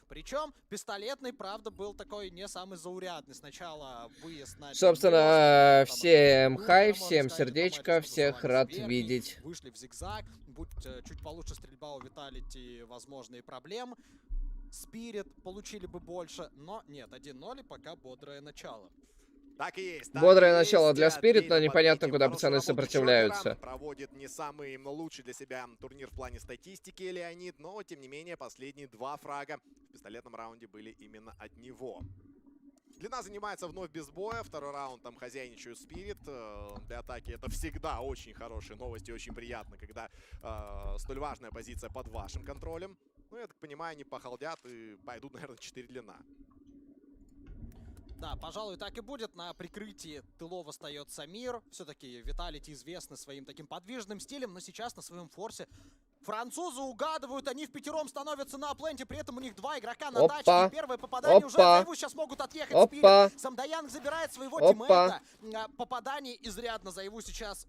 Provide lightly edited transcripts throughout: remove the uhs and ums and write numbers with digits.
Причем пистолетный, правда, был такой не самый заурядный. Сначала выезд на... Собственно, всем хай, всем сердечко, всех рад видеть. Вышли в зигзаг, будь чуть получше стрельба у Виталити, возможно, и проблем. Спирит получили бы больше, но нет, 1-0 и пока бодрое начало. Так и есть. Бодрое начало для Спирит, но непонятно, куда пацаны сопротивляются. Проводит не самый лучший для себя турнир в плане статистики Леонид, но тем не менее последние 2 фрага в пистолетном раунде были именно от него. Длина занимается вновь без боя. Второй раунд там хозяйничают Спирит. Для атаки это всегда очень хорошие новости, очень приятно, когда столь важная позиция под вашим контролем. Ну, я так понимаю, они похолдят и пойдут, наверное, 4 длина. Да, пожалуй, так и будет. На прикрытии тылов остается Мир. Все-таки Виталити известны своим таким подвижным стилем, но сейчас на своем форсе французы угадывают, они в пятером становятся на пленте, при этом у них 2 игрока на тачке. Первое попадание уже Зайву, сейчас могут отъехать Спирит. Самдаянг забирает своего тиммейта. Попадание изрядно Зайву сейчас.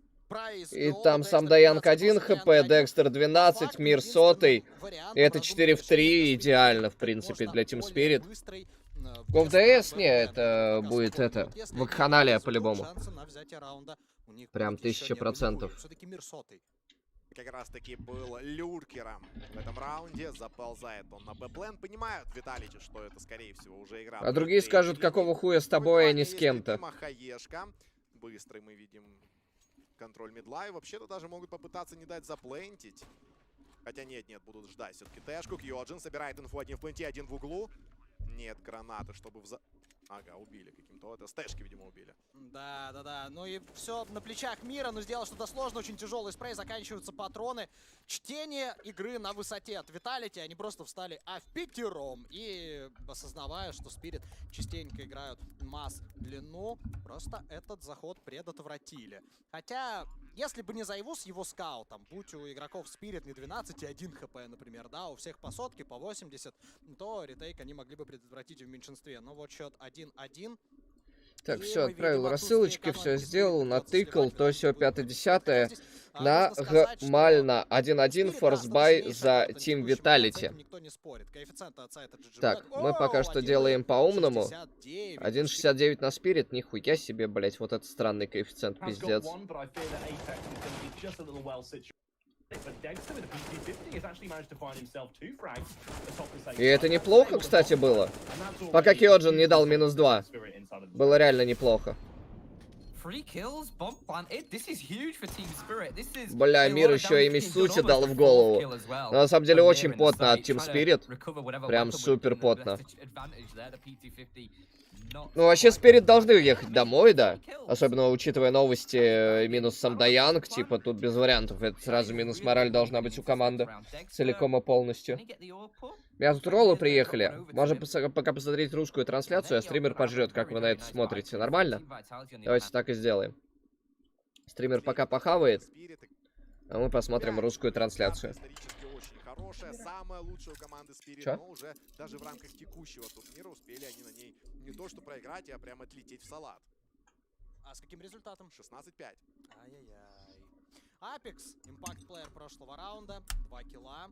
И там Самдаянг 1 хп, Декстер 12, Мир 100. И это 4 в 3, идеально, в принципе, для Team Spirit. В ДС, не, это будет это, вакханалия по-любому. Прям 1000%. Как раз таки был люркером в этом раунде. Заползает он на Б-плен. Понимают Виталити, что это, скорее всего, уже игра. А другие скажут, какого хуя с тобой, а не с кем-то. Быстрый мы видим контроль мидла. И вообще-то даже могут попытаться не дать заплентить. Хотя нет, будут ждать все-таки тэшку. Кьоджин собирает инфу, 1 в пленте, 1 в углу. Нет гранаты, чтобы Ага, убили каким-то. Это с тэшки, видимо, убили. Да. Ну и все на плечах Мира, но сделал что-то сложное, очень тяжелый спрей, заканчиваются патроны. Чтение игры на высоте от Виталити, они просто встали в пятером. И осознавая, что Спирит частенько играют масс-длину, просто этот заход предотвратили. Хотя, если бы не Зайву с его скаутом, будь у игроков Спирит не 12 и 1 хп, например, да, у всех по сотке, по 80, то ретейк они могли бы предотвратить в меньшинстве. Но вот счет 1-1. Так, все, отправил рассылочки, все сделал, натыкал, то все 5-10. Нормально. 1-1 форсбай за Team Vitality. Так, мы пока что делаем по-умному. 1.69 на Спирит, нихуя себе, блять, вот это странный коэффициент, пиздец. И это неплохо, кстати, было. Пока Кьоджин не дал -2. Было реально неплохо. Бля, Мир еще и Мисути дал в голову. Но на самом деле очень потно от Team Spirit. Прям супер потно. Ну, вообще, Спирит должны уехать домой, да. Особенно учитывая новости, минус Самдаянг, типа, тут без вариантов. Это сразу минус мораль должна быть у команды. Целиком и полностью. Я тут роллы приехали. Можем пока посмотреть русскую трансляцию, а стример пожрет, как вы на это смотрите. Нормально? Давайте так и сделаем. Стример пока похавает, а мы посмотрим русскую трансляцию. Самая лучшая у команды Spirit, но уже даже в рамках текущего турнира успели они на ней не то что проиграть, а прям отлететь в салат. А с каким результатом? 16-5. Ай-яй-яй. Апекс, импакт-плеер прошлого раунда, 2 килла.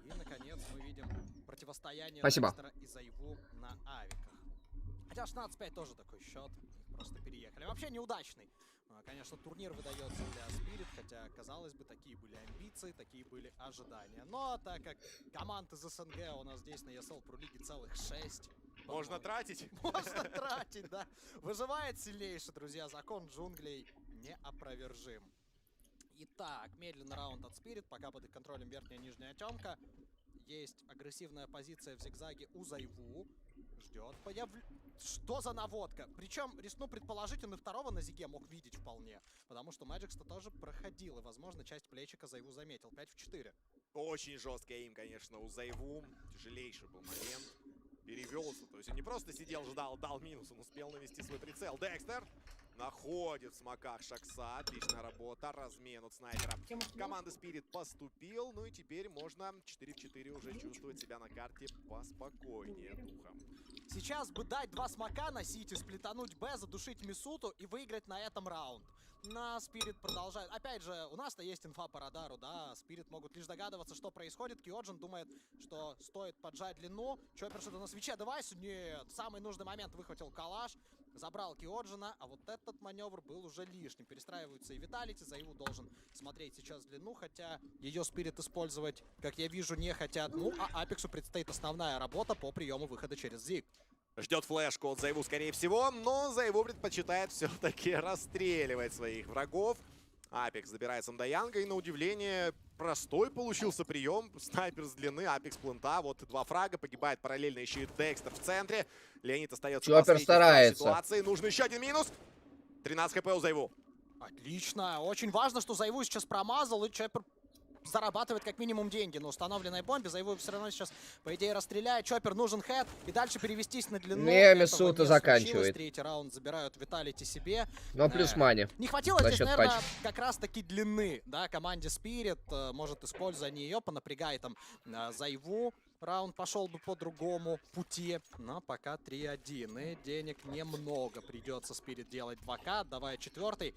И, наконец, мы видим противостояние Декстера и Зайву на авиках. Хотя 16-5 тоже такой счет, просто переехали. Вообще неудачный. Конечно, турнир выдается для Spirit, хотя, казалось бы, такие были амбиции, такие были ожидания. Но так как команд из СНГ у нас здесь на ESL Pro Лиги целых 6. Можно тратить? Можно тратить, да. Выживает сильнейший, друзья. Закон джунглей неопровержим. Итак, медленный раунд от Spirit, пока под их контролем верхняя и нижняя темка. Есть агрессивная позиция в зигзаге у Зайву. Ждет. Что за наводка? Причем, рискну предположить, он и второго на зиге мог видеть вполне. Потому что Мэджикс-то тоже проходил. И, возможно, часть плечика Зайву заметил. 5 в 4. Очень жесткая им, конечно, у Зайву. Тяжелейший был момент. Перевелся. То есть он не просто сидел, ждал, дал минус. Он успел навести свой прицел. Декстер. Находит в смоках Шакса. Отличная работа. Размен от снайпера команды Spirit поступил. Ну и теперь можно 4 в 4 уже чувствовать себя на карте поспокойнее духом. Сейчас бы дать 2 смока на Сити, сплетануть Б, задушить Мисуту и выиграть на этом раунд. На Spirit продолжает. Опять же, у нас-то есть инфа по радару, да. Spirit могут лишь догадываться, что происходит. Киоджин думает, что стоит поджать длину. Чоппер что-то на свече девайсу. Нет, в самый нужный момент выхватил калаш. Забрал Киоджина, а вот этот маневр был уже лишним. Перестраиваются и Виталити. Заеву должен смотреть сейчас длину, хотя ее Spirit использовать, как я вижу, не хотят. Ну, а Апексу предстоит основная работа по приему выхода через Зиг. Ждет флешку от Заеву, скорее всего, но Заеву предпочитает все-таки расстреливать своих врагов. Апекс забирает Самдаянга, и на удивление простой получился прием. Снайпер с длины, Апекс плента, вот 2 фрага, погибает параллельно еще и Декстер в центре. Леонид остается Чоппер старается. ситуации. Нужно еще один минус. 13 хп у Заеву. Отлично. Очень важно, что Заеву сейчас промазал, и Чоппер зарабатывает как минимум деньги на установленной бомбе. Заеву все равно сейчас, по идее, расстреляет. Чоппер нужен хэт. И дальше перевестись на длину. Не, Мисута заканчивает. Третий раунд забирают Виталити себе. Но плюс мани. Не хватило здесь, наверное, как раз-таки длины, да, команде Spirit. Может, используя не ее, понапрягай там Заеву. Раунд пошел бы по другому пути. Но пока 3-1. И денег немного придется Spirit делать 2К, отдавая 4-й.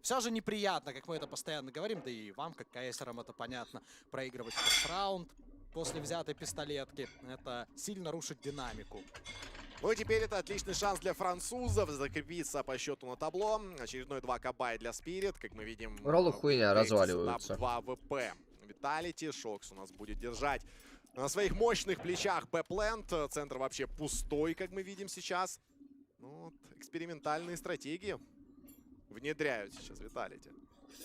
Все же неприятно, как мы это постоянно говорим, да и вам, как КСерам, это понятно, проигрывать раунд после взятой пистолетки. Это сильно рушит динамику. Ну и теперь это отличный шанс для французов закрепиться по счету на табло. Очередной 2К бай для Spirit, как мы видим. Роллы хуйня разваливаются. 2 ВП. Виталити, Шокс у нас будет держать на своих мощных плечах Б-плент. Центр вообще пустой, как мы видим сейчас. Ну, вот, экспериментальные стратегии внедряют сейчас Виталити.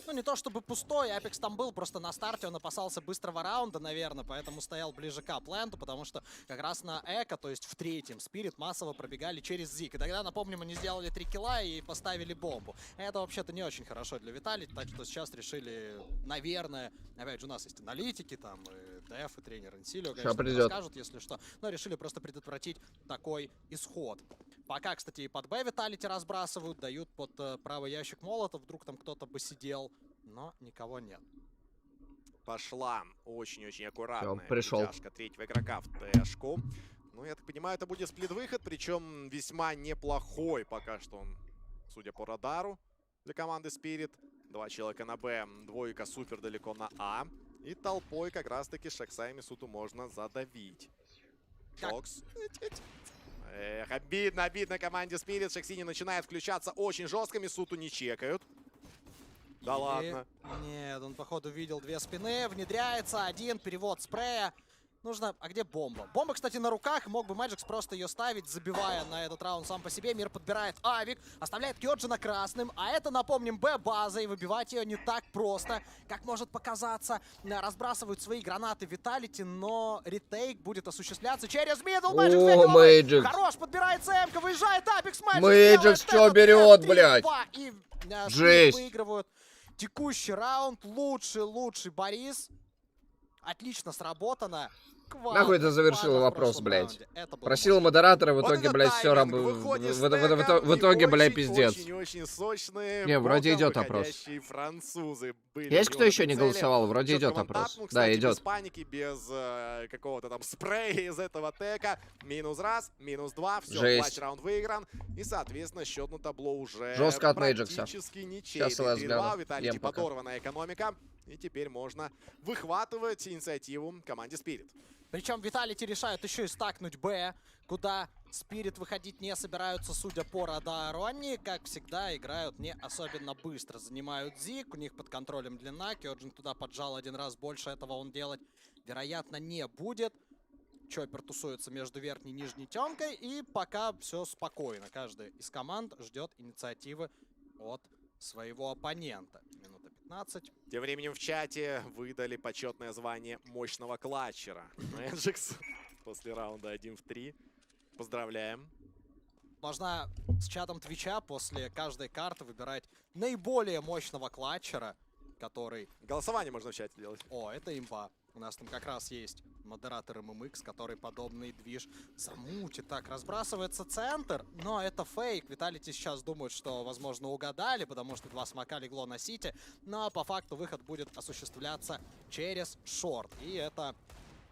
Ну, не то чтобы пустой, Апекс там был, просто на старте он опасался быстрого раунда, наверное, поэтому стоял ближе к пленту, потому что как раз на эко, то есть в третьем, Spirit массово пробегали через Зиг. И тогда, напомним, они сделали 3 килла и поставили бомбу. Это вообще-то не очень хорошо для Виталити, так что сейчас решили, наверное, опять же, у нас есть аналитики, там, и Деф, и тренер Инсилио, конечно, расскажут, если что, но решили просто предотвратить такой исход. Пока, кстати, и под Б Виталити разбрасывают, дают под правый ящик молота, вдруг там кто-то бы сидел, но никого нет. Пошла очень-очень аккуратная притяжка третьего игрока в Тэшку. Ну, я так понимаю, это будет сплит-выход, причем весьма неплохой пока что он, судя по радару, для команды Spirit. 2 человека на Б, двойка супер далеко на А. И толпой как раз-таки Шакса и Мисуту можно задавить. Шокс. Эх, обидно команде Spirit. Шаксини начинает включаться очень жестко, Мисуту не чекают. Да ладно. Нет, он, походу, видел 2 спины, внедряется, 1, перевод спрея. Нужно... А где бомба? Бомба, кстати, на руках. Мог бы Мэджикс просто ее ставить, забивая на этот раунд сам по себе. Мир подбирает Авик, оставляет Киоджина красным. А это, напомним, Б-база, и выбивать ее не так просто, как может показаться. Разбрасывают свои гранаты Виталити, но ретейк будет осуществляться через мидл. Мэджикс. Хорош, подбирается М-ка, выезжает Апекс. Мэджикс что берет, блядь? И жесть. Выигрывают текущий раунд. Лучший Борис. Отлично сработано. Нахуй ты завершил вопрос, блядь. Просил модератора, в итоге, блядь, все в итоге, блядь, пиздец. Очень сочные. Не, вроде идет опрос. Есть кто еще не голосовал? Вроде идет опрос. Да, идет. Без паники, без какого-то там спрея из этого тека. Минус раз, минус 2. Все, матч раунд выигран. И, соответственно, счет на табло уже жестко от Мэджикса. практически ничей. Сейчас я взгляну. Виталий, подорванная экономика. И теперь можно выхватывать инициативу команде Spirit. Причем Виталити решают еще и стакнуть Б, куда Spirit выходить не собираются, судя по радару. Они, как всегда, играют не особенно быстро. Занимают Зиг, у них под контролем длина. Киоджин туда поджал один раз, больше этого он делать, вероятно, не будет. Чоппер тусуется между верхней и нижней темкой, и пока все спокойно. Каждая из команд ждет инициативы от своего оппонента. Минута 15. Тем временем в чате выдали почетное звание мощного клатчера. Мэджикс после раунда 1 в 3. Поздравляем. Можно с чатом Твича после каждой карты выбирать наиболее мощного клатчера, который... Голосование можно в чате делать. О, это имба. У нас там как раз есть модератор ММХ, который подобный движ замутит. Так, разбрасывается центр, но это фейк. Виталити сейчас думают, что, возможно, угадали, потому что 2 смока легло на сити. Но по факту выход будет осуществляться через шорт. И это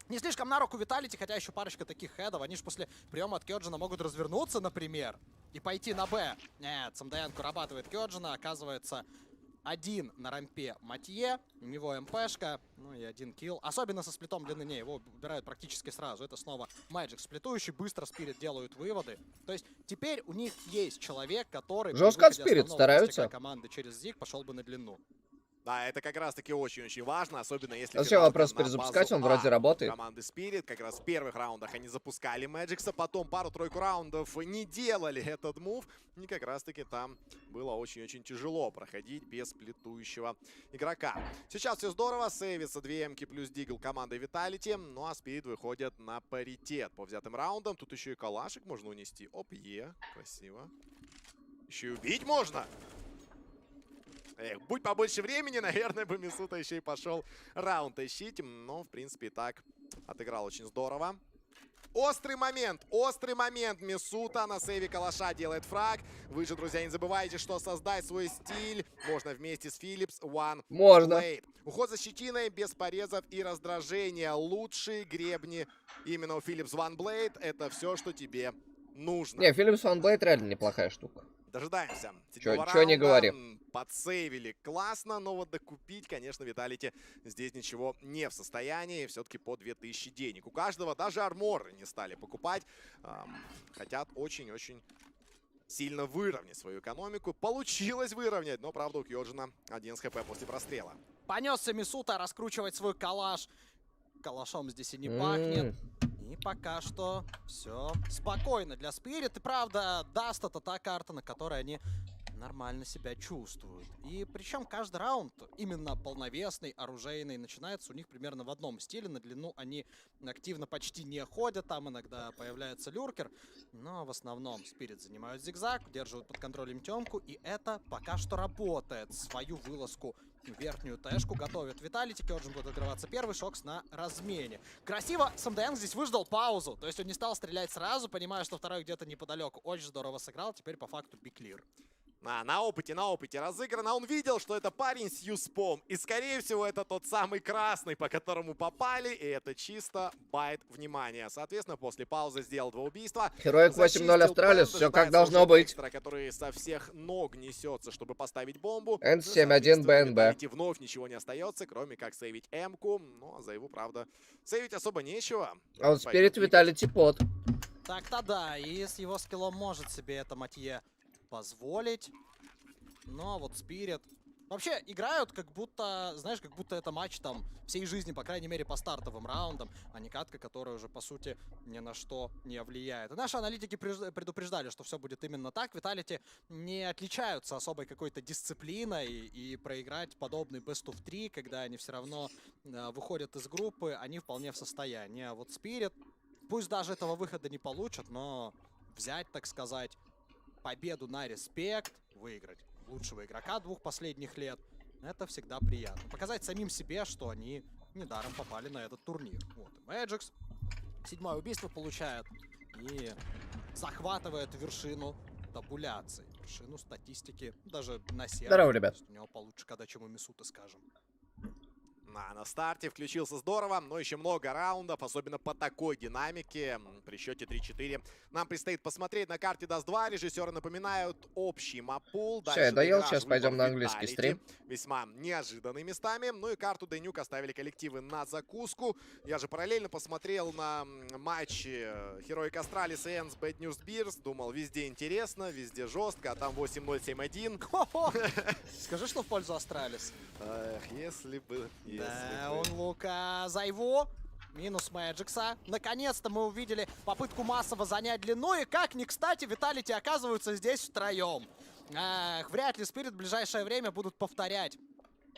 не слишком на руку Виталити, хотя еще парочка таких хедов. Они же после приема от Кёджина могут развернуться, например, и пойти на Б. Нет, Самдаянку рабатывает Кёджина, оказывается... 1 на рампе Матье, у него МПшка, ну и 1 килл. Особенно со сплитом длины, не, его убирают практически сразу. Это снова Мэджик сплитующий, быстро Спирит делают выводы. То есть теперь у них есть человек, который... Жестко от Спирит стараются. Команды через Зиг пошел бы на длину. Да, это как раз-таки очень-очень важно, особенно если... Зачем вопрос перезапускать, он вроде работает. Команды Spirit как раз в первых раундах они запускали Мэджикса, потом пару-тройку раундов не делали этот мув. И как раз-таки там было очень-очень тяжело проходить без сплитующего игрока. Сейчас все здорово, сейвится 2 эмки плюс дигл команды Vitality, ну а Spirit выходят на паритет по взятым раундам. Тут еще и калашик можно унести. Оп, красиво. Еще и убить можно. Эх, будь побольше времени, наверное, бы Мисута еще и пошел раунд тащить. Но, в принципе, и так отыграл очень здорово. Острый момент Мисута на сейве калаша делает фраг. Вы же, друзья, не забывайте, что создать свой стиль можно вместе с Philips One Можно. Blade. Уход за щетиной без порезов и раздражения. Лучшие гребни именно у Philips One Blade. Это все, что тебе нужно. Не, Philips One Blade реально неплохая штука. Дожидаемся. Чё не говори. Подсейвили классно, но вот докупить, конечно, Виталити здесь ничего не в состоянии. Все-таки по 2000 денег. У каждого даже арморы не стали покупать. Хотят очень-очень сильно выровнять свою экономику. Получилось выровнять, но, правда, у Кёджина 1 хп после прострела. Понесся Мисута раскручивать свой калаш. Калашом здесь и не пахнет. И пока что все спокойно для Spirit. И правда, Даст — это та карта, на которой они нормально себя чувствуют. И причем каждый раунд, именно полновесный, оружейный, начинается у них примерно в одном стиле. На длину они активно почти не ходят. Там иногда появляется люркер. Но в основном Spirit занимают зигзаг, удерживают под контролем темку. И это пока что работает. Свою вылазку верхнюю тэшку готовит Виталити. Кёджин будет открываться первый, Шокс на размене. Красиво Самдаянг здесь выждал паузу. То есть он не стал стрелять сразу, понимая, что второй где-то неподалеку. Очень здорово сыграл. Теперь по факту биклир. На опыте разыграно. Он видел, что это парень с юспом. И, скорее всего, это тот самый красный, по которому попали. И это чисто байт внимания. Соответственно, после паузы сделал 2 убийства. Heroic 8-0 Астралис. Все как должно быть. Экстра, который со всех ног несется, чтобы поставить бомбу. N71 БНБ. Вновь ничего не остается, кроме как сейвить М-ку. Ну, а за его, правда, сейвить особо нечего. А вот Spirit Vitality под. Так-то да. И с его скиллом может себе это Матье позволить. Но вот Spirit вообще играют как будто, знаешь, как будто это матч там всей жизни, по крайней мере, по стартовым раундам, а не катка, которая уже, по сути, ни на что не влияет. И наши аналитики предупреждали, что все будет именно так. Vitality не отличаются особой какой-то дисциплиной, и проиграть подобный best of 3, когда они все равно выходят из группы, они вполне в состоянии. А вот Spirit, пусть даже этого выхода не получат, но взять, так сказать, победу на респект, выиграть лучшего игрока 2 последних лет, это всегда приятно. Показать самим себе, что они недаром попали на этот турнир. Вот и Мэджикс 7-е убийство получает и захватывает вершину табуляции, вершину статистики даже на сервере. Здорово, ребят. У него получше, когда чем у Мисуты, скажем. На старте включился здорово, но еще много раундов, особенно по такой динамике. При счете 3-4 нам предстоит посмотреть. На карте Даст 2. Режиссеры напоминают общий маппул. Все, я доел, сейчас пойдем на английский стрим. Весьма неожиданными местами. Ну и карту Денюк оставили коллективы на закуску. Я же параллельно посмотрел на матч Heroic Astralis и Энс Bad News Bears. Думал, везде интересно, везде жестко, а там 8-0, 7-1. Скажи, что в пользу Астралис. Эх, если бы... Да, он лука за его. Минус Мэджикса. Наконец-то мы увидели попытку массово занять длину. И как ни кстати, Виталити оказываются здесь втроем. Вряд ли Spirit в ближайшее время будут повторять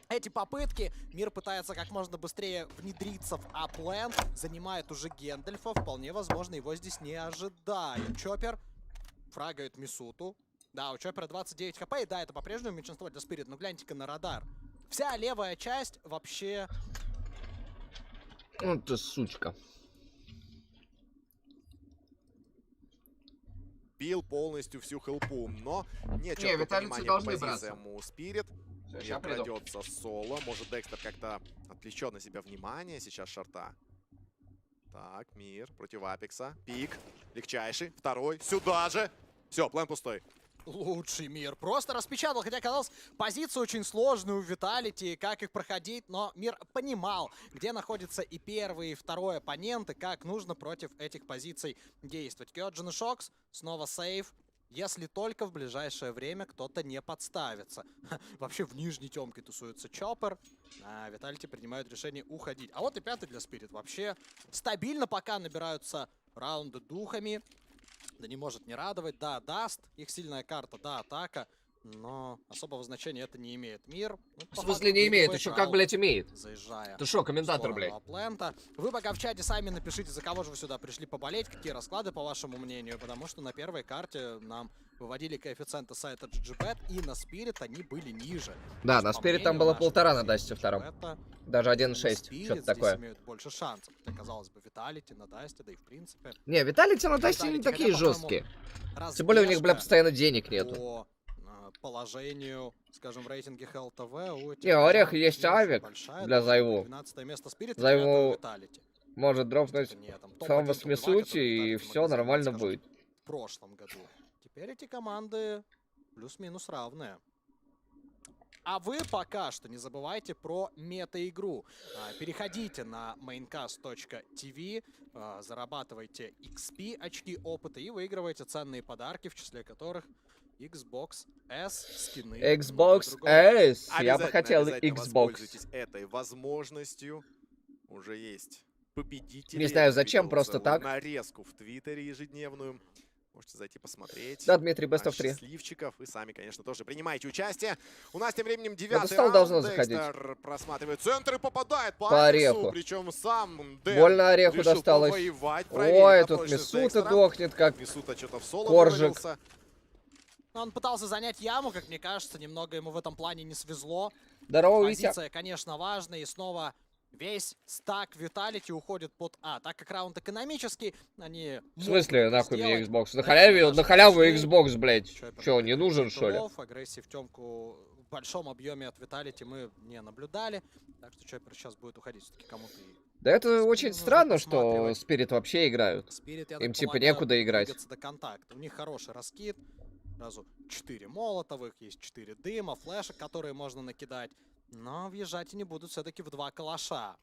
эти попытки. Мир пытается как можно быстрее внедриться в аплен. Занимает уже Гендальфа. Вполне возможно, его здесь не ожидает. Чоппер фрагает Мисуту. Да, у Чоппера 29 хп. И да, это по-прежнему меньшинство для Spirit. Но гляньте-ка на радар. Вся левая часть вообще Ну ты сучка. Бил полностью всю хелпу, но Не, нечего виталийцы понимания должны по позициям браться. у Спирит. Всё, Мир ща приду. пройдется соло. Может, Декстер как-то отвлечет на себя внимание сейчас шорта. Так, Мир против Апекса. Пик. Легчайший. Второй. Сюда же. Все, план пустой. Лучший Мир просто распечатал, хотя, казалось, позиция очень сложная у Виталити, как их проходить, но Мир понимал, где находятся и первый, и второй оппоненты, как нужно против этих позиций действовать. Кёджин и Шокс, снова сейв, если только в ближайшее время кто-то не подставится. Вообще в нижней темке тусуется Чоппер, а Виталити принимают решение уходить. А вот и пятый для Спирит вообще стабильно пока набираются раунды духами. Да не может не радовать. Да, Даст. Их сильная карта, да, атака. Но особого значения это не имеет. Мир. Ну, В смысле не имеет? Еще как, блядь, имеет? Заезжая. Ты шо, комментатор, блядь? Вы пока в чате сами напишите, за кого же вы сюда пришли поболеть, какие расклады, по вашему мнению. Потому что на первой карте нам выводили коэффициенты сайта GGBet, и на Spirit они были ниже. Да, на Spirit там было 1,5 на Дасте втором. Даже 1.6, что-то такое. Имеют больше шансов. Хотя, казалось бы, Виталити на Дасте, да и в принципе. Не, Виталити на Дасте не такие жесткие. Тем более у них, бля, постоянно денег нету. По положению, скажем, в рейтинге ХЛТВ у Не, у Ореха есть авик для Зайву. 12 место Spirit, Зайву Vitality. Может дропнуть сам восьмисути, и все нормально будет. В прошлом году. Теперь эти команды плюс-минус равные. А вы пока что не забывайте про мета-игру. Переходите на maincast.tv, зарабатывайте XP, очки опыта, и выигрывайте ценные подарки, в числе которых Xbox S, скины. Xbox S! Я бы хотел обязательно Xbox. Воспользуйтесь этой возможностью. Уже есть победители. Не знаю, зачем, просто так. Нарезку в Твиттере ежедневную. Можете зайти посмотреть. Да, Дмитрий, Best of 3. Счастливчиков. Вы сами, конечно, тоже принимаете участие. У нас тем временем 9-й стол должно заходить. Декстер просматривает центр и попадает по ореху. Причем сам Дэн Больно ореху решил досталось. повоевать, Ой, проверить тут прочность Мисута Декстера. дохнет, как Мисута что-то в соло коржик. вывалился. Он пытался занять яму, как мне кажется, немного ему в этом плане не свезло. Здорово, Витя. Позиция, конечно, важная, и снова весь стак Виталити уходит под А. Так как раунд экономический, они... В смысле, нахуй мне сделать. Xbox? На халяву Xbox, блядь. Чё, не нужен, что ли? Агрессии в темку в большом объеме от Виталити мы не наблюдали. Так что Чоппер сейчас будет уходить все-таки кому-то. Да это очень нужно странно, что посматривать. Spirit вообще играют. Spirit, я Им так типа полагаю, некуда играть. двигаться до контакта. У них хороший раскид. Сразу 4 молотовых, есть 4 дыма, флешек, которые можно накидать. Но въезжать они будут все-таки в 2 калаша.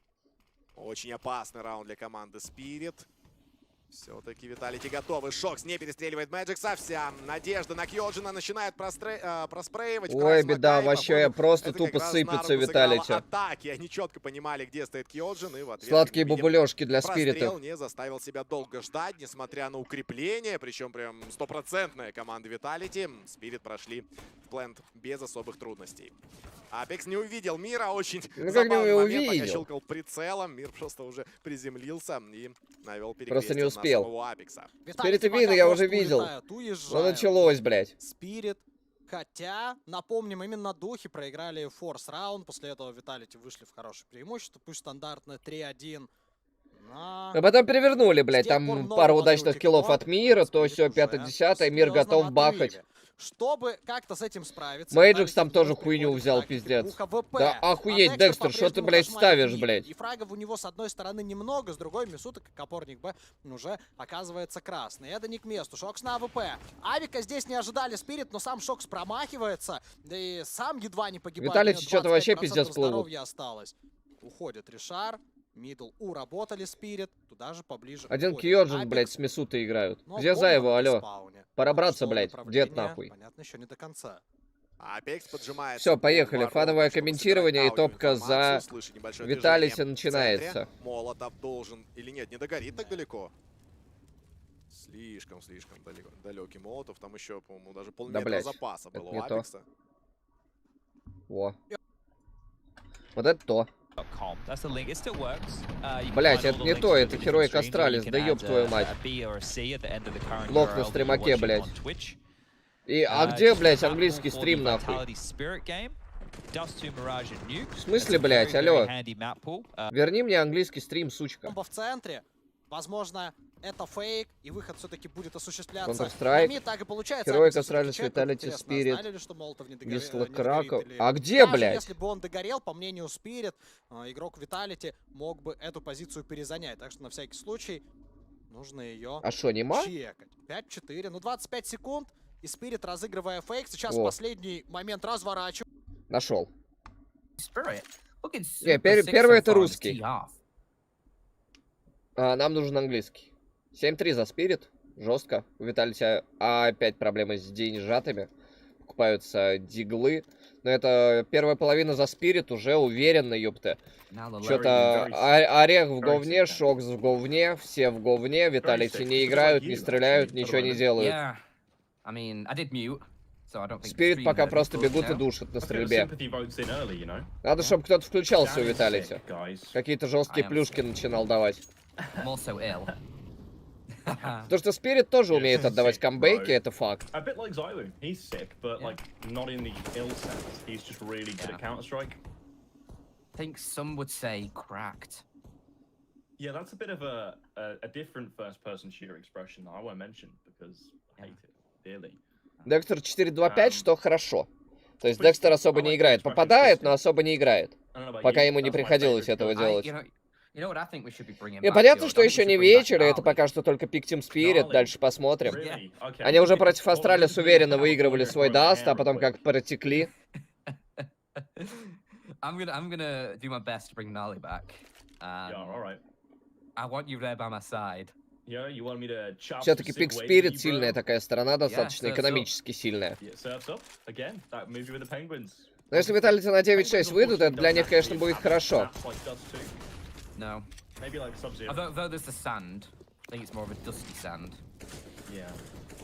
Очень опасный раунд для команды Spirit. Все-таки Виталити готовы. Шокс не перестреливает Мэджикса. Вся надежда на Кьоджина начинает проспреивать. Ой, беда, вообще просто тупо сыпется Виталити. Атаки. Они четко понимали, где стоит Кьоджин. И в ответ, Сладкие бубулёшки для Спирита. прострел не заставил себя долго ждать, несмотря на укрепление. Причем прям стопроцентная команда Виталити. Спирит прошли в плент без особых трудностей. Апекс не увидел Мира. Очень забавный момент, пока щелкал прицелом. Мир просто уже приземлился и навел перекрестие. Просто не успел. самого Апекса. Спирит и Вина я уже видел. Ну началось, блядь. Спирит. Хотя, напомним, именно духи проиграли форс раунд. После этого Виталити вышли в хорошее преимущество. Пусть стандартное 3-1. А потом перевернули, блядь. Там пару удачных киллов от Мира, то все 5-10, Мир готов бахать. Чтобы как-то с этим справиться... Мэйджикс там тоже хуйню взял, пиздец. Да охуеть, Декстер, что ты, блядь, ставишь, блядь? И фрагов у него с одной стороны немного, с другой Мисута, как опорник Б, уже оказывается красный. Это не к месту. Шокс на АВП. Авика здесь не ожидали Спирит, но сам Шокс промахивается. Да и сам едва не погибает. Виталити что-то вообще пиздец плывут. Осталось. Уходит Ришар. Мидл уработали Спирит. Туда же поближе. Один Кьоджин, блядь, с Мисутой играют. Где за его, алло? Пора браться, блядь. Дед нахуй. Понятно, еще не до конца. Апекс поджимает. Все, поехали. Фановое комментирование и топка за Виталити начинается. Молотов должен или нет, не догорит так далеко. Слишком далекий Молотов. Там еще, по-моему, даже полметра запаса было у Апекса. Во. Вот это то. Блять, это не то, это Heroic Astralis, да ёб твою мать. Лох на стримаке, блять. И, а где, блять, английский стрим, нахуй? В смысле, блядь, алло? Верни мне английский стрим, сучка. Бомба в центре. Возможно, это фейк, и выход все-таки будет осуществляться. Counter-Strike. Так и получается. Heroic Australis Vitality Spirit. Знали ли, что Молотов не Висла догорит, Краков. или- А где, Даже блядь? если бы он догорел, по мнению Spirit, игрок Vitality мог бы эту позицию перезанять. Так что на всякий случай нужно ее А шо, нема? чекать. 5-4, ну 25 секунд. И Spirit, разыгрывая фейк, сейчас О. последний момент разворачивает. Нашел. Не, первый это русский. Нам нужен английский. 7-3 за Спирит. Жестко. У Виталия опять проблемы с деньжатами. Покупаются диглы. Но это первая половина за Спирит уже уверенно, ёпта. Что-то Орех в говне, Шокс в говне, все в говне. Виталити не играют, не стреляют, ничего не делают. Спирит пока просто бегут и душат на стрельбе. Надо, чтобы кто-то включался у Виталити. Какие-то жесткие плюшки начинал давать. То, что Спирит тоже умеет отдавать камбэки, это факт. Think some would say cracked. Yeah, that's a bit of a different first-person shooter expression that I won't mention because I hate it dearly. Декстер 4-2-5, что хорошо. То есть Декстер особо не играет. Попадает, но особо не играет. Пока ему не приходилось этого делать. И понятно, что еще не вечер, и это пока что только пик Team Spirit, дальше посмотрим. Они уже против Астралис уверенно выигрывали свой Даст, а потом как протекли. I'm gonna do my best to bring Nali back. Yeah, all right. I want you there by my side. Yeah, you want me to chop Все-таки some пик sick Spirit wavy, сильная bro? такая сторона, достаточно surf's up. экономически сильная. Yeah, surf's up again. That movie with the penguins. Но если Виталити на 9-6 выйдут, это для них, конечно, будет хорошо. No. Maybe like Sub-Zero. Although there's the sand, I think it's more of a dusty sand. Yeah.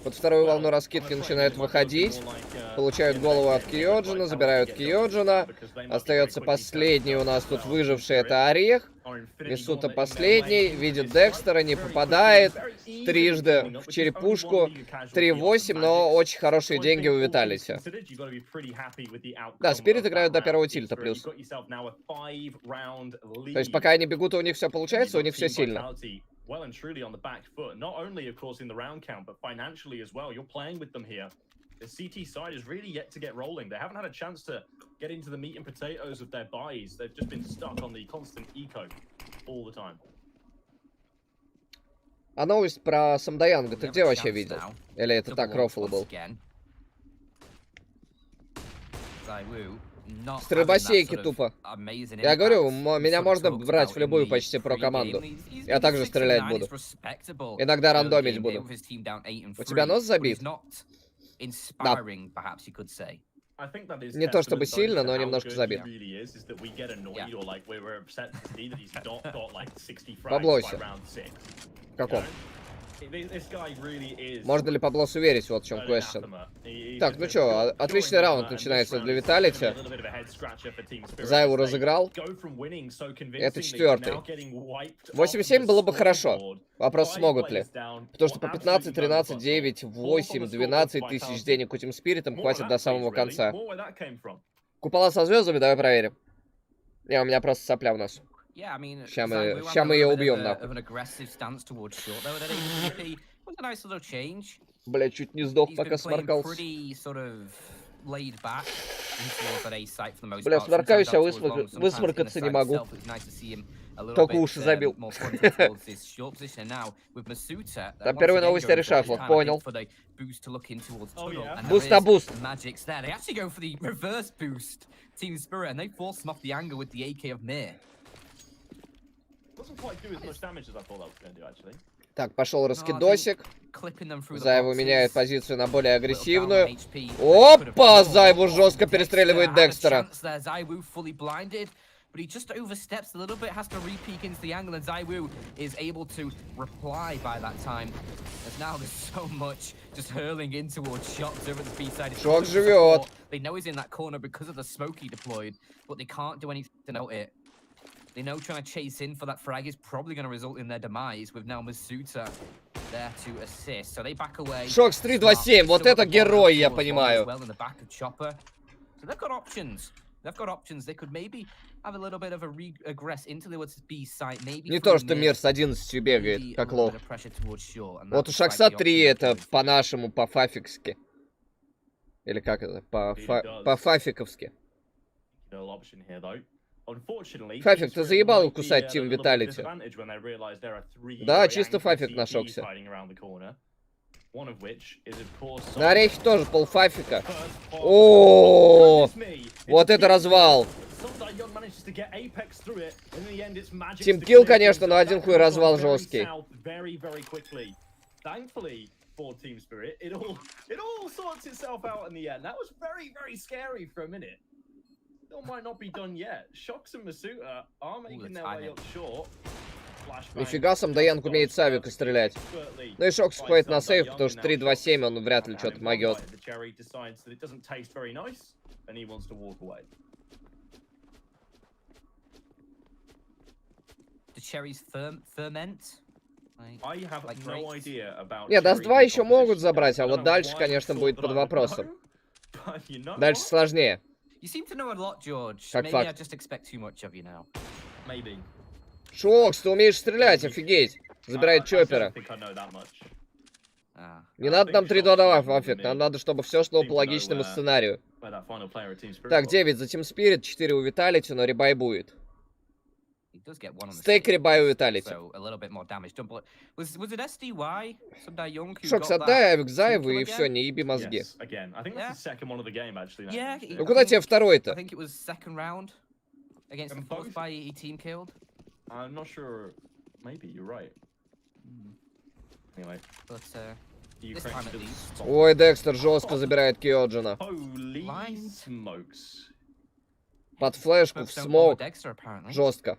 Под вторую волну раскидки начинают выходить. Получают голову от Киоджина, забирают Киоджина. Остается последний у нас тут выживший, это Орех. Несута последний, видит Декстера, не попадает. Трижды в черепушку. 3-8, но очень хорошие деньги у Виталити. Да, Спирит играют до первого тильта плюс. То есть пока они бегут, у них все получается, у них все сильно. Well and truly on the back foot, not only of course in the round count, but financially as well. You're playing with them here. The CT side is really yet to get rolling. They haven't had a chance to get into the meat and potatoes of their buys. They've just been stuck on the constant eco all the time. А новость про Самдаянга ты где вообще видел? Или это так, рофл был? Стрельбосейки тупо. Я говорю, меня можно брать в любую почти про-команду. Я также стрелять буду. Иногда рандомить буду. У тебя нос забит? Да. Не то чтобы сильно, но немножко забит. Поблосе. В каком? Можно ли Паблосу верить? Вот в чем question. Так, ну чё, отличный раунд начинается для Виталити. Зайву разыграл. Это четвертый. 8-7 было бы хорошо. Вопрос, смогут ли. Потому что по 15, 13, 9, 8, 12 тысяч денег этим спиритом хватит до самого конца. Купола со звездами, давай проверим. Не, у меня просто сопля в носу. Ща мы ее убьем, нахуй. Бля, чуть не сдох, пока сморкался. Бля, сморкаюсь, а высморкаться не могу. Только уши забил. Там первые новости о решафлах, понял. Буст на буст. Так, пошел раскидосик. Зайву меняет позицию на более агрессивную. Опа! Зайву жестко перестреливает Декстера. But he just oversteps a little bit, has to re-peek into the angle, and Zaiwu is able to reply by that time. As now there's so much just hurling in towards shots over the B-side. Шок живет. They know he's in that corner because of the smoke he deployed, but they can't do anything about it. They know trying to chase in for that frag is probably going to result in their demise, with now Masuta there to assist. So they back away. Шокс 3-2-7, вот это герой, я понимаю. Well in the back of Chopper. So they've got options. They've got options. They could maybe have a little bit of a regress into the B site. Maybe Не то, что мир с 11 бегает, как лох. Вот у Шакса 3 это по-нашему, по-фафикски. Или как это? По-фафиковски. Фафик, ты заебал кусать Тим Виталити. Да, чисто Фафик нашелся. На орехе тоже полфафика. О, вот это развал. Тимкилл, конечно, но один хуй развал жесткий. For Team Spirit, it all sorts itself out in the end. That was very, very scary for a minute. Still might not be done yet. Shox and Masuta are making their way up short. Нифига сам Даянг умеет с авика стрелять. Ну и Шокс ходит на сейв, потому что 3-2-7 он вряд ли что-то могет. Нет, Даст 2 еще могут забрать, а вот дальше, конечно, будет под вопросом. Дальше сложнее. Как факт. Шокс, ты умеешь стрелять, офигеть. Забирает чоппера. Не надо нам 3-2-2, Фафик. Нам надо, чтобы все шло по логичному сценарию. Так, 9 за Team Spirit, 4 у Виталити, но ребай будет. Стейк ребай у Виталити. Шокс, отдай авик Заеву и все, не еби мозги. Ну куда тебе второй-то? I'm not sure. Maybe you're right. Anyway, but ой, Декстер жестко забирает Киоджина. Под флешку в смог. Жестко.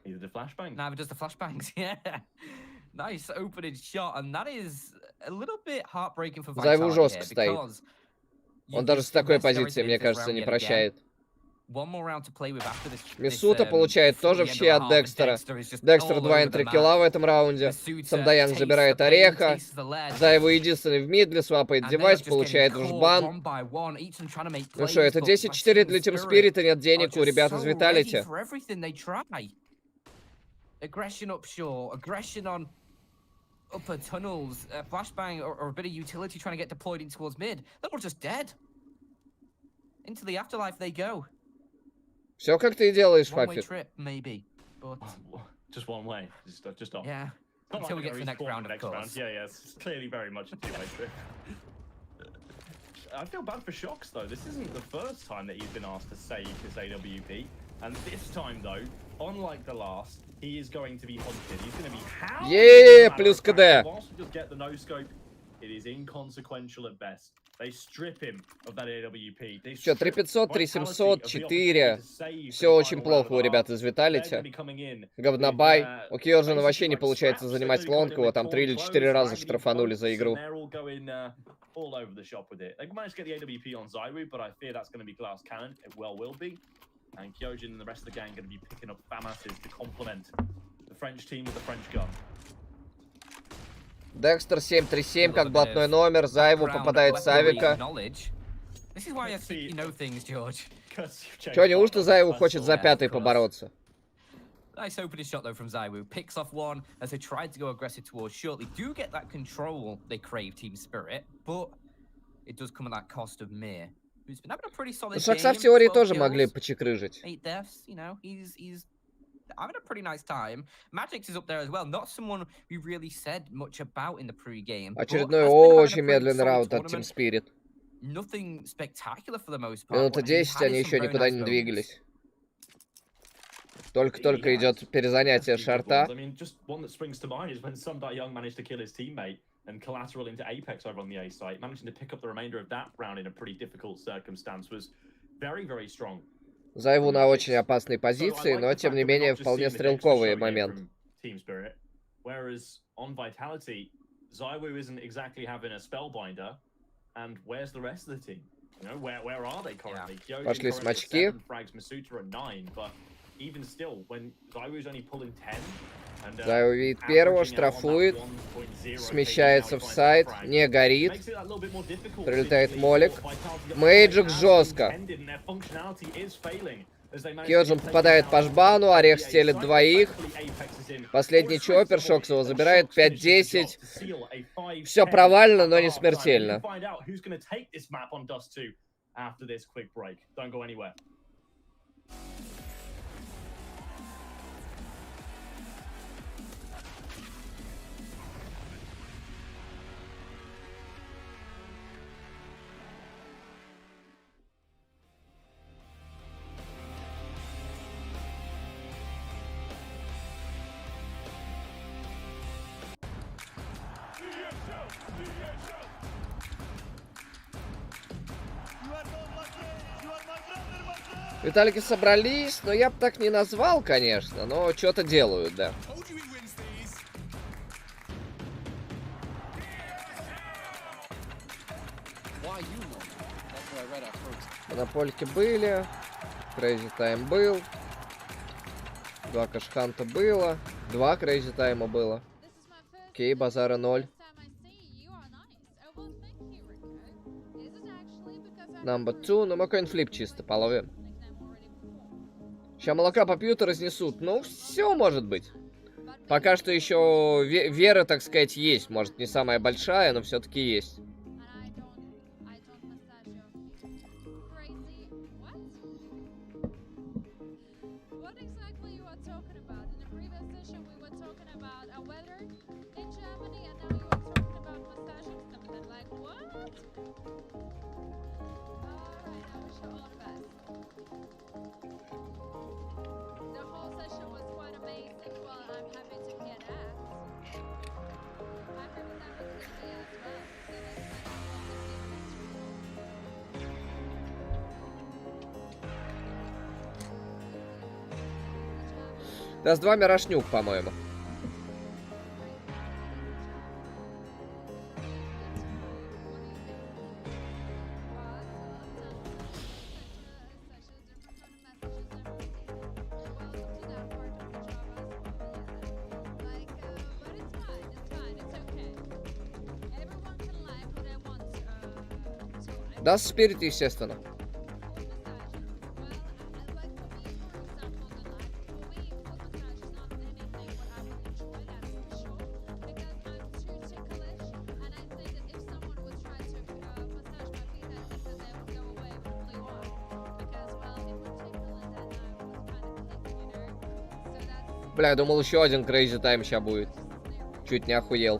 Зайву жестко стоит. Он даже с такой позиции, мне кажется, не прощает. Мисута получает тоже в щи от Декстера. Декстер 2 интрикилла в этом раунде. Сам Даянг забирает ореха. Зайву единственный в мидле свапает девайс, получает жбан. Ну что, это 10-4 для Team Spirit, и нет денег у ребят из Виталити. Upper tunnels, flashbang, or a bit of utility trying to get deployed in towards mid. They're all just dead. Into the afterlife they go. Все как ты и делаешь, Фафик. Just one way. Just off. Yeah. Until we get to the next round, of course. Yeah, it's clearly very much a two-way trip. I feel bad for Shox though. This isn't the first time that he's been asked to save his AWP, and this time though, unlike the last, he is going to be hunted. He's going to be hounded. Yeah, плюс КД. Whilst we just get the no scope, it is inconsequential at best. They strip him of that AWP. Что, 3500, 3700, 4. Все очень плохо у ребят из Виталити. Говнобай. У Киоджина вообще не получается занимать лонг, его там 3 или 4 раза штрафанули за игру. Декстер 737, как блатной номер. Зайву попадает с авика. Чё, неужто Зайву хочет за пятый побороться? Nice opening shot though from Zaiwu. Picks off one as they tried to go aggressive towards short. They do get that control they crave, Team Spirit, but it does come at that cost of Mir, who's been having a pretty solid game. Шакса в теории тоже могли почекрыжить. 8 deaths, you know, he's having a pretty nice time. Magix is up there as well. Not someone we really said much about in the pre-game. Очередной очень медленный раунд от Team Spirit. Nothing spectacular for the most part. Минута 10, они еще никуда не двигались. Только идет перезанятие шарта. And collateral into Apex over on the A site, managing to pick up the remainder of that round in a pretty difficult circumstance was very, very strong. Зайву на очень опасной позиции, но тем не менее вполне стрелковый момент. Whereas on Vitality, Zaiwu isn't exactly having a spellbinder, and where's the rest of the team? You know, where are they currently? Пошли смачки. Even still, when Zaiwu's only pulling 10. Зайву видит первого, штрафует, смещается в сайт, не горит, прилетает молик. Мейджик жестко. Кьоджин попадает по жбану, Орех стелит двоих. Последний чоппер, Шоксова забирает 5-10. Все провально, но не смертельно. Виталики собрались, но я бы так не назвал, конечно, но что-то делают, да. Монопольки были, Crazy Time был, 2 кашханта было, 2 Crazy Time было. Окей, базара 0. Number 2, ну мы коинфлип чисто половим. Сейчас молока попьют и разнесут. Ну, все может быть. Пока что еще вера, так сказать, есть. Может, не самая большая, но все-таки есть. Даст 2 мирошнюк, по-моему. Даст спирит, естественно. Бля, я думал, еще один Crazy Time сейчас будет. Чуть не охуел.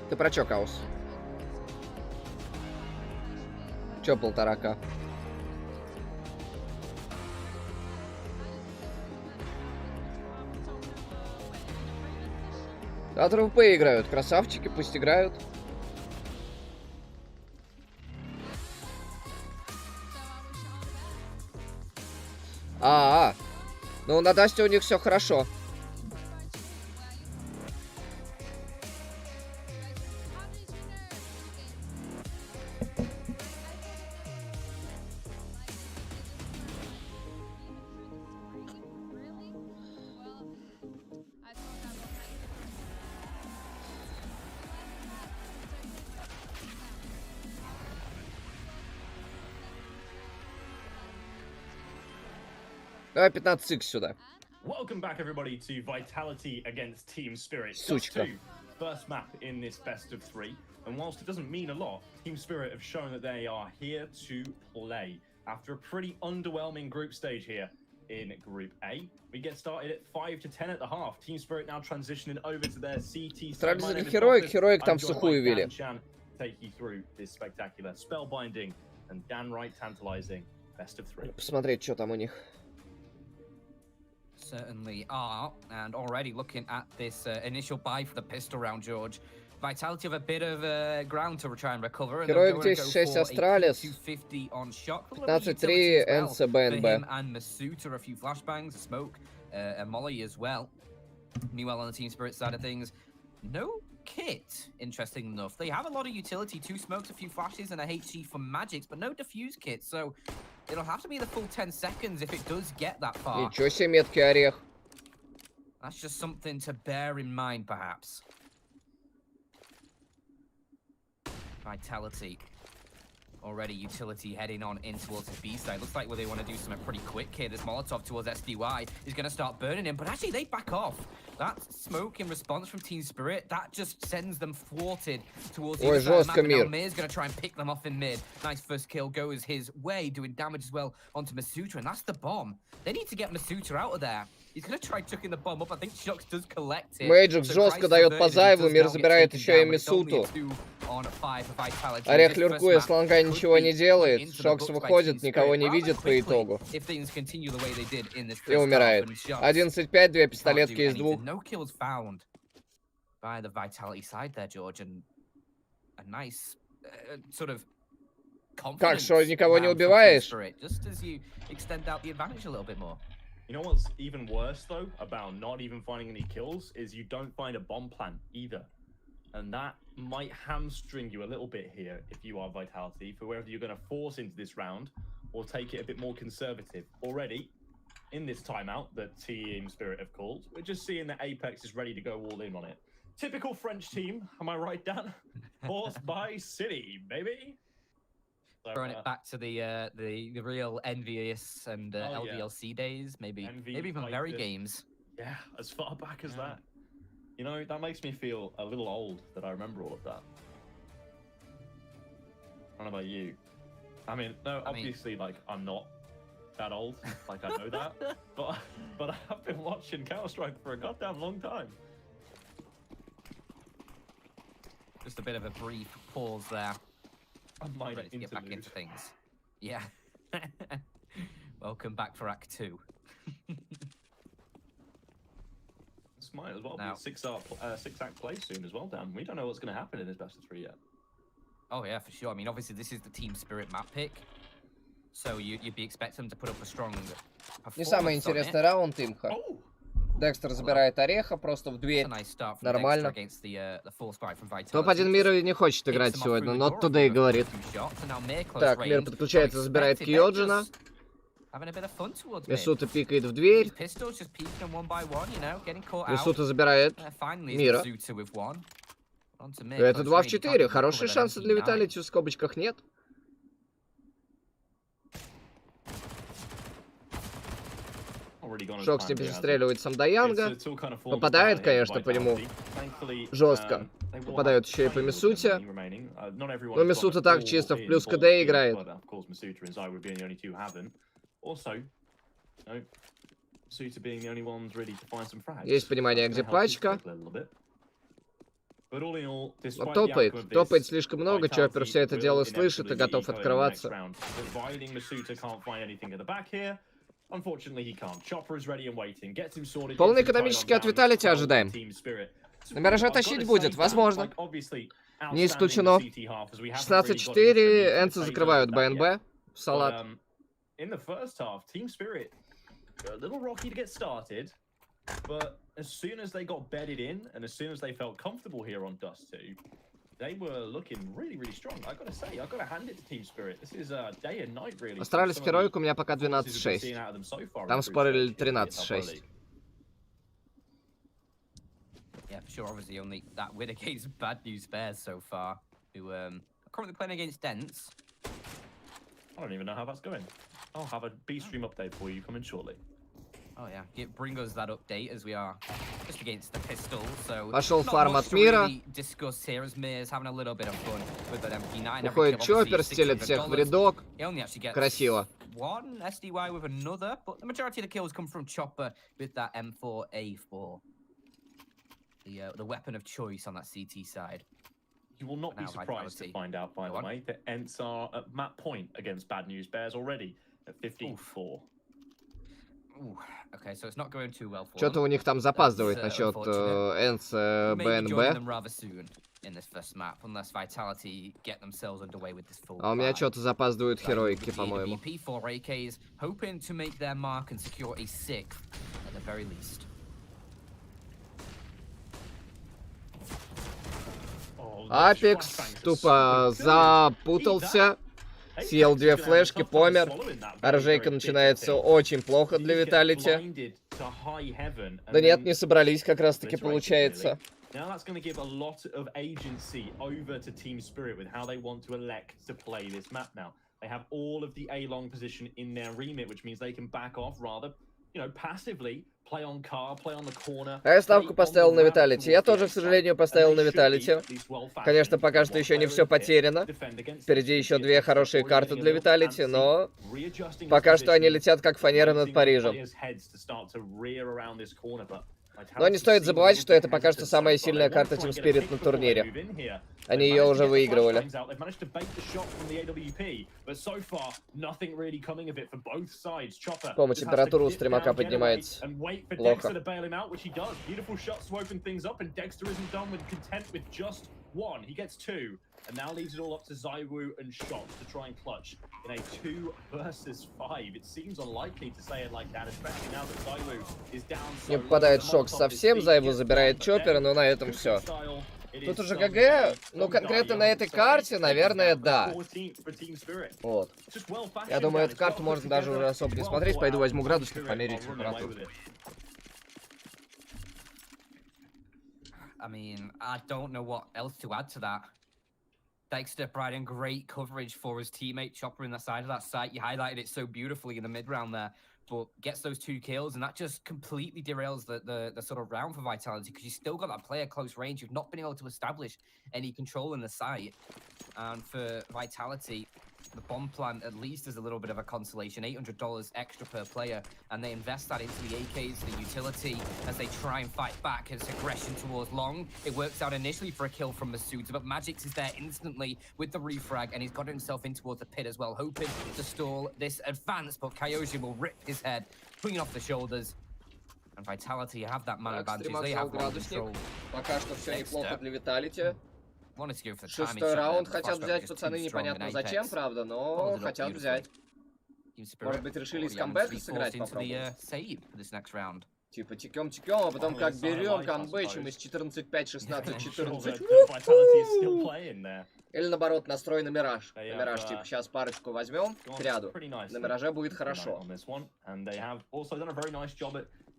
Ты про чё, Каус? Чё 1,5К? Завтра в ВП играют. Красавчики, пусть играют. Ну, на Дасте у них все хорошо. Давай 15 сюда. Welcome back, everybody, to Vitality against Team Spirit. Сучка. First map in this best of 3. And whilst it doesn't mean a lot, Team Spirit have shown that they are here to play. After a pretty underwhelming group stage here in Group A, we get started at 5 to 10 at the half. Team Spirit now transitioning over to their CT. Heroic там в сухую вели. Take you through this spectacular, spellbinding and downright tantalizing best of 3. Посмотреть, что там у них. Certainly are, and already looking at this initial buy for the pistol round, George. Vitality have a bit of ground to try and recover. And Heroic здесь 6 Астралис. 250 on shot. 15-3 НЦБНБ. And Masuta, a few flashbangs, a smoke, a molly as well. Meanwhile, on the Team Spirit side of things, no kit, interesting enough. They have a lot of utility, 2 smokes, a few flashes, and a HG for magics, but no defuse kit, so it'll have to be the full 10 seconds if it does get that far. Ничего себе меткий орех. That's just something to bear in mind, perhaps. Vitality. Already utility heading on in towards the B side. Looks like they want to do something pretty quick here. This Molotov towards SDY is going to start burning him, but actually they back off. That smoke in response from Team Spirit, that just sends them thwarted towards the other side of the map. And now Mir's going to try and pick them off in mid. Nice first kill goes his way, doing damage as well onto Masuta, and that's the bomb. They need to get Masuta out of there. He's going to try chucking the bomb up. I think Shox does collect it. Мэйджик жестко дает по зайву, Мир забирает еще и Мисуту. Орех люркуя, Слонга ничего не делает. Шокс выходит, никого не видит по итогу. И умирает. 11-5, 2 пистолетки из 2. Как, что, никого не убиваешь? You know what's even worse, though, about not even finding any kills, is you don't find a bomb plant either. And that might hamstring you a little bit here if you are Vitality, for whether you're going to force into this round or take it a bit more conservative. Already, in this timeout that Team Spirit have called, we're just seeing that Apex is ready to go all in on it. Typical French team, am I right, Dan? Forced by City, baby. Throwing it back to the real envious and LDLC days, maybe even Merry games. Yeah, as far back as that. You know, that makes me feel a little old that I remember all of that. I don't know about you. I mean, no, obviously, like, I'm not that old. Like, I know that. But I've been watching Counter-Strike for a goddamn long time. Just a bit of a brief pause there. Ready to get back into things. Yeah. Welcome back for Act 2. This might as well be a six-act play soon as well, Dan. We don't know what's going to happen in this best of 3 yet. Oh yeah, for sure. I mean, obviously this is the Team Spirit map pick, so you'd be expecting them to put up a strong performance. Не самый интересный раунд, Имха. Декстер забирает Ореха просто в дверь. Нормально. Топ-1 Мира не хочет играть сегодня, not today, говорит. Так, Мир подключается, забирает Кьоджина. Мисута пикает в дверь. Мисута забирает Мира. Это 2 в 4. Хорошие шансы для Виталити в скобочках нет. Шокс не перестреливает Самдаянга. Попадает, конечно, по нему жестко. Попадают еще и по Мисуте. Но Мисута так чисто в плюс КД играет. Есть понимание, где пачка. Но топает слишком много, Чоппер все это дело слышит и готов открываться. Полный экономический от Виталити ожидаем. На Мираже тащить будет, возможно. Не исключено. 16-4, Энцы закрывают БНБ в салат. They were looking really, really strong. I gotta say, I gotta hand it to Team Spirit. This is a day and night, really. Астралис Героик у меня пока 12-6. Там спорили 13-6. Yeah, for sure. Obviously, only that win against Bad News Bears so far, who are currently playing against Dents. I don't even know how that's going. I'll have a B stream update for you coming shortly. Oh yeah, bring us that update as we are just against the pistol. So пошел фарм от Мира. Уходит Чоппер, стелит всех в рядок. Красиво. One SDY with another, but the majority of the kills come from Chopper with that M4A4. The weapon of choice on that CT side. You will not be surprised to find out, by the way, that Ents are at map point against Bad News Bears already at 15-4. Okay, so it's not going too well for Что-то у них там запаздывает насчет Энс БНБ. А у меня что-то запаздывают Хероики, по-моему. Апекс тупо запутался. Съел 2 флешки, помер. Оружейка начинается очень плохо для Виталити. to high heaven. Да нет, не собрались как раз-таки, получается. Now that's going to give a lot of agency over to Team Spirit with how they want to elect to play this map now. They have all of the A-long position in their remit, which means they can back off rather, you know, passively, play on car, play on the corner. А я ставку поставил на Виталити. Я тоже, к сожалению, поставил на Виталити. Конечно, пока что еще не все потеряно. Впереди еще две хорошие карты для Виталити, но пока что они летят как фанера над Парижем. Но не стоит забывать, что это пока что самая сильная карта Team Spirit на турнире. Они ее уже выигрывали. По-моему, температура у стримака поднимается. Плохо. And now leaves it all up to Zywoo and Shots to try and clutch in a 2 versus 5. It seems unlikely to say it like that, especially now that Zywoo is down so Не попадает шок совсем, Зайву забирает чоппера, но на этом все. Тут уже ГГ, ну конкретно на этой карте, наверное, да. Вот. Я думаю, эту карту можно даже уже особо не смотреть. Пойду возьму градусник, померить температуру. I mean, I don't know what else to add to that. Dexter providing great coverage for his teammate Chopper in the side of that site. You highlighted it so beautifully in the mid round there, but gets those 2 kills, and that just completely derails the sort of round for Vitality, because you still got that player close range. You've not been able to establish any control in the site. And for Vitality, the bomb plant at least is a little bit of a consolation. $800 extra per player, and they invest that into the AKs, the utility, as they try and fight back as aggression towards long. It works out initially for a kill from Masuda, but Magix is there instantly with the refrag, and he's got himself in towards the pit as well, hoping to stall this advance, but Kyoji will rip his head, swinging off the shoulders. And Vitality have that man advantage. They have control. Пока что все неплохо для Виталити. 6-й раунд раунд хотят взять пацаны, непонятно зачем, правда, но хотят взять. Может быть, решили из камбэка сыграть, попробовать. Типа тикем-тикем, а потом как берем, камбэчем из 14-5, 16-14. Или наоборот, настрой на мираж. На мираж, типа, сейчас парочку возьмем к ряду. На мираже будет хорошо.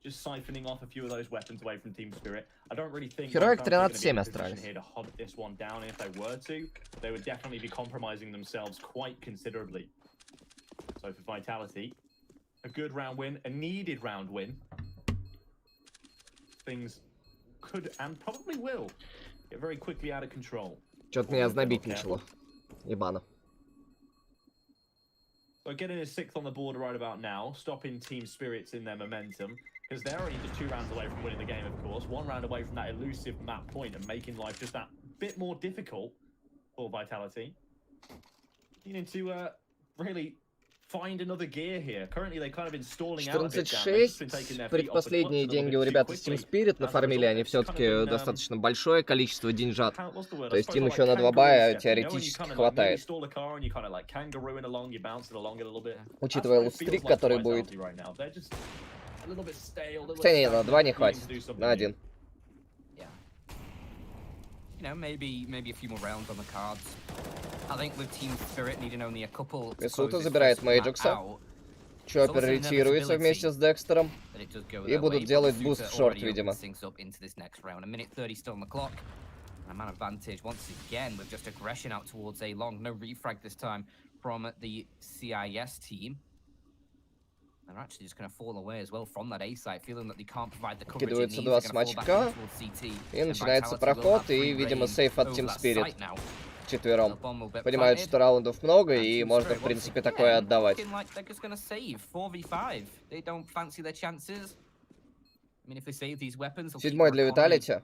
Just siphoning off a few of those weapons away from Team Spirit. I don't really think Heroic 13-7 остались. Here to hunt this one down, and if they were to, they would definitely be compromising themselves quite considerably. So for Vitality, a good round win, a needed round win. Things could and probably will get very quickly out of control. Что-то меня знобить начало. Ебано. So getting a 6th on the board right about now, stopping Team Spirits in their momentum. Because they're only just 2 rounds away from winning the game, of course. 1 round away from that elusive map point and making life just that bit more difficult for Vitality. Needing to really find another gear here. Currently, they've kind of been stalling out a bit. 14-6. Предпоследние деньги у ребят из Team Spirit нафармили. Они все-таки достаточно большое количество деньжат. То есть им еще на 2 бая теоретически хватает. Учитывая лутстрик, который будет. Хотя не, на 2 не хватит. На 1. Песута забирает Мэйджикса. Чоппер ретируется вместе с Декстером. И будут делать буст в шорт, видимо. A man advantage once again with just aggression out towards A long. No refrag this time from the CIS team. They're actually just going to fall away as well from that A site, feeling that they can't provide the coverage it needs. They're going to fall back towards CT. И начинается проход, и, видимо, сейф от Team Spirit. Вчетвером. Понимают, что раундов много, и можно, в принципе, такое отдавать. 7-й для Виталити.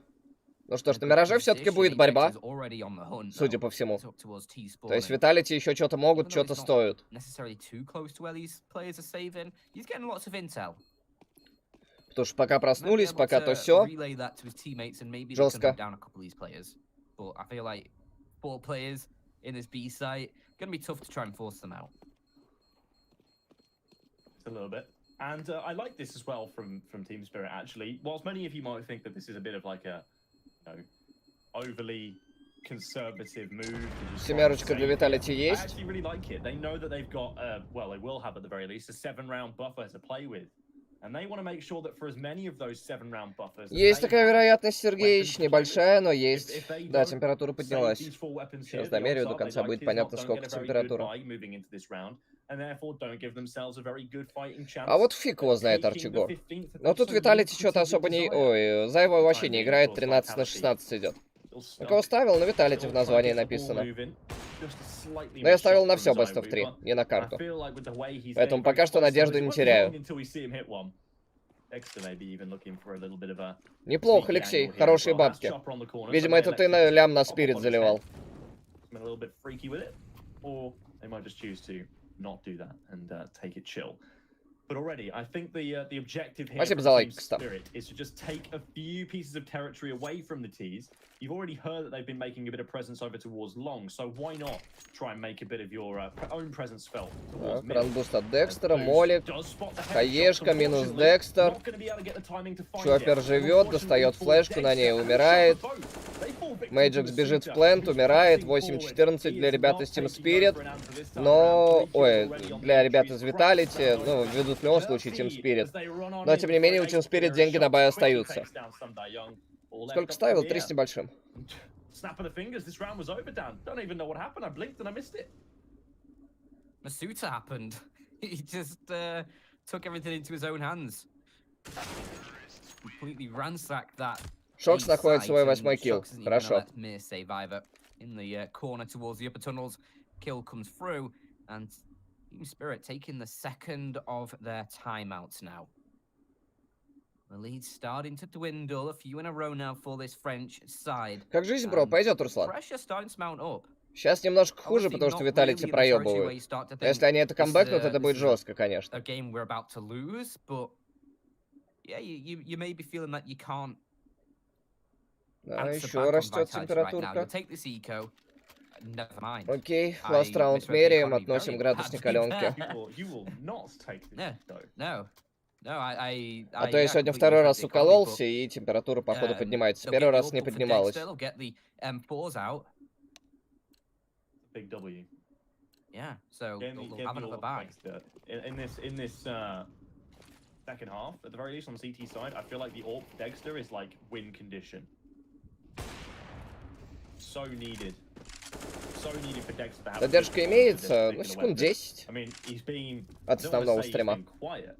Ну что ж, на Мираже все-таки будет борьба, судя по всему. То есть Виталити еще что-то могут, что-то стоят. Потому что пока проснулись, пока то все. Жестко. And I like this as well from Team Spirit, actually. Whilst many of you might think that this is a bit of like a, you know, overly conservative move. Семерочка для Vitality I есть. actually really like it. They know that they've got, well, they will have at the very least a 7-round buffer to play with. Есть такая вероятность, Сергеич, небольшая, но есть. Да, температура поднялась. Сейчас домеряю, до конца будет понятно, сколько температура. А вот фиг его знает, Арчигор. Но тут Виталити что-то особо не... Ой, Зайва вообще не играет, 13 на 16 идет. На кого ставил? На Виталити в названии написано. Но я ставил на все Best of 3, не на карту. Поэтому пока что надежду не теряю. Неплохо, Алексей, хорошие бабки. Видимо, это ты на лям на спирит заливал. Спасибо за лайк, кстати. You've already heard that they've been making a bit of presence over towards long, so why not try and make a bit of your own presence felt? Ранбуст от Декстера, Молик, Хаешка, минус Декстер. Чоппер живет, достает флешку, на ней умирает. Мэйджикс бежит в плент, умирает. 8-14 для ребят из Team Spirit. Но, ой, для ребят из Vitality, ну, ведут в любом случае Team Spirit. Но, тем не менее, у Team Spirit деньги на бай остаются. Сколько ставил? 3 с небольшим. Masuta happened. He just took everything into his own hands. Completely ransacked that. Шокс находит свой 8-й килл. Хорошо. In the corner towards the upper tunnels, kill comes through, and Team Spirit taking the second of their timeouts now. The lead's starting to dwindle, a few in a row now for this French side. Как жизнь, бро? Пойдет, Руслан. Pressure starting to mount up. Сейчас немножко хуже, потому что Виталити проебывают. Но если они это камбэкнут, это будет жестко, конечно. A game we're about to lose, but yeah, you may be feeling that you can't. Да, еще растет температурка. Take this eco. Never mind. Окей, last round меряем, относим градусник Аленке. А то я сегодня второй раз укололся, и температура, походу, поднимается. Первый раз не поднималась. Big W. Yeah, so we'll have another bag. In this second half, at the very least on CT side, I feel like the AWP Dexter is like win condition. So needed. So needed for Dexter to have. Задержка имеется, ну, секунд 10. I mean, he's been от основного стрима. Quiet,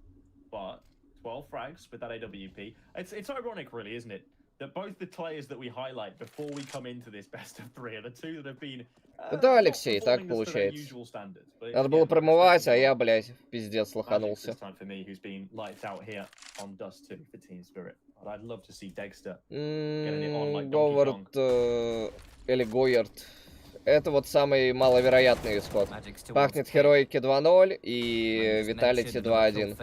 but 12 frags with that AWP. It's ironic, really, isn't it? That both the players that we highlight before we come into this best of 3 are the two that have been. Да, Алексей, так получается. Надо было промывать, а я, блядь, пиздец лоханулся. Говард или Гойерт. Это вот самый маловероятный исход. Пахнет Хероики 2-0 и Виталити 2-1.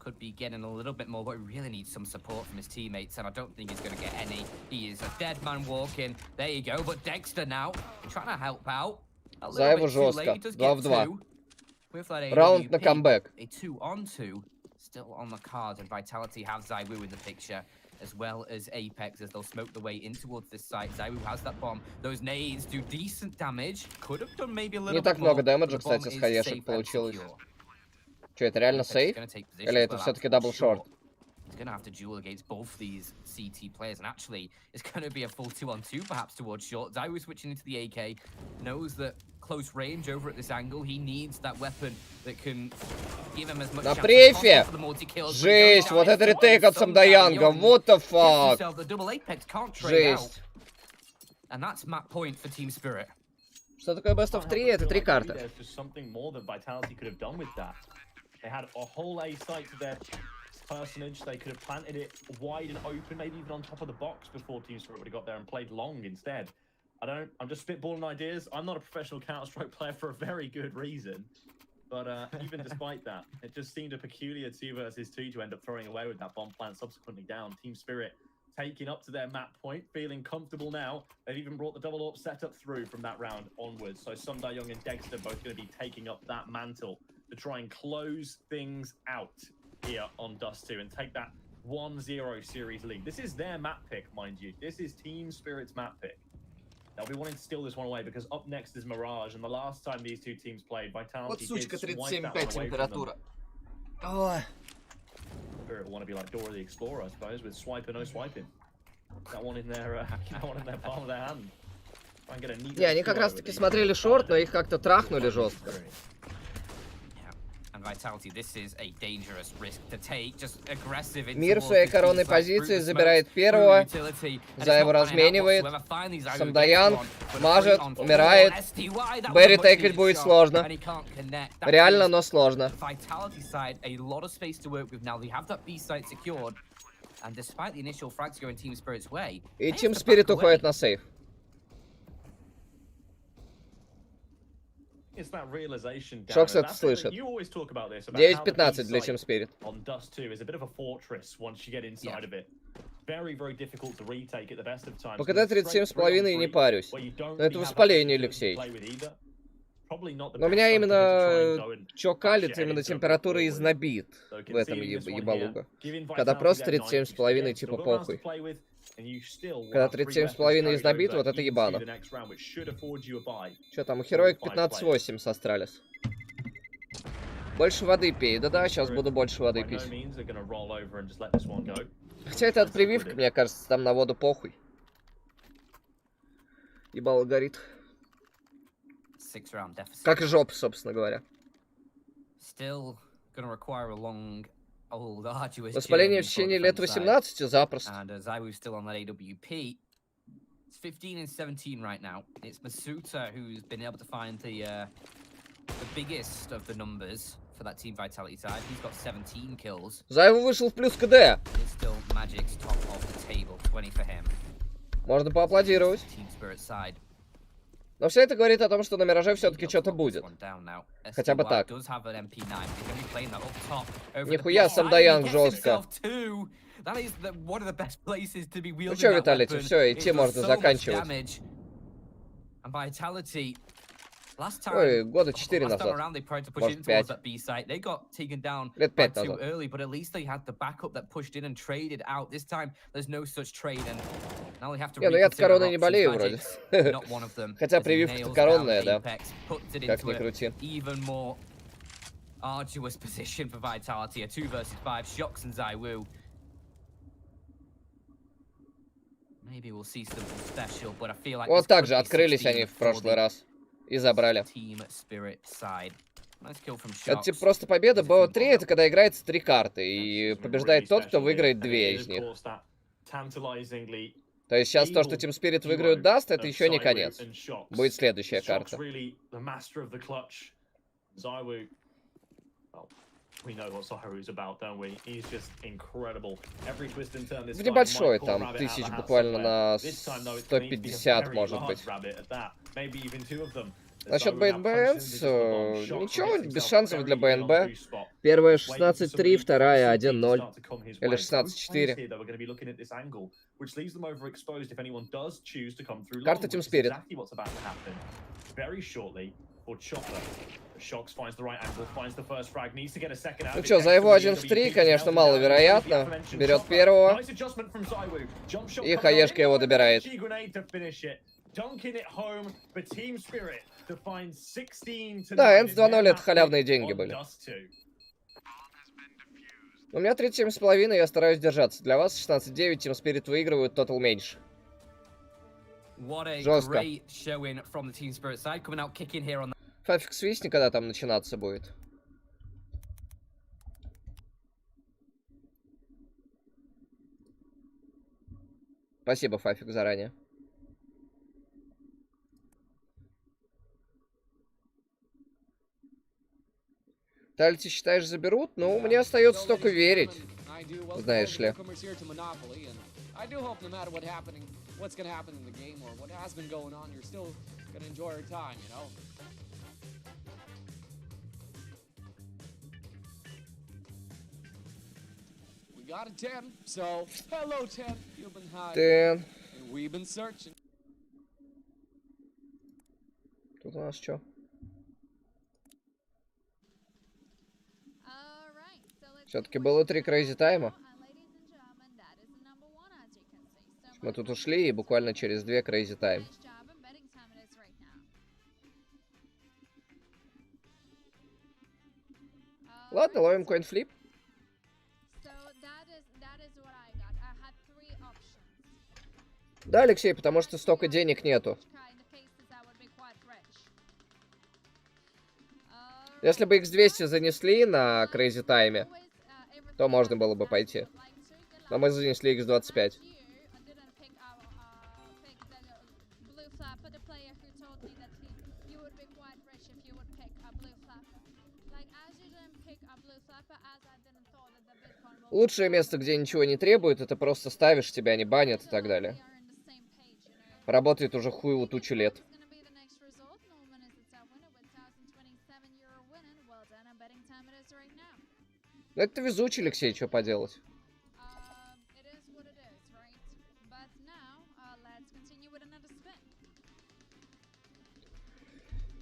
Could be getting a little bit more, but he really needs some support from his teammates, and I don't think he's going to get any. He is a dead man walking. There you go, but Dexter now trying to help out. Зайва жестко. 2 в 2. Раунд на камбэк. A 2-on-2 still on the cards, and Vitality have Zaiwu in the picture, as well as Apex, as they'll smoke the way in towards this site. Zaiwu has that bomb. Those nades do decent damage. Could have done maybe a little bit more. Не так много дэмэджа, кстати, с хаешек получилось. Что, это реально сейф? Или это все-таки дабл-шорт? He's going to have to duel against both these CT players, and actually, it's going to be a full 2-on-2 perhaps towards short. Zaiwu switching into the AK, knows that close range over at this angle, he needs that weapon that can give him as much chance as possible for the multi-kills. Жесть, вот это ретейк от Самдаянга, what the fuck? Жесть. And that's map point for Team Spirit. Что такое Best of 3? Это 3 карты. They had a whole A site to their personage. They could have planted it wide and open, maybe even on top of the box before Team Spirit would have got there and played long instead. I'm just spitballing ideas. I'm not a professional Counter-Strike player for a very good reason. But even despite that, it just seemed a peculiar 2 versus 2 to end up throwing away with that bomb plant subsequently down. Team Spirit taking up to their map point, feeling comfortable now. They've even brought the double AWP setup through from that round onwards. So Sumdayoung and Dexter both going to be taking up that mantle to try and close things out here on Dust 2 and take that 1-0 series lead. This is their map pick, mind you. This is Team Spirit's map pick. They'll be wanting to steal this one away because up next is Mirage, and the last time these two teams played, Vitality Вот did сучка, swipe that one 37,5 away from them. температура. Ой. Spirit will want to be like Dora the Explorer, I suppose, with swipe or no swiping. That one in their palm of their hand. Try and get a neat Не, они как раз таки смотрели шорт, но их как-то трахнули жестко. Мир в своей коронной позиции забирает первого. За его разменивает. Самдаянг мажет, умирает. Берри тейкать будет сложно. Реально, но сложно. И Team Spirit уходит на сейф. Шокс это слышит. 9-15 для Team Spirit. Пока 37,5 не парюсь. Но это воспаление, Алексей. Но меня именно чё калит, именно температура изнобит в этом ебалуга. Когда просто 37,5 типа похуй. Когда 37,5 изнобит, вот это ебано. Чё там, у Heroic 15-8 с Астралис. Больше воды пей. Да-да, сейчас буду больше воды пить. Хотя это от прививки, мне кажется, там на воду похуй. Ебало горит. Как и жопа, собственно говоря. Воспаление в течение лет 18 запросто. Зайву вышел в плюс КД. Можно поаплодировать. Но все это говорит о том, что на Мираже все-таки что-то будет. Хотя бы так. Нихуя, Самдаянг жестко. Ну что, Виталити, все, идти можно заканчивать. Ой, года 4 назад. Может, 5. Лет 5 назад. Не, ну я от короны не болею вроде. Хотя прививка-то коронная, да. Как ни крути. Вот так же открылись они в прошлый раз. И забрали. Это типа просто победа. БО3 это когда играется 3 карты. И побеждает тот, кто выиграет 2 из них. То есть сейчас то, что Team Spirit выиграют Даст, это еще не конец. Будет следующая карта. В небольшой, там, тысяч буквально на 150, может быть. Насчет БНБ, ничего, без шансов для БНБ. Первая 16-3, вторая 1-0. Или 16-4. Карта Team Spirit. Ну что, за его 1 в 3, конечно, маловероятно. Берет первого. И хаешка его добирает. Да, Энс 2-0 это халявные деньги были. У меня 37,5, я стараюсь держаться. Для вас 16-9, Team Spirit выигрывают, тотал меньше. Жестко. Фафик свистни, когда там начинаться будет. Спасибо, Фафик, заранее. Тальти, считаешь, заберут? Ну, мне остается только верить. Знаешь ли. Тен. Тут у нас что? Все-таки было 3 крейзи тайма. Мы тут ушли и буквально через 2 крейзи тайм. Ладно, ловим коинфлип. Да, Алексей, потому что столько денег нету. Если бы X200 занесли на Crazy Time, то можно было бы пойти. Но мы занесли X25. Лучшее место, где ничего не требует, это просто ставишь, тебя не банят и так далее. Работает уже хуеву тучу лет. Ну, это везучий, Алексей, что поделать.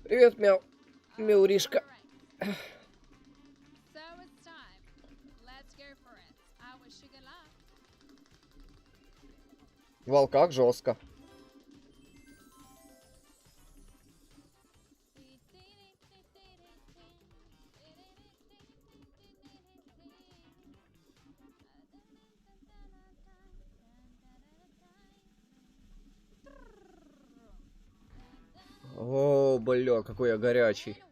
Привет, мяу. Мяуришка. В волках жестко. О, бля, какой я горячий.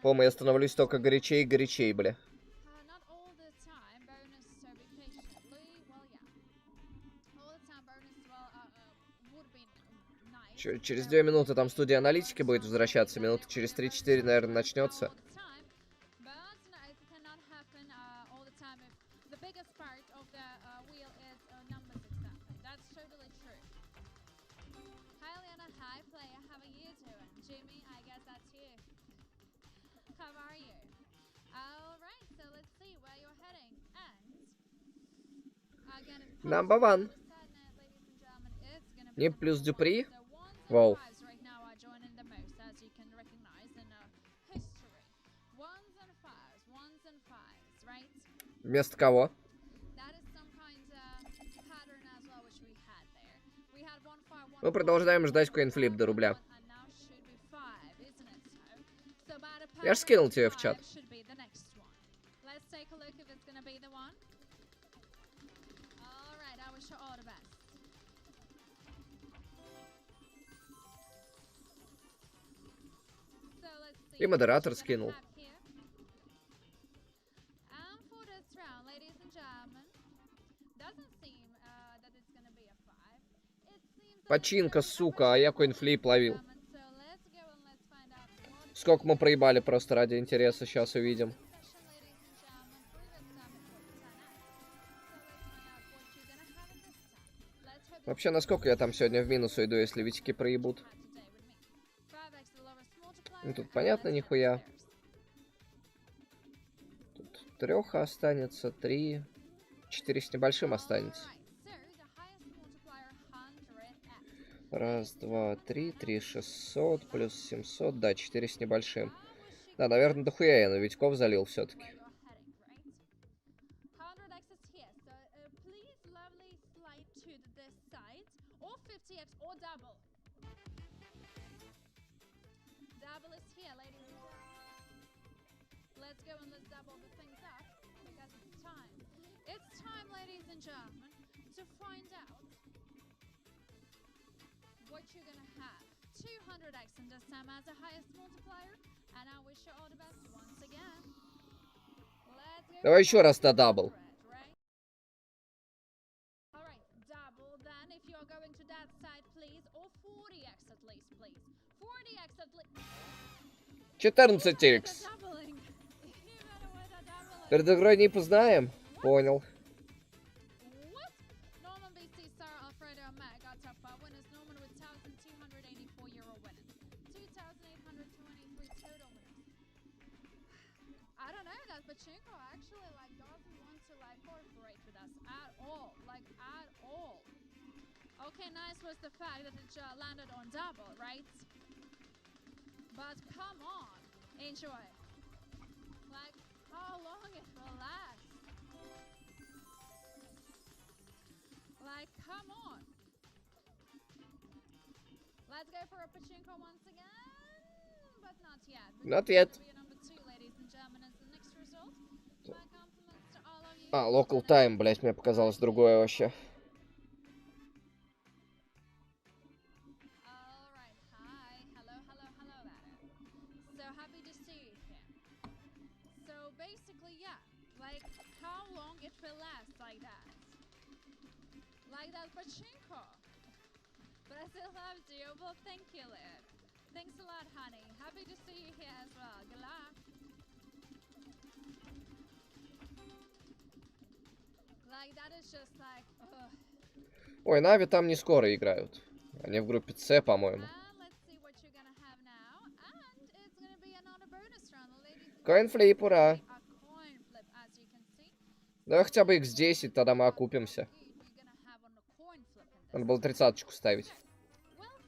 По-моему, я становлюсь только горячей и горячей, бля. Через 2 минуты там студия аналитики будет возвращаться. Минуты через 3-4, наверное, начнется. Number one. Не плюс Дюпри. Вау. Вместо кого? Мы продолжаем ждать коинфлип до рубля. Я ж скинул тебе в чат. И модератор скинул. Починка, сука, а я коинфлип ловил. Сколько мы проебали просто ради интереса, сейчас увидим. Вообще, насколько я там сегодня в минус уйду, если витики проебут? Ну, тут понятно, нихуя. Тут 3 останется, 3, 4 с небольшим останется. 1, 2, 3, 3 600 плюс 700, да, 4 с небольшим. Да, наверное, дохуя я на витьков залил все-таки. Давай еще раз на дабл. $14. Перед игрой не познаем? Понял. Okay, nice was the fact that it landed on double, right? But come on, enjoy. Like, how long it will last? Like, come on. Let's go for a pachinko once again, but not yet. Not yet. Number 2, ladies and gentlemen. А, local time, блять, мне показалось другое вообще. Alright, hi. Hello, hello, hello there. So happy to see you here. So basically, yeah, like how long it will last like that? Like that pachinko. But I still love you. Well, thank you, Lid. Thanks a lot, honey. Happy to see you here as well. Good luck. Like that is just like, ugh. Ой, нави там не скоро играют. Они в группе С, по-моему. Let's see what you're gonna have now. And it's gonna be another bonus round, ladies. Коинфлип, ура. A coin flip, as you can see. Давай хотя бы x10, тогда мы окупимся. You're gonna have on a coin flip in this. Надо было 30-очку ставить. Welcome.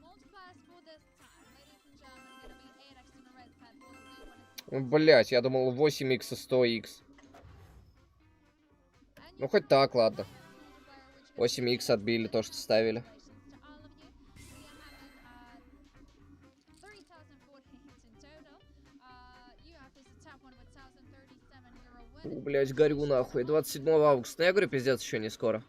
Multipliers for this time, ladies and gentlemen, gonna be 8x on the red side. What do you wanna see? Блять, я думал 8х и 100х. Ну хоть так, ладно. 8х отбили то, что ставили. Блять, горю нахуй. 27 августа. Ну, я говорю, пиздец, еще не скоро.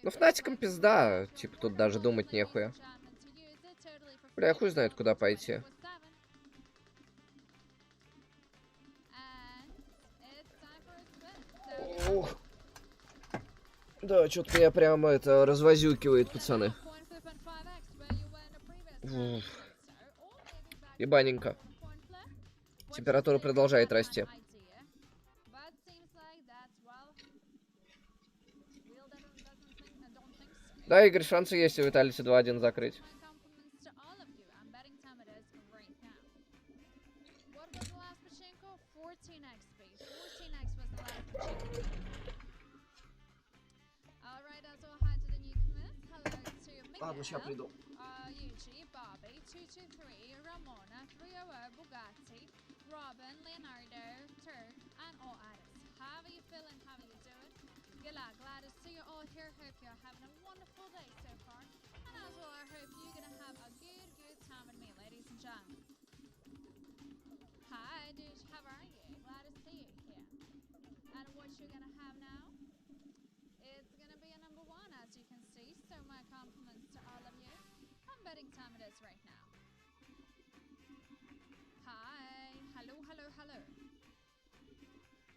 Ну, Фнатиком пизда. Типа, тут даже думать нехуя. Бля, хуй знает, куда пойти. Ух. Да, что-то меня прямо это развозюкивает, пацаны. Ух. Ебаненько. Температура продолжает расти. Да, Игорь, шансы есть у Виталити 2-1 закрыть. Ладно, сейчас приду. Robin, Leonardo, Turk, and all others. How are you feeling? How are you doing? Good luck. Glad to see you all here. Hope you're having a wonderful day so far. And as well, I hope you're gonna have a good time with me, ladies and gentlemen. Hi, dude. How are you? Glad to see you here. And what you're gonna have now? It's gonna be a number 1, as you can see. So my compliments to all of you. I'm betting time it is right now. Hi. Hello, hello, hello.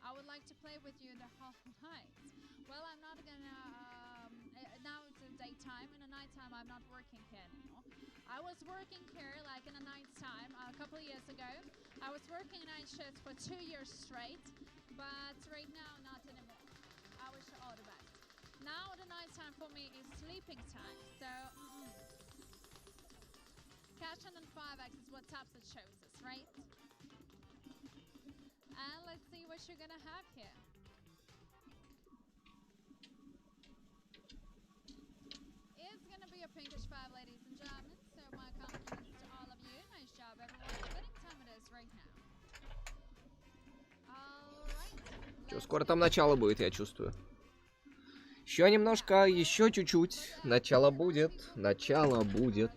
I would like to play with you the whole night. Well, I'm not gonna, now it's the daytime. In the nighttime, I'm not working here anymore. I was working here, like, in the nighttime a couple of years ago. I was working night shifts for 2 years straight, but right now, not anymore. I wish you all the best. Now, the nighttime for me is sleeping time, so, Cash and 5x is what tops it shows us, right? And let's see what you're gonna have here. It's gonna be a pinkish 5, ladies and gentlemen. So my compliments to all of you. Nice job, everyone. Betting time it is right now. Alright. Чё, скоро там начало будет, я чувствую. Еще немножко, еще чуть-чуть. Начало будет, начало будет.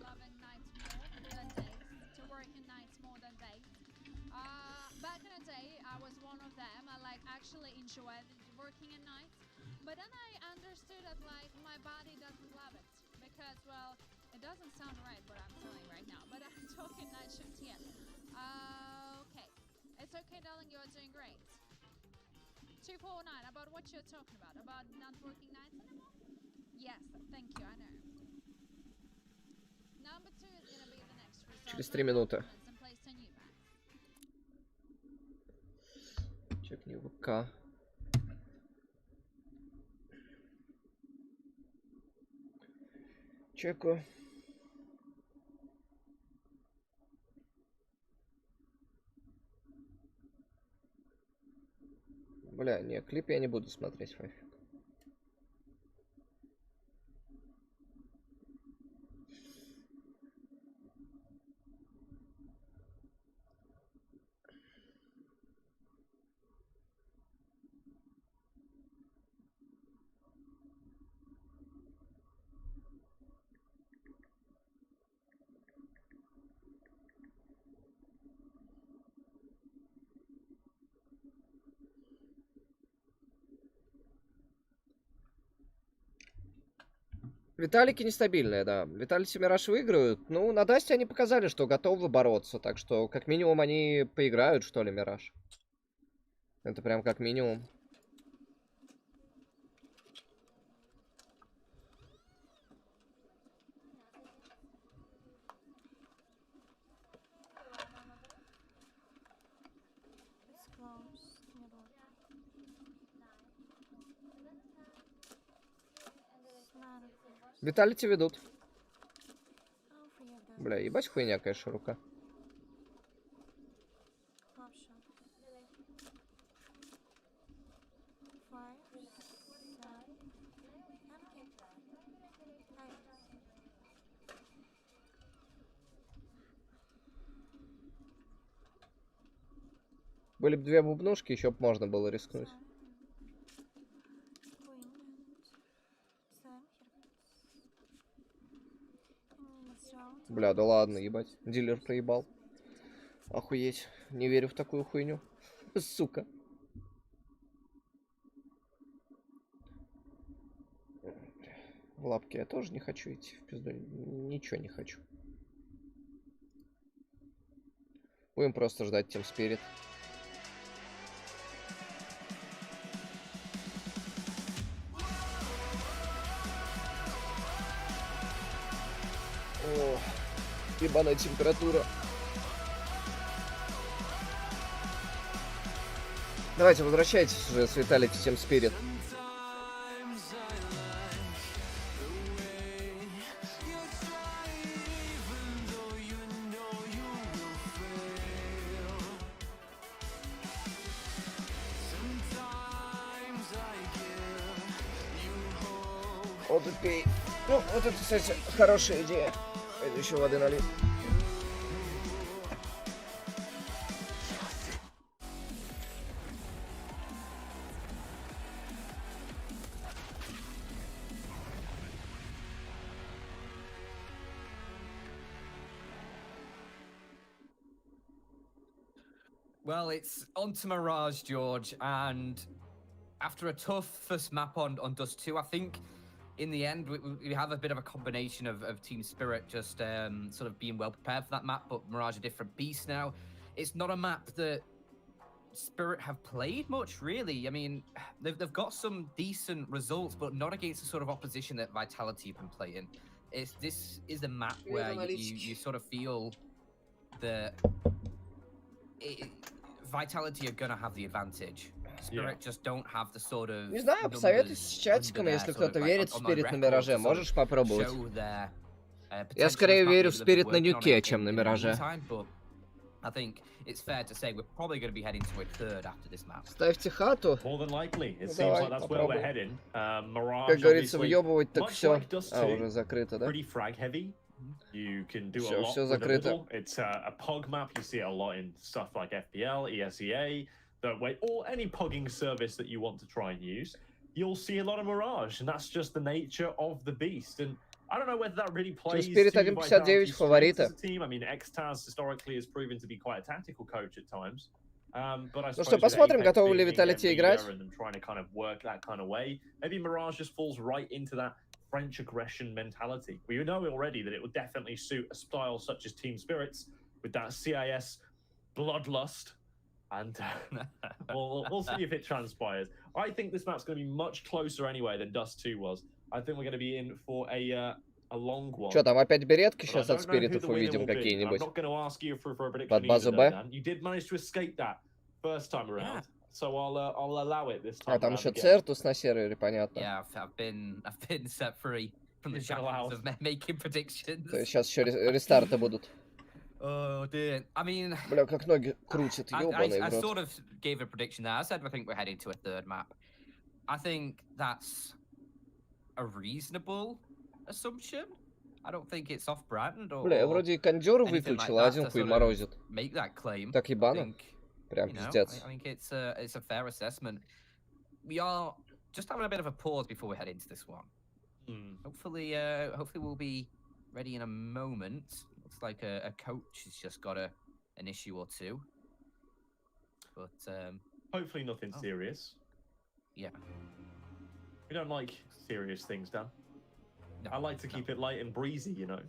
But then I understood that, like, my body doesn't love it. Because, well, it doesn't sound right what I'm telling right now. But I'm talking night shift here. Okay. It's okay, darling, you're doing great. 249, about what you're talking about? About not working nights anymore? Yes, thank you, I know. Number 2 is gonna be the next result. Через 3 минуты. Чекни ВК. Чекаю. Бля, не, клип я не буду смотреть, пофиг. Виталики нестабильные, да. Виталити Мираж выиграют. Ну, на Дасте они показали, что готовы бороться. Так что, как минимум, они поиграют, что ли, Мираж. Это прям как минимум. Виталити ведут. Бля, ебать хуйня, конечно, рука. Были бы две бубнушки, еще бы можно было рискнуть. Бля, да ладно, ебать. Дилер проебал. Охуеть. Не верю в такую хуйню. Сука. В лапки я тоже не хочу идти. В пизду. Ничего не хочу. Будем просто ждать Team Spirit. О, ебаная температура. Давайте, возвращайтесь уже с Виталити Team Spirit. Вот пей. Ну, вот это, кстати, хорошая идея. Это еще воды налить. Well, it's on to Mirage, George, and after a tough first map on Dust 2, I think in the end we have a bit of a combination of Team Spirit just sort of being well prepared for that map, but Mirage a different beast now. It's not a map that Spirit have played much, really. I mean, they've got some decent results, but not against the sort of opposition that Vitality have been playing. This is a map where you sort of feel that Vitality are gonna have the advantage. Spirit just don't have the sort of. Не знаю, посоветуй с чатиком, если кто-то верит в Спирит на Мираже, можешь попробовать. Я скорее верю в Спирит на Нюке, чем на Мираже. Ставьте хату. Давай, попробуем. Как говорится, въебывать так все. А, уже закрыто, да? Все закрыто. It's a POG map. You see it a lot in stuff like FPL, ESEA, or any pogging service that you want to try and use. You'll see a lot of Mirage, and that's just the nature of the beast. And I don't know whether that really plays to Vitality's strengths as a team. I mean, Xtaz historically has proven to be quite a tactical coach at times. But I suppose что, посмотрим, готовы ли Vitality играть. Trying to kind of work that kind of way. Maybe Mirage just falls right into that French aggression mentality. We know already that it will definitely suit a style such as Team Spirits with that CIS bloodlust, and we'll see if it transpires. I think this map's going to be much closer anyway than Dust 2 was. I think we're going to be in for a long one. Что там, опять беретки сейчас от спиритов увидим какие-нибудь? Под базу Б? You did manage to escape that first time around. So I'll allow it this time. А там еще Цертус на сервере, понятно. Yeah, I've been set free from the shackles of making predictions. То есть сейчас еще рестарты будут. Oh dear. I mean, бля, как ноги крутят, ёбаный в рот. I sort of gave a prediction there. I said I think we're heading to a third map. I think that's a reasonable assumption. I don't think it's off-brand or. Бля, я вроде и кондёр выключил, а один хуй морозит. Make that claim. Так ебано. Прям пиздец. I think it's a fair assessment. We are just having a bit of a pause before we head into this one. Hopefully we'll be ready in a moment. Looks like a coach has just got an issue or two. But hopefully nothing serious. Yeah. We don't like serious things, Dan. I like to keep it light and breezy, you know,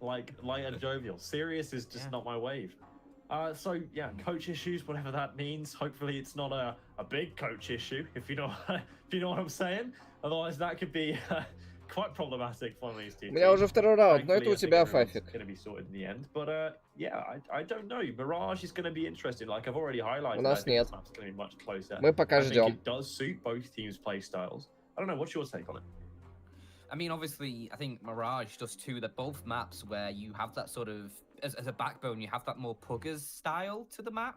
like light and jovial. Serious is just not my wave. So yeah, coach issues, whatever that means. Hopefully it's not a big coach issue, if you know what I'm saying. Otherwise that could be quite problematic for these two. У меня уже второй раунд, но это у тебя, Фафик. Going to be sorted in the end, but yeah, I don't know. Mirage is going to be interesting. Like I've already highlighted. У нас нет. It's going to be much closer. Мы пока ждем. It does suit both teams' play styles. I don't know. What's your take on it? I mean, obviously, I think Mirage does too. They're both maps where you have that sort of, as a backbone, you have that more Puggers style to the map,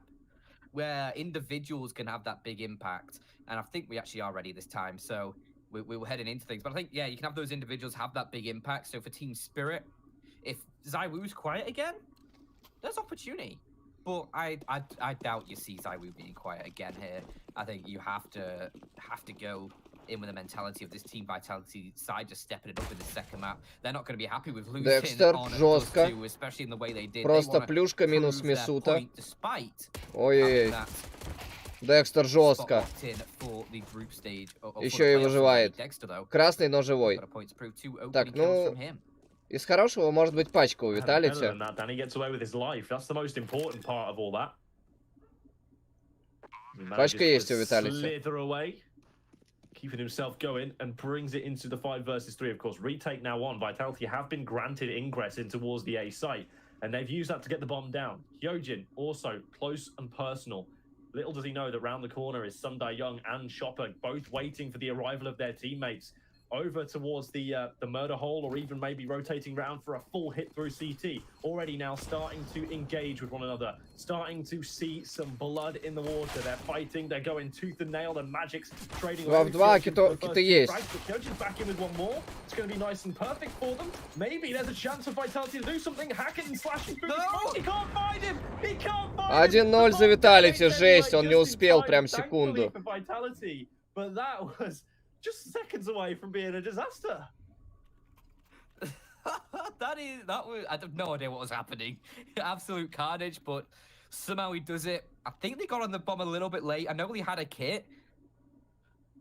where individuals can have that big impact. And I think we actually are ready this time. So we were heading into things. But I think, yeah, you can have those individuals have that big impact. So for Team Spirit, if ZywOo's quiet again, there's opportunity. But I doubt you see ZywOo being quiet again here. I think you have to go in with the mentality of this team vitality side, just stepping it up in the second map. They're not going to be happy with losing Dexter, on жестко. two, especially in the way they did. Просто плюшка минус Мисута. Ой-ой-ой. Декстер жестко. Еще и выживает. Красный, но живой. Так, ну... Из хорошего может быть пачка у Виталити. Пачка есть у Виталити. Keeping himself going and brings it into the 5 versus 3. Of course, retake now on. Vitality have been granted ingress in towards the A site, and they've used that to get the bomb down. Hyojin also close and personal. Little does he know that round the corner is Sunday Young and Chopper, both waiting for the arrival of their teammates over towards the murder hole, or even maybe rotating round for a full hit through CT. Already now starting to engage with one another, starting to see some blood in the water. They're fighting, they're going tooth and nail, and Magic's trading away. Киты есть. Hyojin's back in with one more. It's going to be nice and perfect for them. Maybe there's a chance for Vitality to do something. Hacking and slashing through the smoke. He can't find him. He can't find him. 1-0 за Виталити, жесть, он не успел прям секунду. But that was just seconds away from being a disaster. that was, I have no idea what was happening. Absolute carnage, but somehow he does it. I think they got on the bomb a little bit late. I know he had a kit,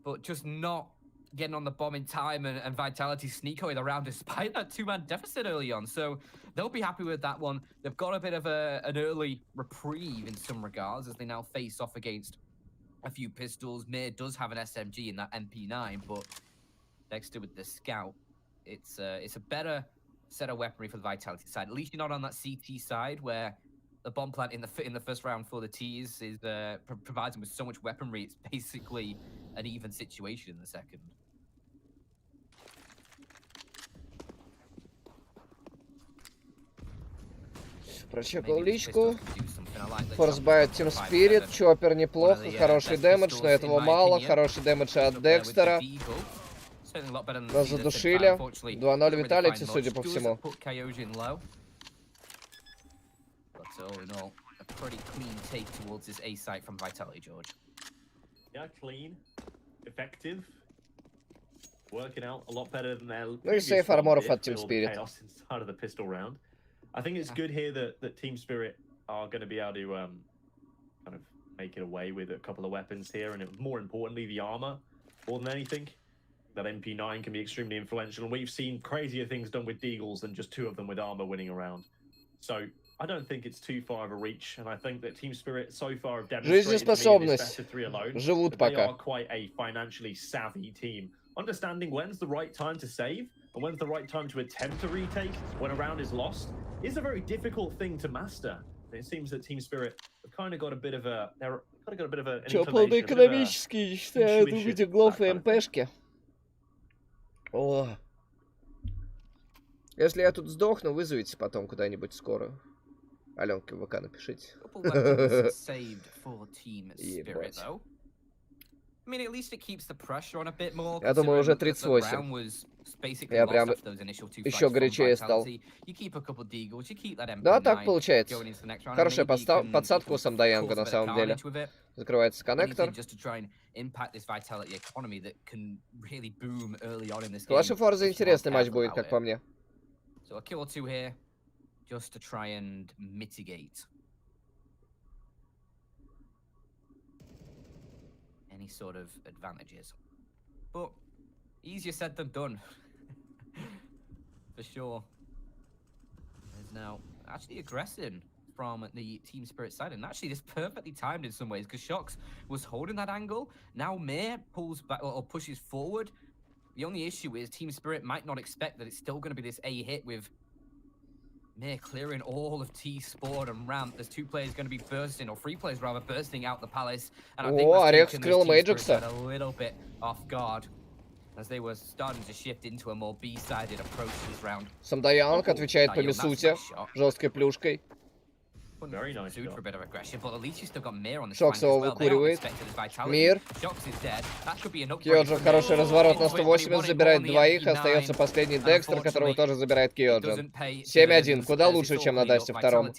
but just not getting on the bomb in time, and Vitality sneaking around despite that 2-man deficit early on. So they'll be happy with that one. They've got a bit of an early reprieve in some regards as they now face off against a few pistols. Mir does have an SMG in that MP9, but Dexter with the Scout, it's a better set of weaponry for the Vitality side. At least you're not on that CT side where the bomb plant in the first round for the T's is provides them with so much weaponry. It's basically an even situation in the second. Прочекал личку. Форсбайт Team Spirit. Чоппер неплохо. Хороший дэмэдж, но этого мало. Хороший дэмэдж от Декстера. Нас задушили. 2-0 Виталити, судя по всему. Ну и сейф арморов от Team Spirit. I think it's good here that Team Spirit are going to be able to kind of make it away with a couple of weapons here, and more importantly, the armor more than anything. That MP9 can be extremely influential, and we've seen crazier things done with Deagles than just 2 of them with armor winning a round. So I don't think it's too far of a reach, and I think that Team Spirit so far have demonstrated this best of 3 alone. Живут they пока. are quite a financially savvy team, understanding when's the right time to save and when's the right time to attempt to retake when a round is lost is a very difficult thing to master. And it seems that Team Spirit have kind of got a bit of a Чё, полноэкономические, считаю, думать углов и МПшки. О. Если я тут сдохну, вызовите потом куда-нибудь скорую. Аленке в ВК напишите. Ебать. Я думаю, уже 38. Я прям еще горячее стал. Да, так получается. Хорошая подсадка у Самдаянга на самом деле. Закрывается коннектор. Ваши форзы интересный матч будет, как по мне. Any sort of advantages, but easier said than done. for sure. There's now actually aggressing from the Team Spirit side, and actually this perfectly timed in some ways because Shox was holding that angle. Now Mir pulls back or pushes forward. The only issue is Team Spirit might not expect that it's still going to be this A hit with Mir clearing all of T-Sport and Ramp. There's two players going to be bursting, or three players rather, bursting out the Palace. And I think that's taken this Team Spirit a little bit off guard as they were starting to shift into a more B-sided approach this round. Самдаянг отвечает по Мисуте жесткой плюшкой. Very nice For a bit of aggression, but at least you still got Mir on the Шокс его выкуривает. Мир. Киоджин хороший разворот на 180, забирает двоих. Остается последний Декстер, которого тоже забирает Киоджин. 7-1, куда лучше, чем на Дасте втором.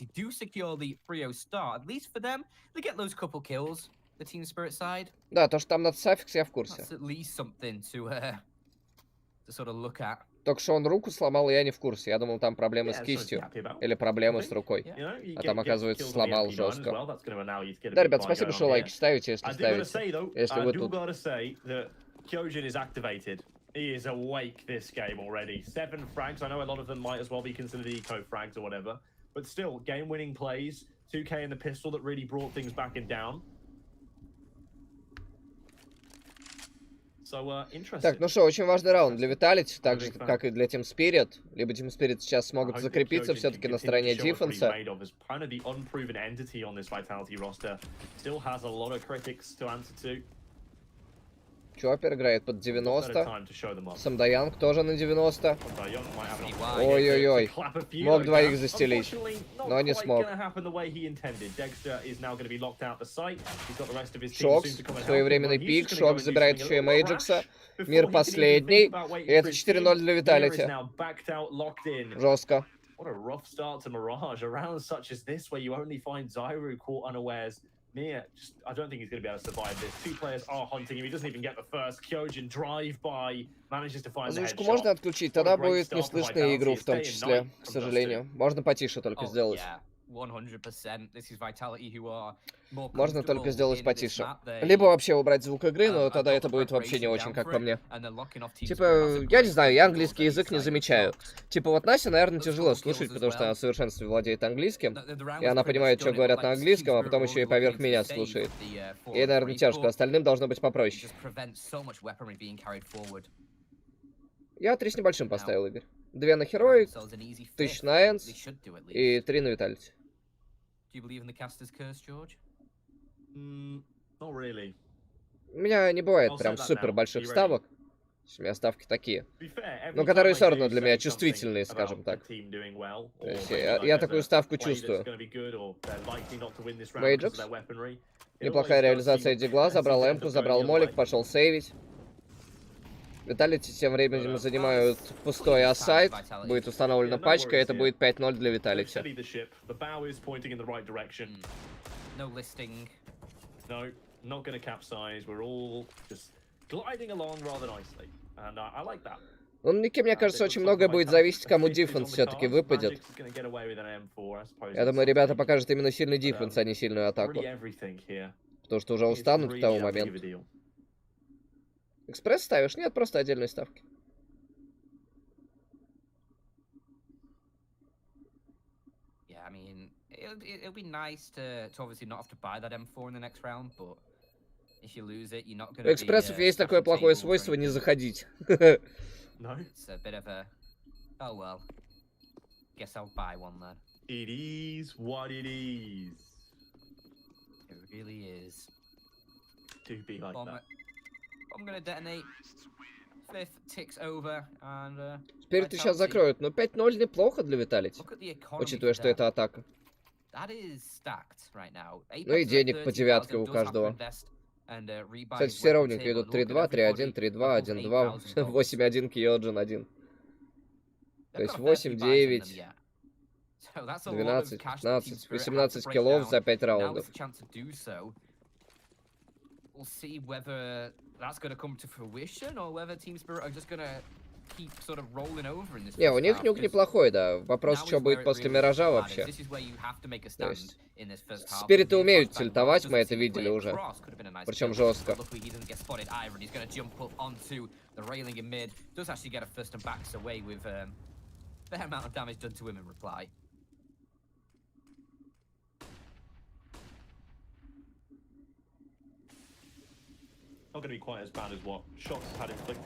Да, то, что там надо Саффикс, я в курсе. Только что он руку сломал, и я не в курсе. Я думал, там проблемы с кистью. Или проблемы с рукой. А там, оказывается, сломал жестко. Да, ребят, спасибо, что лайки ставите, если ставите. Если вы тут. He is awake this game already. 7 frags. I know a lot of them might as well be considered eco frags or whatever. But still, game-winning plays. 2K in the pistol that really brought things back and down. Так, ну что, очень важный раунд для Vitality, так же, как и для Team Spirit. Либо Team Spirit сейчас смогут закрепиться все-таки на стороне дефенса. Чоппер играет под 90. Самдаянг тоже на 90. Ой-ой-ой. Мог двоих застелить, но не смог. Шокс, своевременный пик. Шокс забирает еще и Мейджикса. Мир последний. И это 4-0 для Vitality. Жестко. What a rough start to Mirage. A round such as this where you only find Zyru caught unawares. Mir, just, I don't think he's going to be able to survive this. Two players are hunting him. He doesn't even get the first. Kyojin drive by, manages to find the headshot. Озвучку можно отключить, тогда будет не слышно игру в том числе, к сожалению. Можно потише только сделать. 100%. This is Vitality who are more Можно только сделать потише. Либо вообще убрать звук игры, но тогда это будет вообще не очень, как по мне. Типа, я не знаю, я английский язык не замечаю. Типа, вот Настя, наверное, тяжело слушать, потому что она в совершенстве владеет английским. И она понимает, что говорят на английском, а потом еще и поверх меня слушает. Ей, наверное, тяжко, остальным должно быть попроще. Я 3 с небольшим поставил, Игорь. 2 на Heroic, 1000 на Энс и 3 на Vitality. Do you believe in the caster's curse, George? Not really. У меня не бывает прям супер больших ставок. У меня ставки такие. Но которые все равно для меня чувствительные, скажем так. То есть я такую ставку чувствую. Мейджикс. Неплохая реализация дигла. Забрал эмку, забрал молик, пошел сейвить. Vitality тем временем занимают пустой ассайд. Будет установлена пачка, и это будет 5-0 для Vitality. Ну, Ники, мне кажется, очень многое будет зависеть, кому дефенс все-таки выпадет. Я думаю, ребята покажут именно сильный дефенс, а не сильную атаку. Потому что уже устанут к тому моменту. Экспресс ставишь? Нет, просто отдельные ставки. Yeah, I mean, it'll be nice to obviously not have to buy that M4 in the next round, but if you lose it, you're not going to. У экспрессов есть такое плохое свойство не заходить. It's a bit of a. Oh well. Guess I'll buy one then. It is what it is. It really is. To be like that. I'm gonna detonate. 5th ticks over and. Теперь ты сейчас закроют, но 5-0 неплохо для Vitality, учитывая, что это атака. Ну и денег по девятке у каждого. Кстати, все ровненько идут 3-2, 3-1, 3-2, 1-2, 8-1, Киоджин 1. То есть 8-9, 12, 15, 18 киллов за 5 раундов. We'll see whether that's going to come to fruition or whether Team Spirit are just going to keep sort of rolling over in this. Не, у них нюк неплохой, да. Вопрос, что будет после Миража вообще. То есть Спириты умеют тильтовать, мы это видели уже. Причем жестко. fair amount of damage done to him in reply.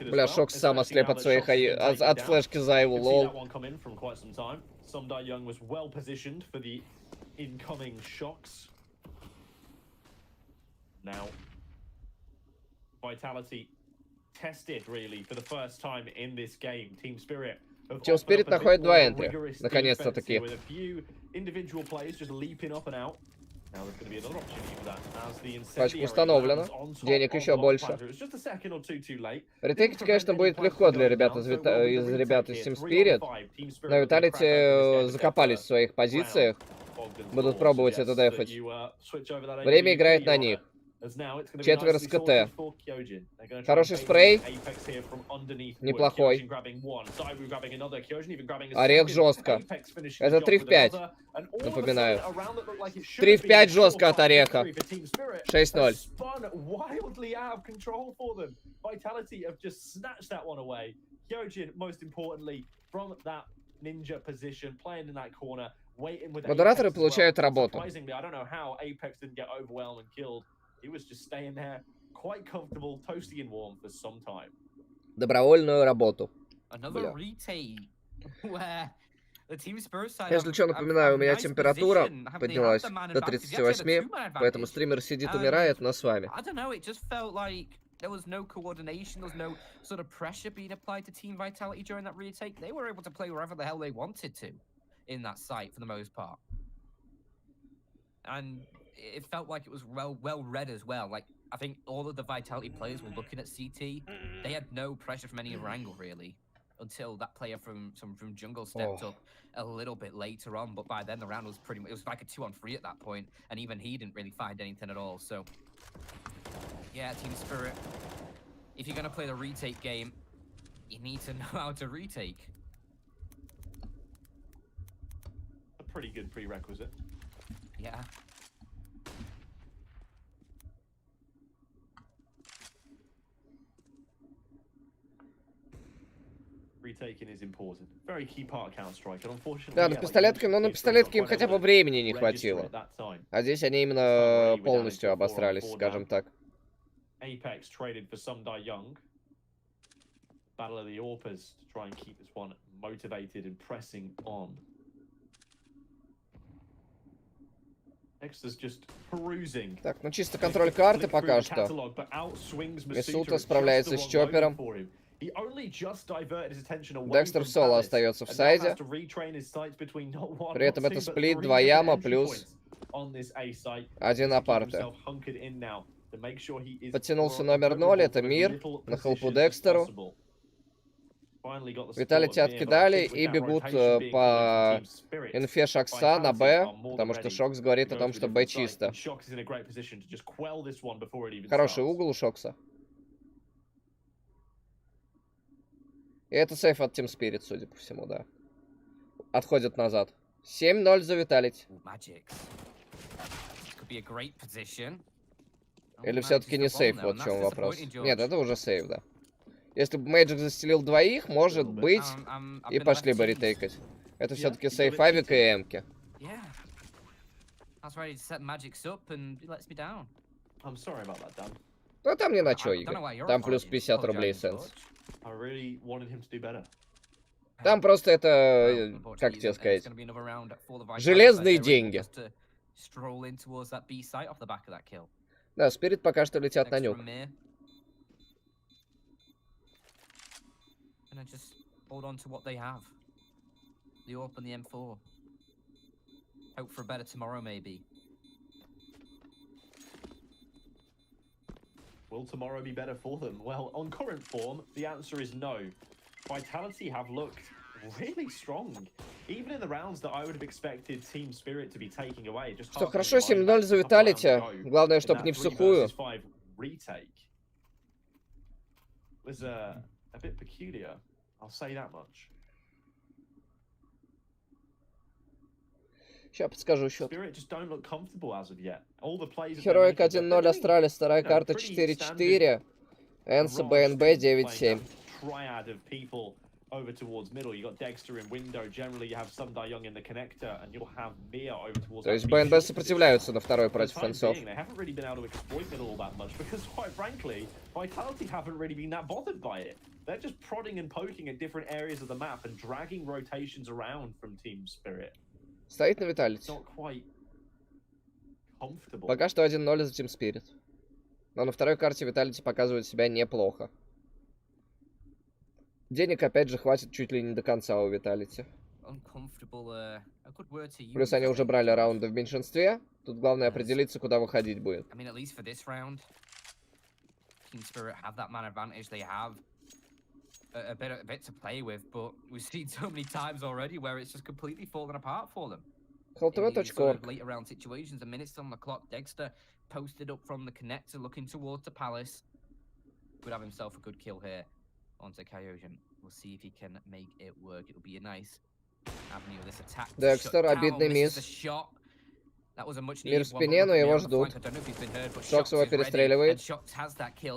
Бля, Шокс сам ослеп от своих от флешки за его, лол. Team Spirit находит 2 энтри. Наконец-то таки. Пачка установлена. Денег еще больше. Ретейкить, конечно, будет легко для ребят из Team Spirit. Но Vitality закопались в своих позициях. Будут пробовать это дефать. Время играет на них. Четверть с КТ. Хороший спрей. Неплохой. Орех жестко. Это 3 в 5. Напоминаю. 3 в 5 жестко от Ореха. 6-0. Модераторы получают работу. Добровольную работу. Если что, напоминаю, у меня температура поднялась до 38, поэтому стример сидит, умирает, но с вами. There was no coordination, there was no sort of pressure being applied to Team Vitality during that retake. They were able to play wherever the hell they wanted to in that site for the most part. And it felt like it was well read as well. Like, I think all of the Vitality players were looking at CT. They had no pressure from any other angle, really, until that player from jungle stepped up a little bit later on. But by then, the round was pretty much, it was like a 2-on-3 at that point, and even he didn't really find anything at all. So, yeah, Team Spirit, if you're going to play the retake game, you need to know how to retake. A pretty good prerequisite. Yeah. Да, на пистолетке, но на пистолетке им хотя бы времени не хватило. А здесь они именно полностью обосрались, скажем так. Apex traded for some Die Young. Battle of the Orpers to try and keep this one motivated and pressing on. Extra's just perusing. Так, ну чисто контроль карты пока что. Мисута справляется с Чоппером. Декстер в соло остается в сайде. При этом это сплит, 2 яма плюс 1 апарте. Подтянулся номер 0, это Мир, на хелпу Декстеру. Виталити откидали и бегут по инфе Шокса на Б, потому что Шокс говорит о том, что Б чисто. Хороший угол у Шокса. И это сейф от Team Spirit, судя по всему, да. Отходят назад. 7-0 за Виталити. Или все-таки не сейф, вот в чем вопрос. Нет, это уже сейф, да. Если бы Мэджик застелил двоих, может быть, и пошли бы ретейкать. Это все-таки сейф Авика и Эмки. Ну там не на чё, Игорь. Там плюс 50 рублей сенс. Там просто это, как тебе сказать, железные деньги. Да, Спирит пока что летят на нюк. Will tomorrow be better for them? Well, on current form, the answer is no. Vitality have looked really strong. Even in the rounds that I would have expected Team Spirit to be taking away. Что хорошо, 7-0 за Виталити. Главное, чтобы не в сухую. Was a bit peculiar. I'll say that much. Сейчас подскажу счет. Heroic 1-0 Астралис, вторая карта 4-4. Энса БНБ 9-7. over towards middle. You got Dexter in window. Generally, you have some Young in the connector, and you'll have Mia over towards. То есть БНБ сопротивляются на второй против фэнсов. They haven't really been able to exploit it all that much because, quite frankly, Vitality haven't really been that bothered by it. They're just prodding and poking at different areas of the map and dragging rotations around from Team Spirit. Стоит на Виталити. Not quite comfortable. Пока что 1-0 за Team Spirit. Но на второй карте Виталити показывает себя неплохо. Денег, опять же, хватит чуть ли не до конца у Виталити. Плюс они уже брали раунды в меньшинстве. Тут главное определиться, куда выходить будет. A bit to play with, but we've seen so many times already where it's just completely fallen apart for them. ХЛТВ.орг. Later round situations, a minute on the clock. Dexter posted up from the connector, looking towards the palace. Could have himself a good kill here onto Kyojin. We'll see if he can make it work. It'll be a nice avenue of this attack. Dexter, обидный мисс. Мир в спине, но его ждут. Шокс его перестреливает.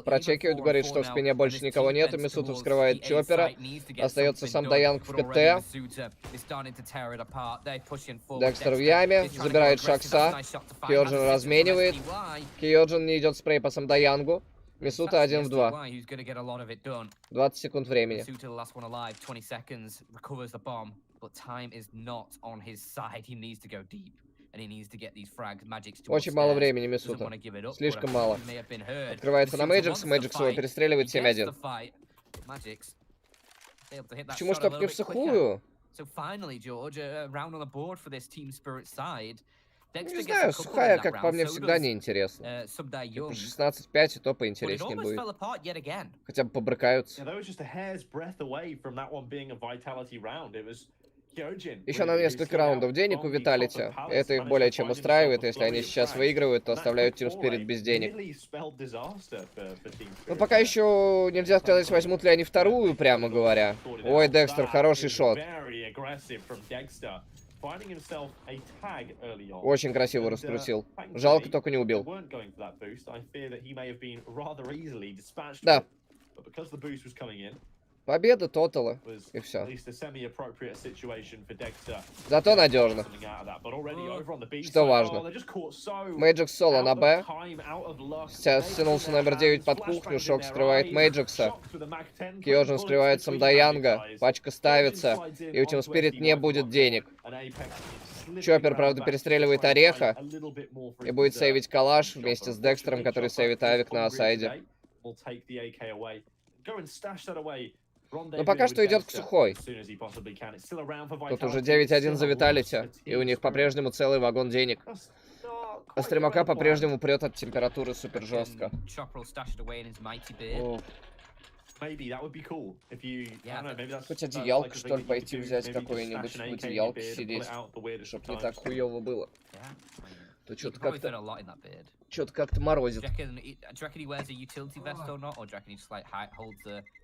Прочекивает, говорит, что в спине больше никого нету. Мисута вскрывает чоппера. Остается сам Даянг в КТ. Декстер в яме. Забирает Шокса. Киоджин разменивает. Киоджин не идет спрей по сам Даянгу. Мисута 1 в 2. 20 секунд времени. Очень мало времени, Мисута. Слишком мало. Открывается на Мэйджикс. Мэйджикс его перестреливает 7-1. Почему чтоб не в сухую? Не знаю, сухая, как по мне, всегда неинтересно. 16-5, и то поинтереснее будет. Хотя бы побрыкаются. Еще на несколько раундов денег у Виталити. Это их более чем устраивает. Если они сейчас выигрывают, то оставляют Team Spirit без денег. Но пока еще нельзя сказать, возьмут ли они вторую, прямо говоря. Ой, Декстер, хороший шот. Очень красиво раскрутил. Жалко, только не убил. Да. Победа тотала. И все. Зато надежно. Что важно. Мэйджикс соло на Б. Сейчас стянулся номер 9 под кухню. Шок скрывает Мэйджикса. Киоджин скрывает Самдаянга. Пачка ставится. И у Team Spirit не будет денег. Чоппер, правда, перестреливает Ореха. И будет сейвить калаш вместе с Декстером, который сейвит авик на асайде. Но пока что идет к сухой. Тут уже 9-1 за Виталити, и у них по-прежнему целый вагон денег. А стримака по-прежнему прет от температуры супер жестко. Хоть одеялку, что ли, пойти взять какое-нибудь, в одеялке сидеть, чтоб не так хуёво было. То что-то как-то морозит.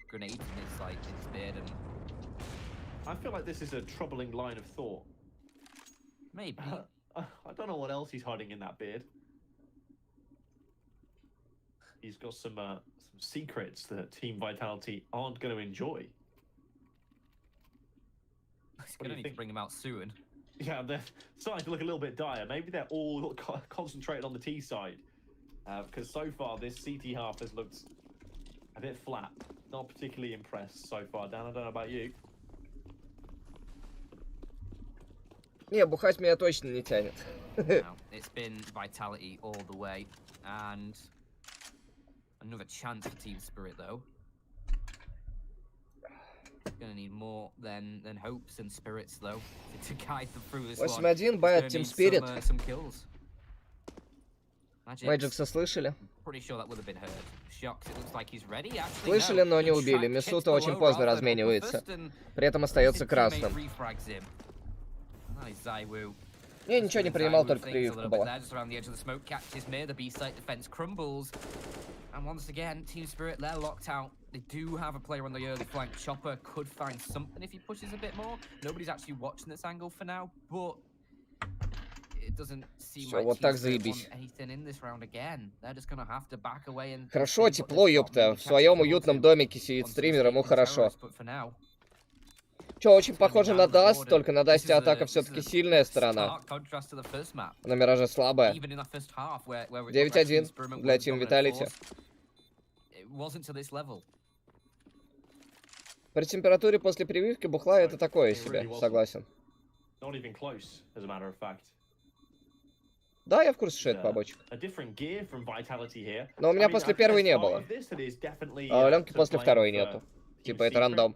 Grenade in his beard and I feel like this is a troubling line of thought. Maybe. I don't know what else he's hiding in that beard. He's got some secrets that Team Vitality aren't going to enjoy. He's going to need to bring him out soon. Yeah, they're starting to look a little bit dire. Maybe they're all concentrated on the T side. Because so far this CT half has looked a bit flat. Not particularly impressed so far. Dan, I don't know about you. Не, бухать меня точно не тянет. It's been Vitality all the way, and another chance for Team Spirit though. Gonna need more than hopes and spirits though to guide them through this one. 8-1, бай от Team Spirit. Some kills. Мэйджикса слышали? Слышали, но не убили. Мисута очень поздно разменивается. При этом остается красным. Не, ничего не принимал, только прививка была. And once again, Team Spirit, they're locked out. They do have a player on the early flank. Chopper could find something if he pushes a bit more. Nobody's actually watching this angle for now, but it doesn't seem like вот так Team Spirit заебись. want anything in this round again. They're just gonna have to back away and Хорошо, тепло, ёпта. В своем уютном домике сидит стример, ему хорошо. Чё, очень похоже на Даст, только на Дасте атака все-таки сильная сторона. На Мираже слабая. 9-1 для Team Vitality. При температуре после прививки бухла это такое себе, согласен. Да, я в курсе, что это побочек. Но у меня после первой не было. А у Ленки после второй нету. Типа это рандом.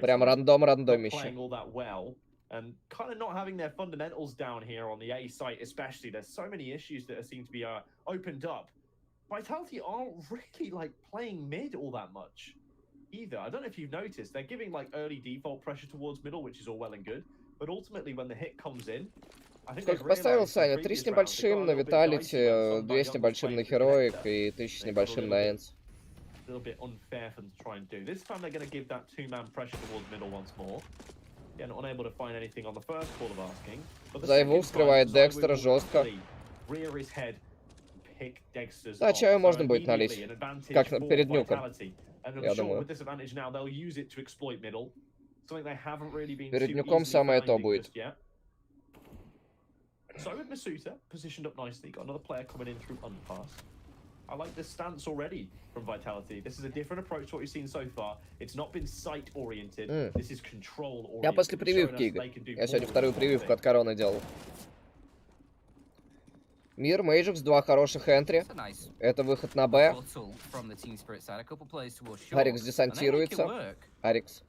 Прям рандомище. And kind of not having their fundamentals down here on the A site, especially. There's so many issues that seem to be opened up. Vitality aren't really like playing mid all that much either. I don't know if you've noticed, they're giving like early default pressure towards middle, which is all well and good. But ultimately, when the hit comes in, сколько поставил Саня? 3 с небольшим на Vitality, 2 с небольшим на Heroic и 1000 с небольшим на Энс. A little bit unfair for them to try and do. This time they're going to give that two-man pressure towards middle once more. Again, unable to find anything on the first call of asking. Зайву вскрывает Декстера жестко. Да, чаю можно будет налить. Как перед нюком. Я думаю. Перед нюком самое то будет. So with Masuta positioned up nicely, got another player coming in through unpass. I like this stance already from Vitality. This is a different approach to what we've seen so far. It's not been sight oriented. This is control oriented. Я после прививки, Игорь. Я сегодня вторую прививку от короны делал. Мир, Мейджикс, 2 хороших энтри. Это выход на Б. Арикс десантируется. Арикс.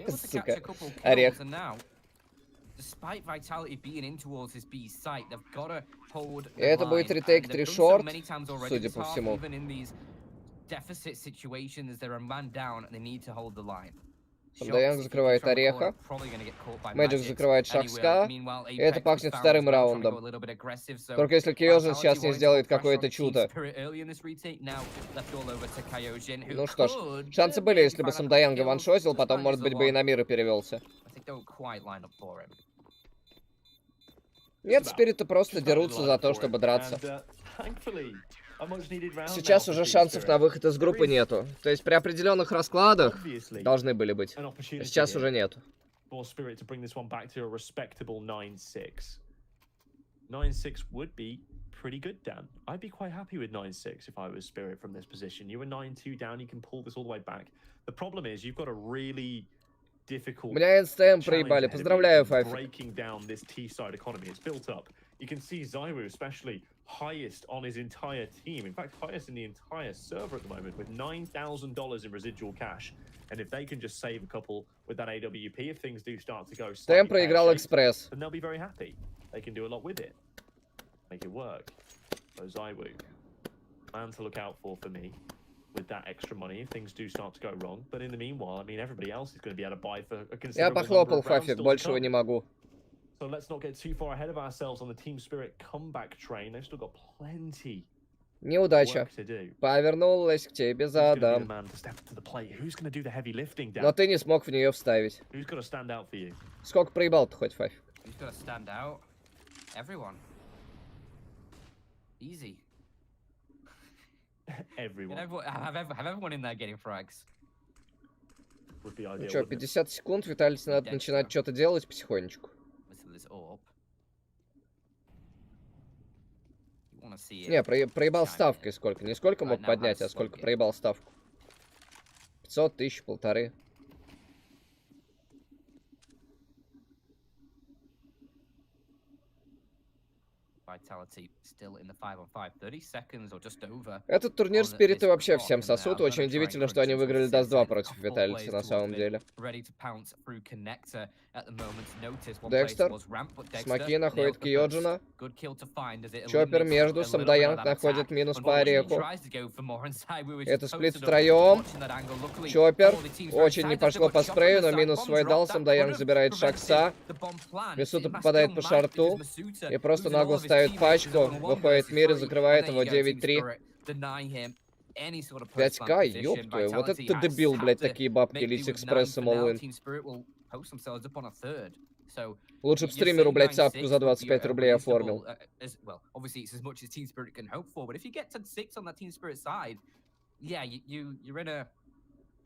Сука. Орех. И это будет ретейк 3 шорт, судя по всему. Самдаянг закрывает Ореха. Мэджик закрывает Шахска. И это пахнет вторым раундом. Только если Киожин сейчас не сделает какое-то чудо. Ну что ж, шансы были, если бы Самдаянга ваншотил, потом, может быть, бы и на мир перевелся. Нет, спириты просто дерутся за то, чтобы драться. Сейчас уже шансов на выход из группы нету. То есть при определенных раскладах должны были быть. А сейчас уже нету. 9-6 would be pretty good, Dan. I'd be quite happy with 9-6 if I was Spirit from this position. You were 9-2 down, you can pull this all the way back. The problem is you've got a really difficult меня НСТМ проебали. Поздравляю, Файф. Breaking down this T-side economy. It's built up. You can see Zywoo especially highest on his entire team. In fact, highest in the entire server at the moment with $9,000 in residual cash. And if they can just save a couple with that AWP, if things do start to go ТЕМ проиграл Экспресс. then they'll be very happy. They can do a lot with it. Make it work. So Zywoo, man to look out for me with that extra money if things do start to go wrong. But in the meanwhile, I mean, everybody else is going to be able to buy for a considerable Я похлопал, number of rounds Фафик, still to большего come. не могу. So let's not get too far ahead of ourselves on the Team Spirit comeback train. They've still got plenty Неудача. work to do. Повернулась к тебе Who's gonna be the задом. man to step to the plate? Who's going to do the heavy lifting down? Но ты не смог в нее вставить. Who's going to stand out for you? Сколько проебал-то хоть, Фафик? Who's gonna stand out? Everyone. Easy. Everyone Have everyone in there getting frags. would be Ну ideal. чё, wouldn't it? 50 секунд, Виталий, надо начинать что-то делать потихонечку. Whistle this up. You wanna see it? Не, проебал shine ставкой it. сколько. Не сколько мог Right now, поднять, how а сколько slug it. проебал ставку. 500, 1000, 1500. Vitality still in the 5-on-5. 30 seconds or just over. Этот турнир on Спириты this вообще clock, всем and сосут. now Очень gonna try and удивительно, что они crunch выиграли into Даст 2 six. против Couple Виталити players на towards самом mid, деле. ready to pounce through connector at the moment's notice. One place Декстер. was ramp, but Dexter Смоки nailed находит the first. Киоджина. Good kill to find as it Чоппер eliminates между, a little bit of Самдаянг that находит attack. минус по Unfortunately, ореху. tries to go for more, and Zywoo is Это just сплит posted up, втроем. watching that angle. Luckily, Чоппер. all the teams very Очень не excited. пошло They've по got Chopper спрею, on the но side. минус Bomb свой drop, дал. that Самдаянг could have забирает prevented Шакса. the bomb plan. Мисута It попадает still по might, шарту. because Masuta И просто losing all нагло of his ставит teammates пачку. is on one Выходит versus мир и three. закрывает And его there you go, Team 9-3. Spirit deny him any sort of 5к, post-plant ёб position. твою. Вот это Vitality ты has дебил, had блядь, to такие бабки make лить do with 9 экспрессом for now. all-in. Team Spirit will post themselves up on a third. So Лучше б you're стримеру, saying блядь, сапку 9-6 за would be 25 a рублей оформил. reasonable, well, obviously it's as much as Team Spirit can hope for, but if you get to 6 on that Team Spirit side, yeah, you're in a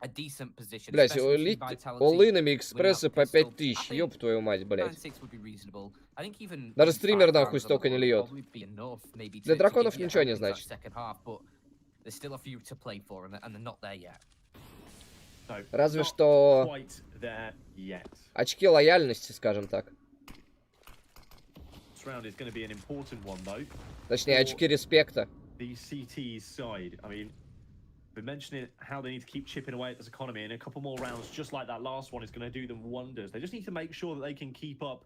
a decent position. Блять, especially with Vitality. улынами экспрессы по Pistol. 5000, I think ёб твою мать, блять. 9-6 would be reasonable. I think even Даже maybe стример 5 нахуй rounds столько on не the board льет. would probably be enough, maybe Для to драконов give you ничего that не opening for that значит. second half, but there's still a few to play for, and they're not there yet. No, Разве not что quite there yet. очки лояльности, скажем так. This round is going to be an important one, though. Точнее, очки респекта. The CT's side. I mean, we're mentioning how they need to keep chipping away at this economy, and a couple more rounds, just like that last one, is going to do them wonders. They just need to make sure that they can keep up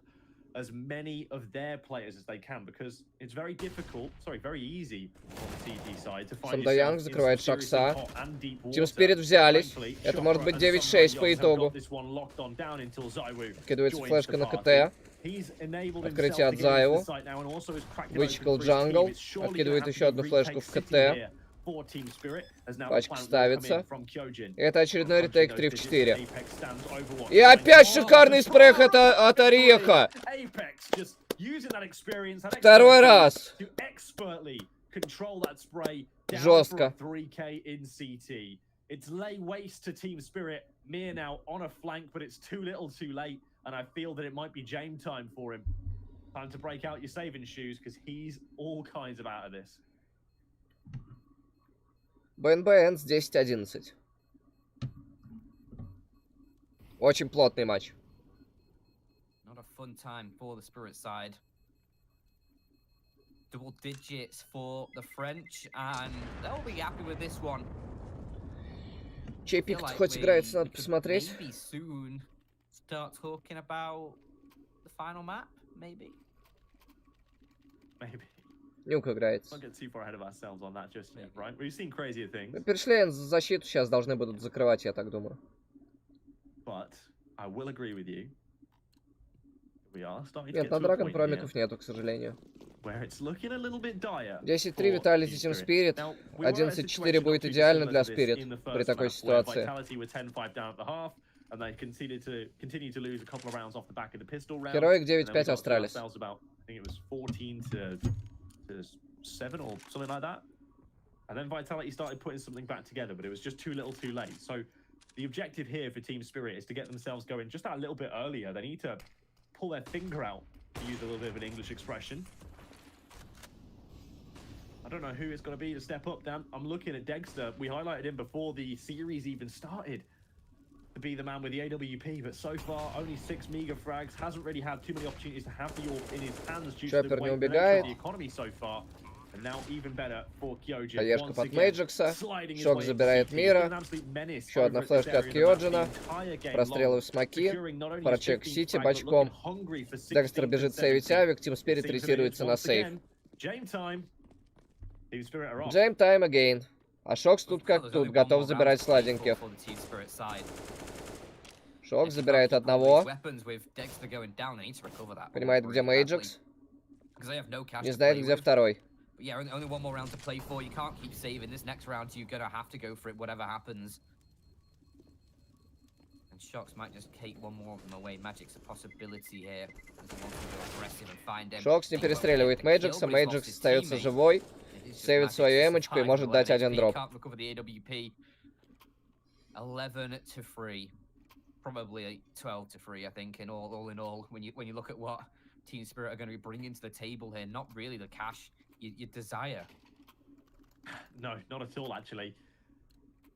as many of their players as they can, because it's very difficult, sorry, very easy on the CT side to find Самдаянг yourself in закрывает some seriously Шакса. hot and deep Team water. Spirit взялись. Thankfully, Это может быть Chopra and 9-6 Sunrise по have итогу. got this one locked on down until Zywoo Кидывается joins флешка the на party. КТ. He's enabled Открытие himself от to get into Зайву. the site now and also has cracked it Вычекал open for his team. джангл. It's surely Откидывает gonna have еще to одну be флешку в retake КТ. City here for Team Spirit, as now the Пачка plans will come ставится. in from Kyojin. И это очередной ретейк 3 в 4. Apex stands Overwatch. И опять шикарный спрей от Ореха. Apex just using that experience, that Второй expertise раз. to expertly control that spray down Жестко. for 3K in CT. It's lay waste to Team Spirit. Mir now on a flank, but it's too little too late, and I feel that it might be Jame time for him. Time to break out your saving shoes, because he's all kinds of out of this. БНБ с 10-11. Очень плотный матч. Not a fun time for the Spirit side. Double digits for the French, and they'll be happy with this one. Чей Feel пик like хоть we играется, надо could посмотреть. maybe soon start talking about the final map, maybe. Maybe. Нюк играется. Don't get too far ahead of ourselves on that just yet, right? We've seen crazier things. Перешли защиту сейчас должны будут закрывать, я так думаю. But I will agree with you. We are starting to Нет, get на to a Драгон point промиков here нету, к сожалению. where it's looking a little bit dire 10-3 for Vitality Team Team Spirit. Spirit. Now, we were in a 11-4 situation будет not too идеально dissimilar для to this Spirit in the при first такой map, where ситуации. Vitality were 10-5 down at the half, and they continue to lose a couple of rounds off the back of the pistol round. Героик And then we 9-5 got to Астралис. ourselves about, I think it was 14 to 7 or something like that. And then Vitality started putting something back together, but it was just too little too late. So the objective here for Team Spirit is to get themselves going just that little bit earlier. They need to pull their finger out, to use a little bit of an English expression. I don't know who it's going to be to step up, Dan. I'm looking at Dexter. We highlighted him before the series even started to be the man with the AWP, but so far only 6 mega frags. Hasn't really had too many opportunities to have the AWP in his hands due to the Чоппер не weight nature of убегает. the economy so far. And now even better for Kyojin. Поддержка Once под again, Мейджикса. sliding his Шок way into забирает CT. Мира. He's been an absolute menace Еще одна over at this флешка от area of the map Киоджина. the entire game Прострелы long, в смоки. securing not only his Прочек 15th Сити frag, but бочком. looking hungry for 16th Декстер and бежит сейвить 17th. авик. Team Spirit Seems to be ретируется на once сейф. again, Jame time. Team Spirit are off. Джейм тайм again. А Шокс тут как There's тут, only one готов more забирать round to play сладеньких. for the Team Spirit side. Шок If you забирает can't keep all одного. these weapons with Dexter going down, they need to recover that Понимает, really где badly, Мейджикс. because they have no cash Не to знает, play где with. второй. But yeah, only one more round to play for. You can't keep saving. This next round, you're gonna have to go for it, whatever happens. And Shocks might just take one more of them away. Magic's a possibility here. As he wants to go aggressive and find him. Шокс не перестреливает Мейджикса. Мейджикс остается живой. Сейвит свою эмочку и может дать один дроп. 11-3, probably 12-3, I think. In all in all, when you look at what Team Spirit are going to be bringing to the table here, not really the cash you desire. No, not at all, actually.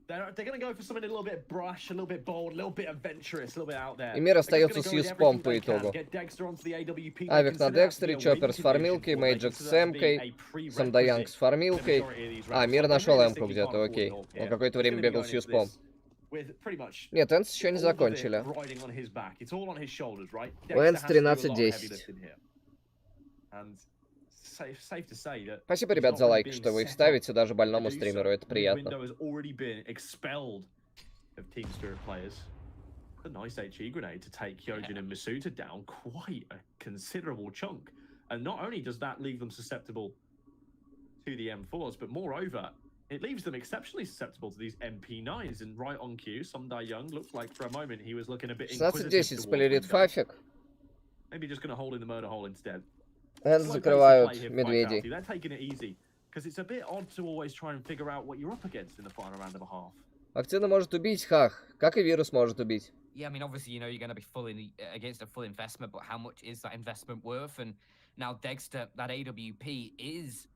They're going to go for something a little bit brash, a little bit bold, a little bit adventurous, a little bit out there. И Мир They're остается just с gonna go with юспом everything по they can. итогу. Get Dexter onto the AWP. They Авик на consider that to be Декстере, a Чоппер win с фармилкой, condition for them. They Мейджикс consider с that to be эмкой, a Самдаянг с prerequisite фармилкой. for the majority of these А, rounds. Мир So they нашел эмку realistically где-то, can't окей. afford to Он hold какое-то here. время He's бегал gonna с be going into юспом. this with pretty much Нет, Энс еще не all of it закончили. riding on his back. It's all on his shoulders, right? У Энс Dexter has to do a lot of heavy 13-10. lifting here. And safe to say that Спасибо, he's ребят, not за really лайки, being что вы их set up ставите даже to больному do стримеру. so. Это приятно. Window has already been expelled of Team Spirit players. A nice HE grenade to take Kyojin and Masuta down, quite a considerable chunk. And not only does that leave them susceptible to the M4s, but moreover, it leaves them exceptionally susceptible to these MP9s. And right on cue, Sundai Young looked like for a moment he was looking a bit inquisitive 16-10 towards спойлерит Window. Фафик. Maybe just going to hold in the murder hole instead. Энс Slow pace of закрывают play here for медведей. Vitality. They're taking it easy because it's a bit odd to always try and figure out what you're up against in the final round of a half. Вакцина может убить, хах, как и вирус может убить. Yeah, I mean, obviously, you know, you're going to be full in against a full investment, but how much is that investment worth? And now Dexter, that AWP is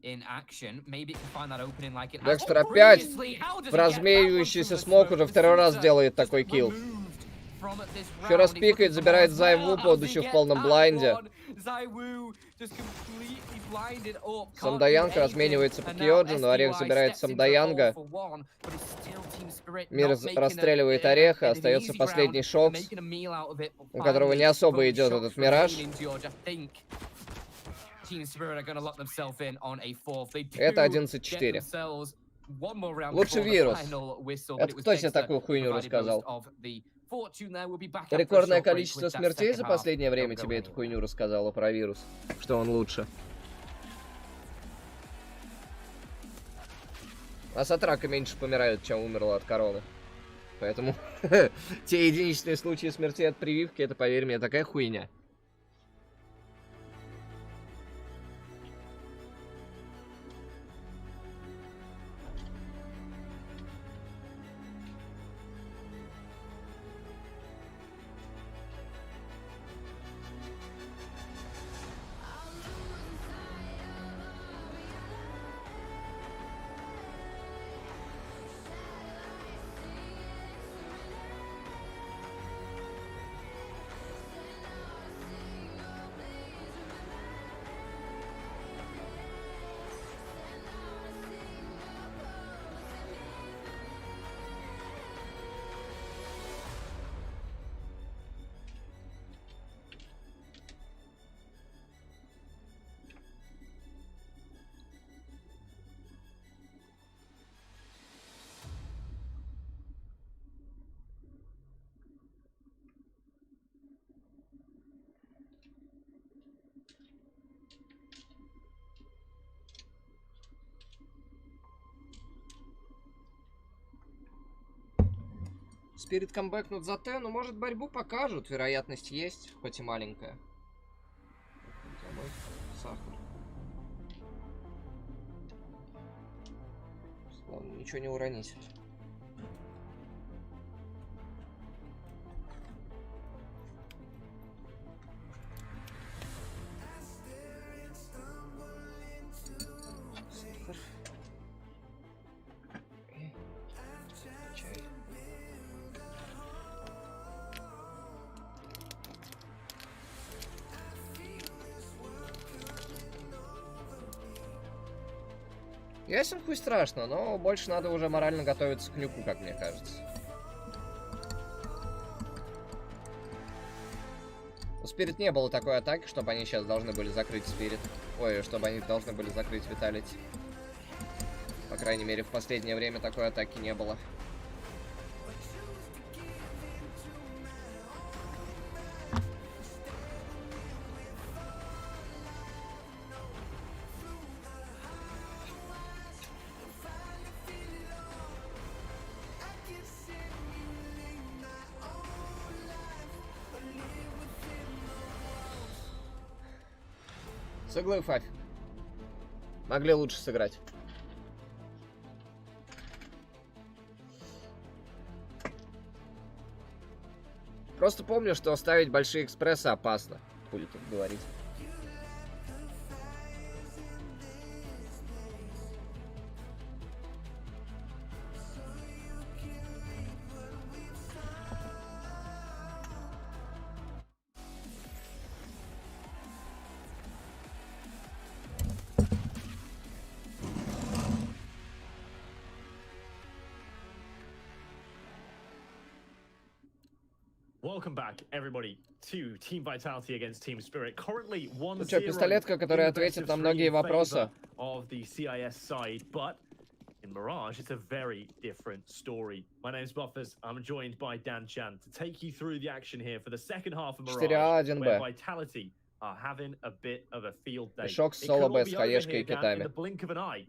in action. Maybe it can find that opening like it has Декстер опять previously. How does в he get that one размеивающийся through the смог smoke? уже The второй раз Suter делает такой just килл. removed from this Еще раз round. He's пикает, looking for забирает more as Зайву, well. будучи How в does he полном get блайнде. that one? Zaiwu just completely blinded up. Can't do Самдаянг anything. разменивается по And now Кьоджи, но Орех SDY забирает steps into the Самдаянга. hole for one, but it's still Team Spirit Мир not making расстреливает Ореха, an остается easy последний ground, Шокс, making a meal out of it, but у которого не finally, особо both идет Shocks этот Мираж. remaining, George. I think Team Spirit are going to lock themselves in on a fourth. They do Это get 11-4. themselves one more round Лучший before the вирус. final whistle, but Это it was кто тебе Dexter такую who хуйню provided most рассказал? of the fortune there. We'll be back after a Рекордное short break количество with that смертей second за half. последнее время Don't go тебе эту anywhere. хуйню рассказала про вирус, что он лучше. А с от рака меньше помирают, чем умерло от короны. Поэтому те единичные случаи смерти от прививки, это, поверь мне, такая хуйня. Спирит камбэкнут за Т, но может борьбу покажут, вероятность есть, хоть и маленькая. Где мой сахар? Главное, ничего не уронить. Сахар. И чай. Ясен хуй страшно, но больше надо уже морально готовиться к нюку, как мне кажется. У Спирит не было такой атаки, чтобы они сейчас должны были закрыть Спирит. Ой, чтобы они должны были закрыть Виталити. По крайней мере, в последнее время такой атаки не было. С иглы Фаф. Могли лучше сыграть. Просто помню, что ставить большие экспрессы опасно. Хули тут говорить. Welcome back, everybody, to Team Vitality against Team Spirit. Currently 1-0. Ну что, пистолетка, которая ответит на многие вопросы. Of the CIS side, but in Mirage, it's a very different story. My name is Buffers. I'm joined by Dan Chan to take you through the action here for the second half of Mirage, where Vitality are having a bit of a field day. Шок с соло без хаешкой и китами. In the blink of an eye.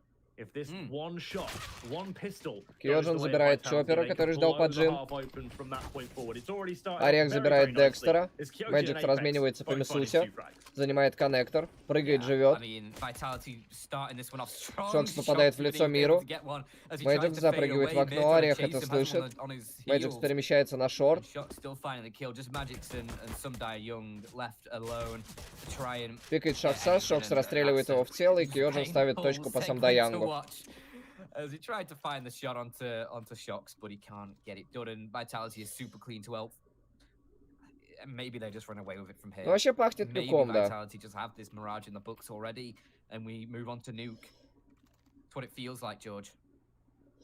Кьёджин забирает Чоппера, который ждал поджим. Орех забирает Декстера. Мэджик разменивается по Мисусе. Занимает коннектор. Прыгает, живет. Шокс попадает в лицо Миру. Мэджик запрыгивает в окно. Орех это слышит. Мэджик перемещается на шорт. Пикает Шокса. Шокс расстреливает его в тело. И Кьёджин ставит точку по Самдаянгу. As he tried to find the shot onto Shocks, but he can't get it done. And Vitality is super clean to elf. Maybe they just run away with it from here. Ну, вообще пахнет Maybe нюком, да. Vitality just have this Mirage in the books already, and we move on to nuke. That's what it feels like, George.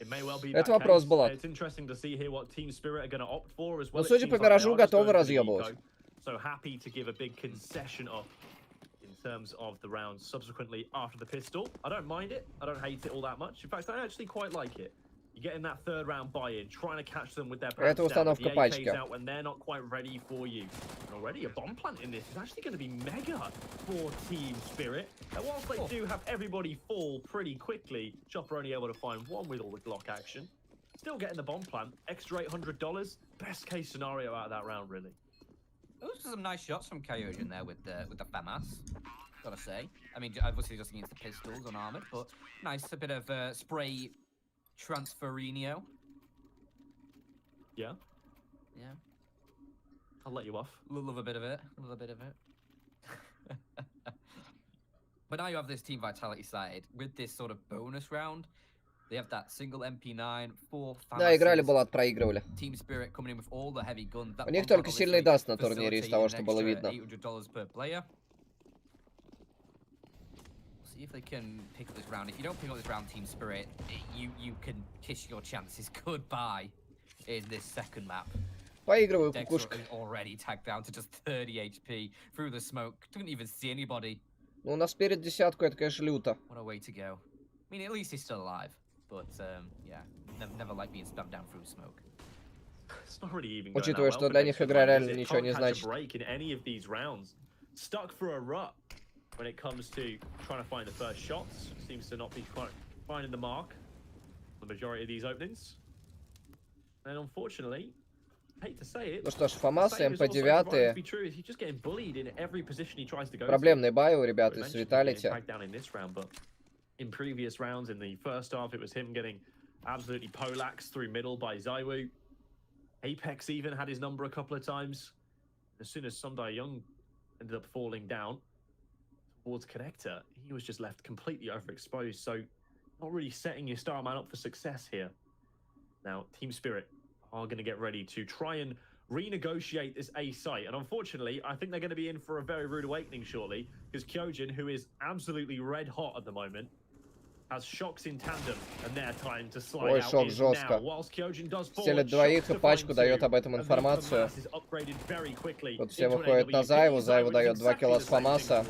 Это вопрос был. Но судя по Миражу, готовы разъебывать. In terms of the round subsequently after the pistol. I don't mind it. I don't hate it all that much. In fact, I actually quite like it. You get in that third round buy-in, trying to catch them with their Это установка пачки. out when they're not quite ready for you. And already a bomb plant in this is actually going to be mega for Team Spirit. And whilst they do have everybody fall pretty quickly, Chopper only able to find one with all the Glock action. Still getting the bomb plant, extra $800. Best case scenario out of that round, really. Those are some nice shots from Kyojin there with the FAMAS, gotta say. I mean, obviously just against the pistols unarmored, but nice, a bit of spray transferino. Yeah? Yeah. I'll let you off. Love a bit of it, love a bit of it. But now you have this Team Vitality side with this sort of bonus round. They have that single MP9, 4 Да, играли Булат, проигрывали. Team Spirit coming in with all the heavy guns. У них только сильный даст на турнире из того, что было видно. $800 per player. See if they can pick up this round. If you don't pick up this round, Team Spirit, you can kiss your chances goodbye in this second map. Поигрываю, кукушка. Already tagged down to just 30 HP through the smoke. Didn't even see anybody. Ну, у нас перед десятку, это, конечно, люто. What a way to go. I mean, at least he's still alive. But, yeah, never like being stabbed down through smoke. Учитывая, что для них игра реально ничего не значит. Stuck for a rut when it comes to trying to find the first shots. Seems to not be quite finding the mark on the majority of these openings. And unfortunately, hate to say it, ну что ж, ФАМАС, МП9. Проблемный бай у ребят из Vitality. In previous rounds, in the first half, it was him getting absolutely polaxed through middle by Zywoo. Apex even had his number a couple of times. As soon as Sundai Young ended up falling down towards Connector, he was just left completely overexposed. So not really setting your star man up for success here. Now, Team Spirit are going to get ready to try and renegotiate this A site. And unfortunately, I think they're going to be in for a very rude awakening shortly, because Kyojin, who is absolutely red hot at the moment, has Shocks in tandem, and their time to slide Ой, out Шок is жестко. now. Whilst Kyojin does Стелит двоих, и пачку дает об этом информацию. Тут все выходят на Зайву, Зайву дает 2 килла с ФАМАСа.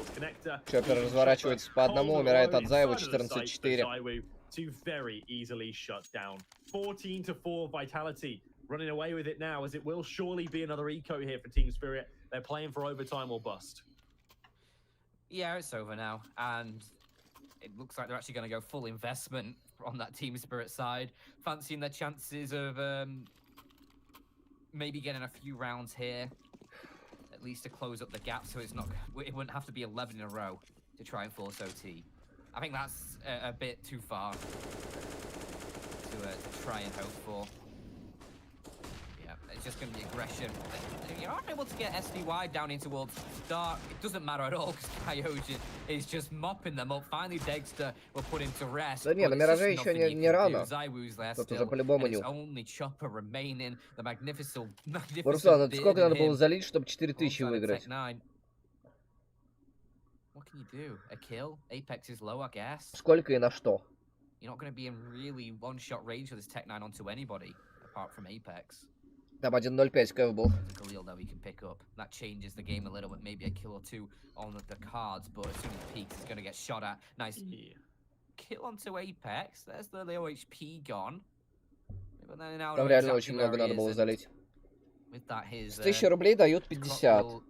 Чоппер разворачивается по одному, умирает от Зайву 14-4. Very easily shut down. 14-4 Vitality. Running away with it now, as it will surely be another eco here for Team Spirit. They're playing for overtime or bust. Yeah, it's over now, and it looks like they're actually going to go full investment on that Team Spirit side, fancying their chances of maybe getting a few rounds here, at least to close up the gap, so it wouldn't have to be 11 in a row to try and force OT. I think that's a bit too far to try and hope for. It's just going to be aggression. You aren't able to get SDY down in towards Dark. It doesn't matter at all, because Kyojin is just mopping them up. Finally, Dexter will put him to rest. Да не, на Мираже еще не рано. Тут уже по-любому нюк. Руслан, сколько надо было залить, чтобы 4000 выиграть? Сколько и на что? You're not going to be in really one-shot range with this Tech 9 onto anybody, apart from Apex. Там 1.05 кэв был. Khalil, though, he can pick up. That changes the game a little bit. Maybe a kill or two on the cards, but as soon as he peaks, he's going to get shot at. Nice kill onto Apex. There's the low HP gone. Там реально очень много надо было залить. С 1000 рублей дают 50.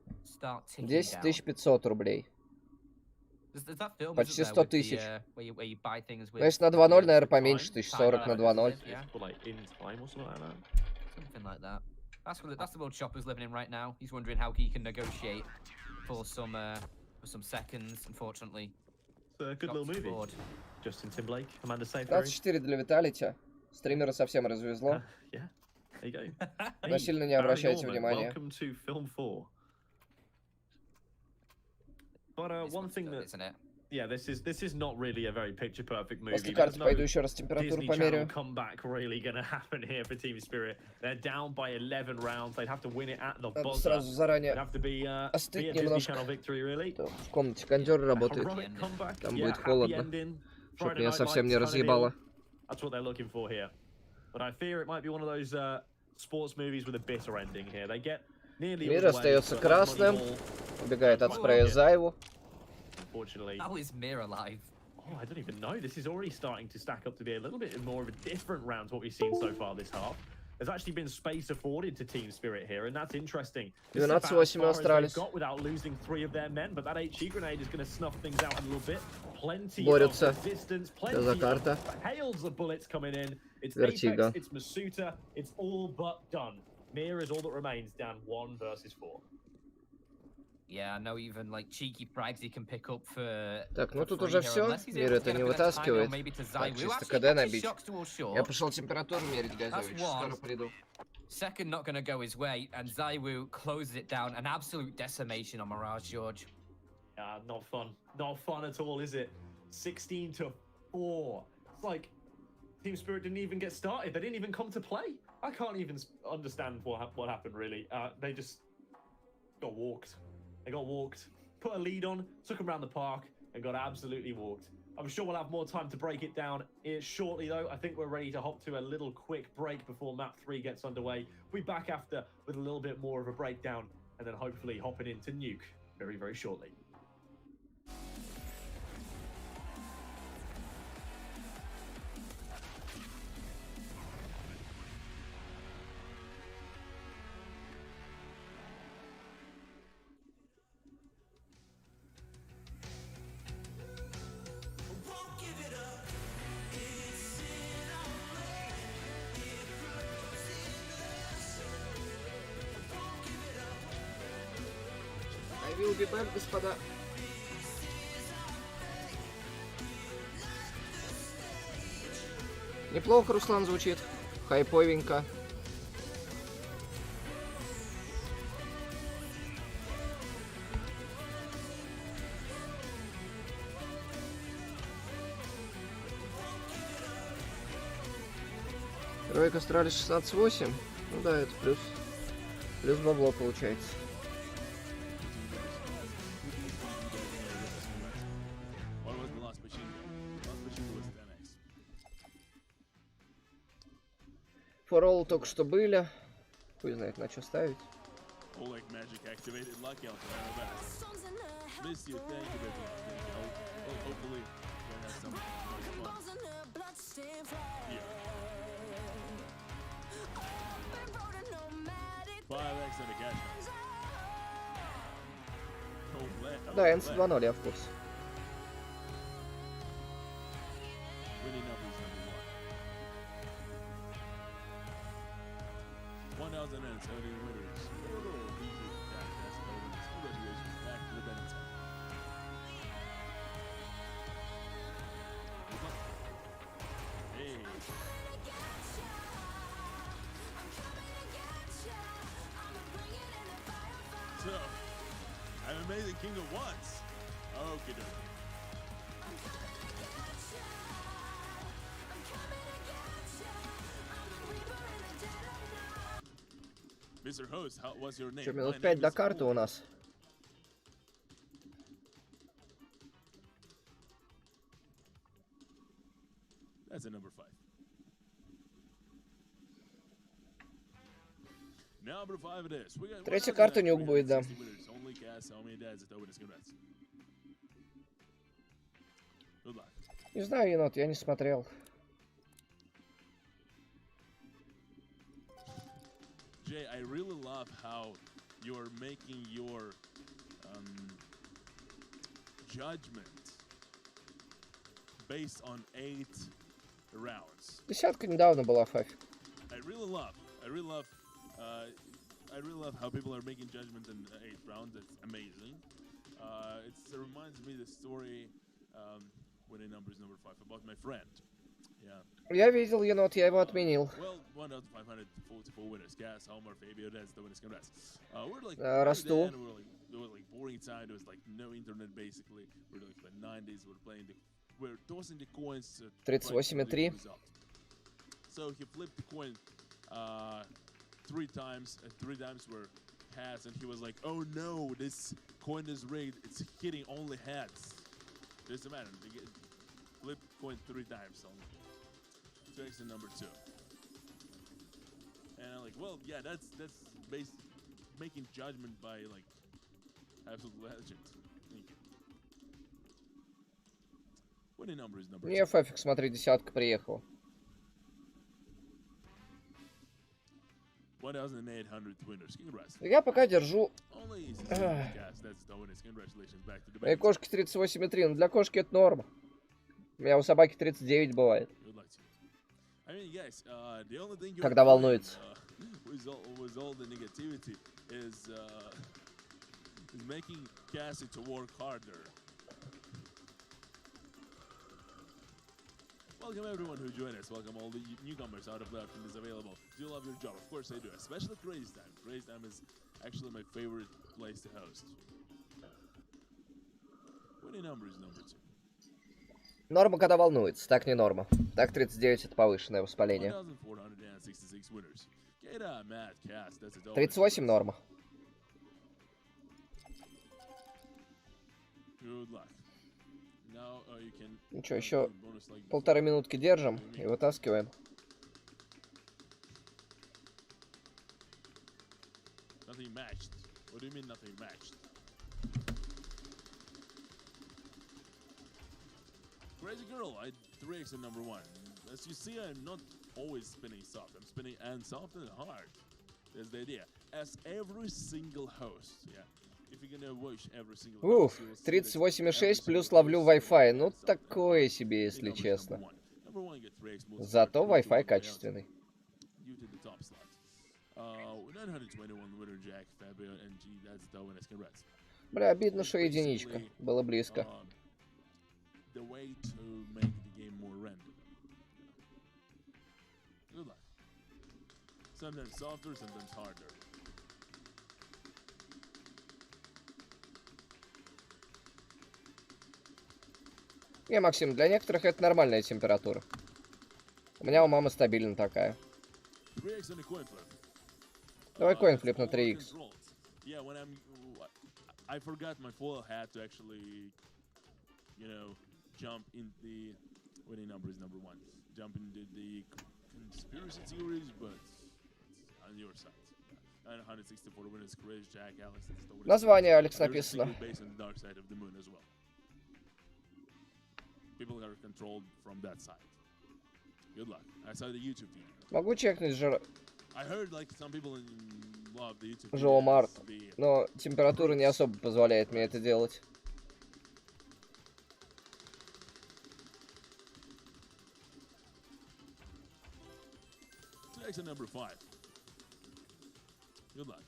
10 500 рублей. Почти 100 тысяч. Но если на 2.0, наверное, поменьше, 1040 на 2.0. Something like that. That's the world Chopper's living in right now. He's wondering how he can negotiate for some seconds. Unfortunately, It's a good little movie. Justin Timberlake, Amanda Seyfried. 24 для Виталити. Стримера совсем развезло. Yeah, there you go. Но сильно не обращайте внимания. Welcome to film 4. But one thing that, isn't it? yeah, this is not really a very picture perfect movie. После карты пойду еще раз температуру Disney померяю. Channel comeback really gonna happen here for Team Spirit. They're down by 11 rounds. They'd have to win it at the Надо buzzer. сразу It'd заранее have to be a остыть Disney немножко. Channel victory, really. В комнате кондер работает. Heroic comeback. Там Yeah, будет happy холодно. ending. Чтоб Friday меня Night совсем не Lights, kind of разъебало. deal. That's what they're looking for here. But I fear it might be one of those sports movies with a bitter ending here. They get nearly all Мир the way, остается but красным. Moneyball, Убегает от спрея Зайву. unfortunately. How is Mir alive? Oh, I don't even know. This is already starting to stack up to be a little bit more of a different round to what we've seen so far this half. There's actually been space afforded to Team Spirit here, and that's interesting. This is about as 12-8 far as Астралис. they've got without losing 3 of their men, but that HE grenade is going to snuff things out a little bit. Plenty Борются. of resistance, plenty За карта. of hails of bullets coming in. It's Vertigo. Apex, it's Masuta, it's all but done. Mir is all that remains, Dan, 1 versus 4. Yeah, I know even like cheeky frags he can pick up for. Так, ну for тут free уже here, все. unless he's Мир able to это get не a bit of time, or вытаскивает. maybe to Так, Zywoo. чисто Actually, КД catches набить. shocks towards short. Я пошел температуру мерить, Газович. That's Скоро one. приду. Second not gonna go his way, and Zywoo closes it down. An absolute decimation on Mirage, George. Not fun. Not fun at all, is it? 16-4. It's like Team Spirit didn't even get started. They didn't even come to play. I can't even understand what happened, really. They just got walked. They got walked. Put a lead on, took them around the park, and got absolutely walked. I'm sure we'll have more time to break it down shortly, though. I think we're ready to hop to a little quick break before map 3 gets underway. We'll be back after with a little bit more of a breakdown, and then hopefully hopping into Nuke very, very shortly. I will be back, господа. Неплохо Руслан звучит. Хайповенько. Героик Астралис 16-8. Ну да, это плюс. Плюс бабло получается. Форол только что были. Хуй знает, на что ставить. Да, НС 2.0, я в курсе. I'm amazing king of once. Okay, Mr. Host, how was your name? Что, минут 5 до карты у нас. That's a number 5. Number 5 it is. Третья карта нюк будет, да. Не знаю, енот, я не смотрел. Jay, I really love how you're making your judgment based on 8 rounds. Десятка недавно была, Фафик. I really love how people are making judgment in 8 rounds. It's amazing. It reminds me the story winning numbers number 5 about my friend. Yeah. Я видел енот, я его отменил. Well, 1 out of 544 winners. Gas, Homer, Fabio, that's the winners. Congrats. We're like Расту. there was like boring time. There was like no internet basically. We're like the 90s. We're tossing the coins. 38,3. So he flipped the coin 3 times, and 3 times were heads, and he was like, "Oh no, this coin is rigged. It's hitting only heads." Just imagine, they flip coin 3 times on section number 2. And I'm like, well, yeah, that's making judgment by like absolute legend. Thank you. Winning number is number 2. Не, Фафик, смотри, десятка приехала. 1,800 winners. Congrats. Я пока держу. Only 16 cast. That's the winners. Congratulations. Back to the Моей base. кошки 38,3. Но для кошки это норма. У меня у собаки 39 бывает. Good luck to you. I mean, guys, the only thing Когда волнуется. with all the negativity is making Cassie to work harder. Welcome everyone who joined us. Welcome all the newcomers out of the option is available. Do you love your job? Of course I do. Especially Crazy Time. Crazy Time is actually my favorite place to host. Winning number is number 2. Норма, когда волнуется. Так не норма. Так 39 это повышенное воспаление. 1,466 winners. Get a mad cast. That's a 38 норма. Good luck. Now you can. Ну что, еще bonus like 1,5 минутки держим и вытаскиваем. Nothing matched. What do you mean nothing matched? Crazy girl, I 3x at number 1. As you see, I'm not always spinning soft. I'm spinning and soft and hard. That's the idea. As every single host, yeah. If you're gonna watch every single Уф, host, you will see that 38,6 every плюс single ловлю host Wi-Fi. will Ну, stop такое the себе, если number честно. one. Number one get 3x most Зато of the Wi-Fi time качественный. due to the top slot. 921 winner Jack, Fabio, and G. That's the winners. Congrats. Бля, обидно, что единичка. Было близко. The way to make the game more random. Good luck. Sometimes softer, sometimes harder. Не, Максим, для некоторых это нормальная температура. У меня у мамы стабильно такая. 3x on the coin flip. Давай коинфлип на All 3х. controls. Yeah, when I forgot my foil hat to actually, you know, jump in the winning number is number 1. Jump into the conspiracy theories, but it's on your side. 964 winners, Chris, Jack, Alex. Название Алекс There's a написано. secret base on the dark side of the moon as well. People are controlled from that side. Good luck. I saw the YouTube video. Могу чекнуть I heard like some people love the YouTube Жомарт, videos, но температура не особо позволяет мне это делать. Selection number 5. Good luck.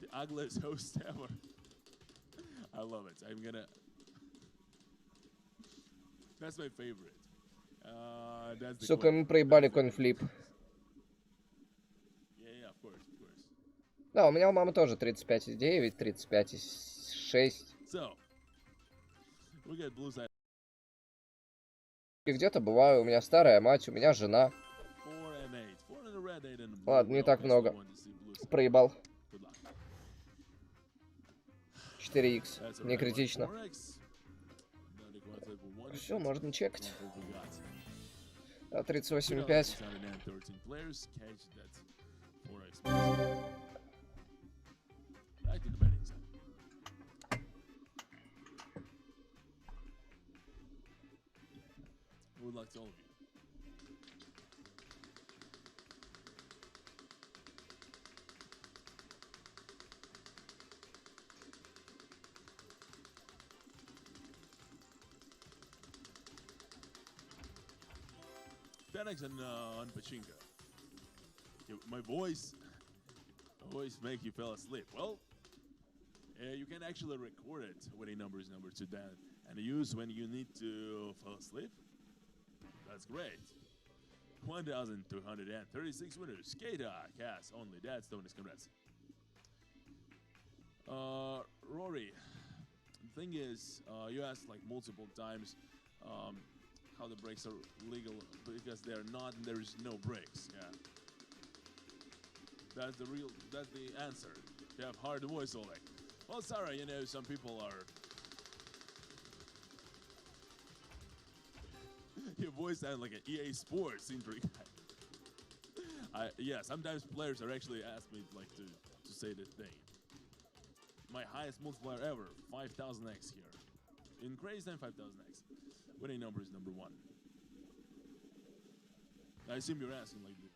The ugliest host ever. I love it. I'm gonna. That's my favorite. That's the Сука, coin. мы проебали коинфлип. Yeah, of course, of course. Да, у меня у мамы тоже 35,9, 35,6. So, we got blue side И где-то бываю, у меня старая мать, у меня жена. 4 and 8. 4 and a red, 8 and a blue. Ладно, не We так obviously много. want to see blue side. Проебал. Good luck. 4х. That's a Не red one. критично. 4x. Now the coin flip will one Все, hit. можно чекать. Coin flip we got. Да, 38,5. 2,613 players catch that 4x. Back to the betting side. Good luck to all of you. 10x on Pachinko. My voice make you fall asleep. Well, you can actually record it winning numbers number 2 then and use when you need to fall asleep. That's great. 1,236 winners. K-Dog has only. That's the bonus. Congrats. Rory, the thing is, you asked like multiple times how the breaks are legal because they're not and there is no breaks. Yeah. That's the answer. You have hard voice, Oleg. Well, Sarah, you know, some people are... Your voice sounds like an EA Sports intro. Yeah, sometimes players are actually asked me like to say the thing. My highest multiplier ever, 5,000x here. In crazy time, 5,000x. Winning number is number 1. I assume you're asking like the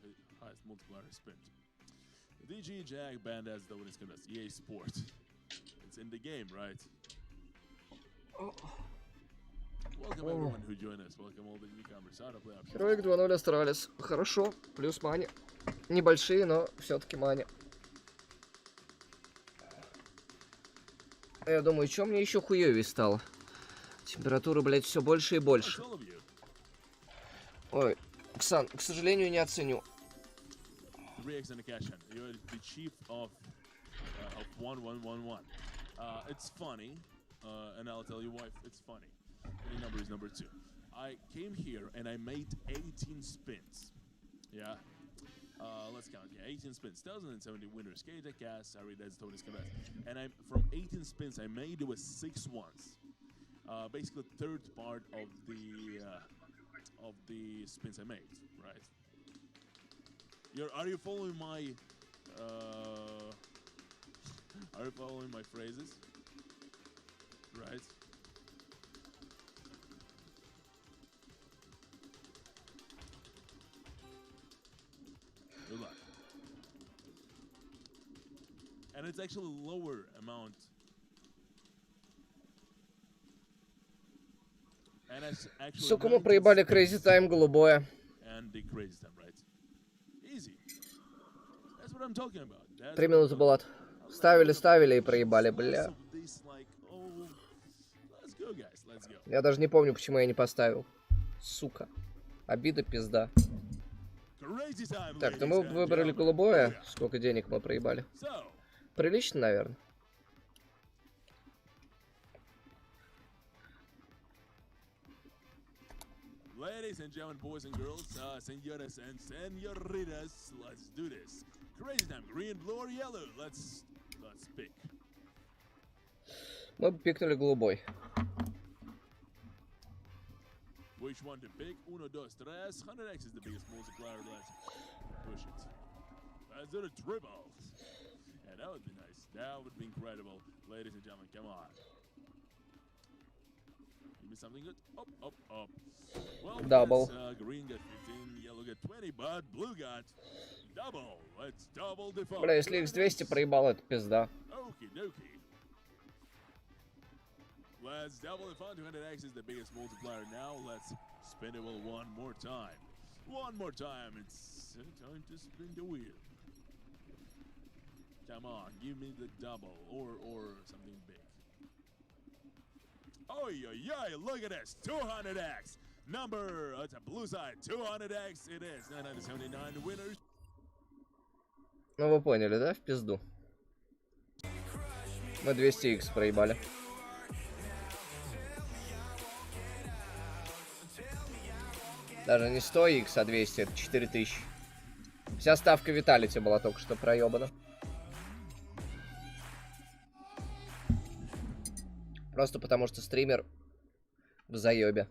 highest multiplier spent. DG Jag band as the one is gonna EA Sports. It's in the game, right? Welcome everyone who joined us. Welcome all the newcomers. Heroic 2-0 Астралис. Хорошо. Плюс мани. Небольшие, но все-таки мани. Я думаю, что мне еще хуёвее стало? Температура, блядь, все больше и больше. Ой, Ксан, к сожалению, не оценю. 3x and a cash hand. You're the chief of 1111. It's funny, and I'll tell you why it's funny. The number is number 2. I came here and I made 18 spins. Yeah. Let's count. Yeah, 18 spins. 1,070 winners. Kata Cass. Sorry, that's Tony's correct. And I'm from 18 spins I made it was 6 ones. Basically, third part of the spins I made. Right. Are you following my are you following my phrases? Right. Good luck. And it's actually lower amount. And it's actually Сука, мы проебали Crazy Time голубое. And the Crazy Time, right? Easy. That's what I'm talking about. 3 минуты, Булат. Ставили и проебали, бля. Я даже не помню, почему я не поставил. Сука. Обида, пизда. Так, ну мы выбрали голубое. Сколько денег мы проебали? Прилично, наверное. Ladies and gentlemen, boys and girls, señoras and señoritas, let's do this. Crazy time, green, blue or yellow? Let's pick. Мы бы пикнули голубой. Which one to pick? 1, 2, 3. 100x is the biggest multiplier. Let's push it. Let's do the triple. Yeah, that would be nice. That would be incredible. Ladies and gentlemen, come on. Give me something good. Up, up, up. Well, double. Green got 15, yellow got 20, but blue got double. Let's double the fun. Бля, если X200 проебал, это пизда. Okie dokie. Let's double the fun. 200x is the biggest multiplier now. Let's spin it one more time. One more time. It's time to spin the wheel. Come on, give me the double or something big. Oh yeah, look at this. 200x. Number, it's a blue side. 200x it is. 979 winners. Ну вы поняли, да? В пизду. Мы 200x проебали. Даже не 100x, а 200, это 4000. Вся ставка Виталити была только что проебана. Просто потому что стример в заебе.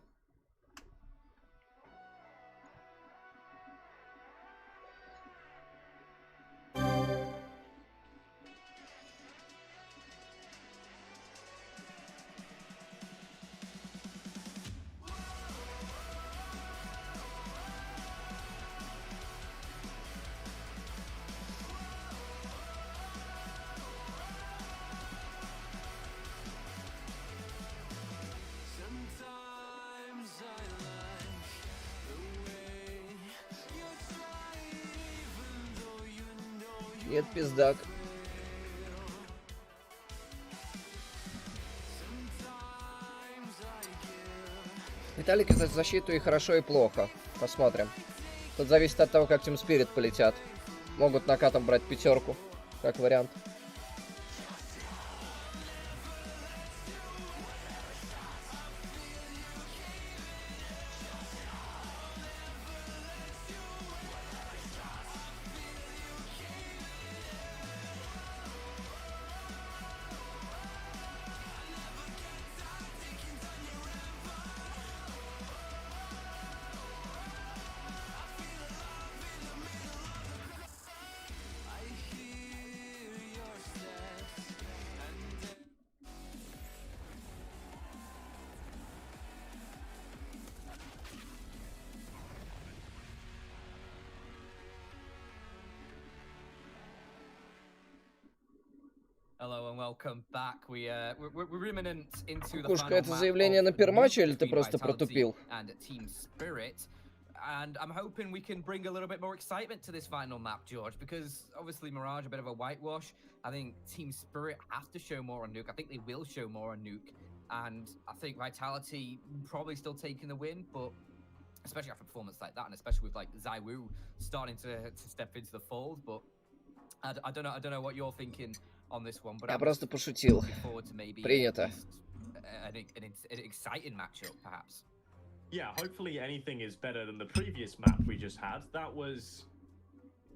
Нет, пиздак. Виталик за защиту и хорошо, и плохо. Посмотрим. Тут зависит от того, как Team Spirit полетят. Могут накатом брать пятерку, как вариант. Кукушка, это заявление на перматче или ты просто протупил? And I'm hoping we can bring a little bit more excitement to this final map, George, because obviously Mirage a bit of a whitewash. I think Team Spirit have to show more on Nuke. I think they will show more on Nuke, and I think Vitality probably still taking the win, but especially after a performance like that, and especially with like ZywOo starting to step into the fold. But I don't know what you're thinking on this one, but Я просто пошутил. Принято. An exciting matchup, perhaps. Yeah, hopefully anything is better than the previous map we just had. That was,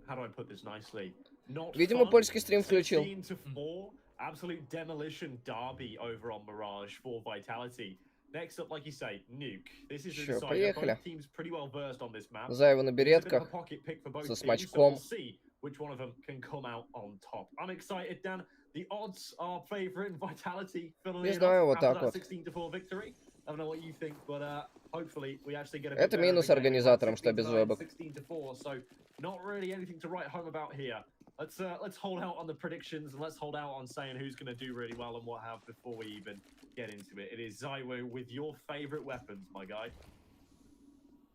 how do I put this nicely? Not Видимо, fun. польский стрим включил. 16-4, absolute demolition derby over on Mirage for Vitality. Next up, like you say, Nuke. This is Всё, поехали. both teams pretty well versed on this map. Зайва на беретках, со смачком. Which one of them can come out on top? I'm excited, Dan. The odds are favoring Vitality. Не знаю, вот так вот. 16-4 victory. I don't know what you think, but hopefully we actually get a Это минус организаторам, что без вебок. 16-4, so not really anything to write home about here. Let's hold out on the predictions and let's hold out on saying who's going to do really well and what have before we even get into it. It is ZywOo with your favorite weapons, my guy.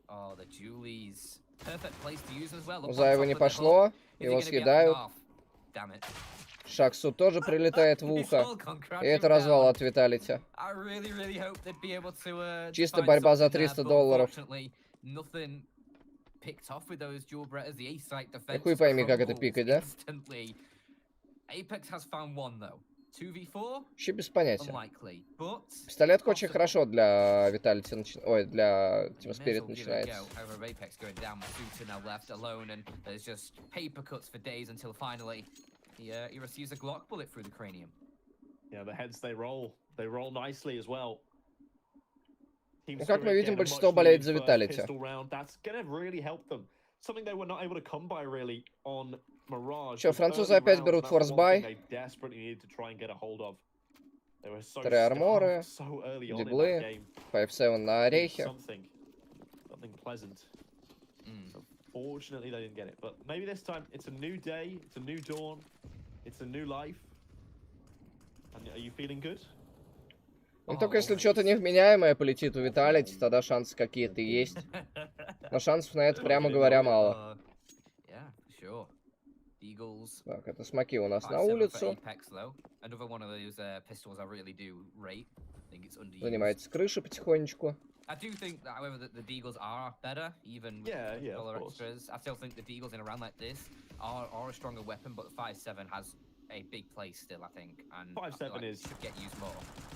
Oh, the Julies. Perfect place to use as well. У Зайва не пошло, его съедают. Шаксу тоже прилетает в ухо. И это развал от Виталити. Чисто борьба за $300. И хуй пойми, как это пикать, да? Вообще без понятия. Пистолетка очень хорошо для Виталити, ой, для Team Spirit начинается. He receives a Glock bullet through the cranium. Yeah, the heads they roll nicely as well. Ну, как мы видим, большинство болеет за Виталити. That's gonna really help them. Something they were not able to come by really on Mirage. Что, французы опять берут форсбай. Три арморы, диглы, 5-7 на орехе. Fortunately, they didn't get it, but maybe this time it's a new day, it's a new dawn, it's a new life. And are you feeling good? Ну, только если что-то невменяемое полетит у Виталити, тогда шансы какие-то есть. Но шансов на это, прямо говоря, мало. Так, это смоки у нас на улицу. Занимается крыша потихонечку. I do think that, however, that the Deagles are better, even with dollar extras. I still think the Deagles in a round like this are a stronger weapon, but the 5-7 has a big place still, I think. And 5-7 is should get used more.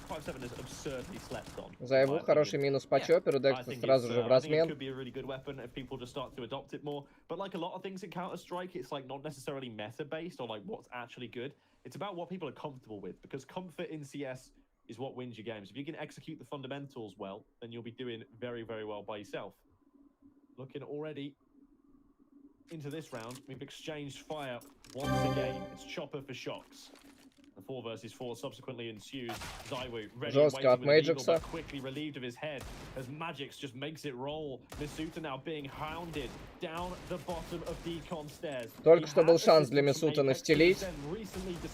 5-7 is absurdly slept on. ZywOo хороший минус по чоперу, Декстер сразу же в размен. It could be a really good weapon if people just start to adopt it more. But like a lot of things in Counter-Strike, it's like not necessarily meta-based or like what's actually good. It's about what people are comfortable with, because comfort in CS is what wins your games. If you can execute the fundamentals well, then you'll be doing very, very well by yourself. Looking already into this round, we've exchanged fire once again. It's chopper for shocks. The 4 versus 4 subsequently ensues. ZywOo ready and waiting with the eagle, but quickly relieved of his head as Magix just makes it roll. Misuta now being hounded down the bottom of Decon stairs. Только что был шанс для Мисута настелить.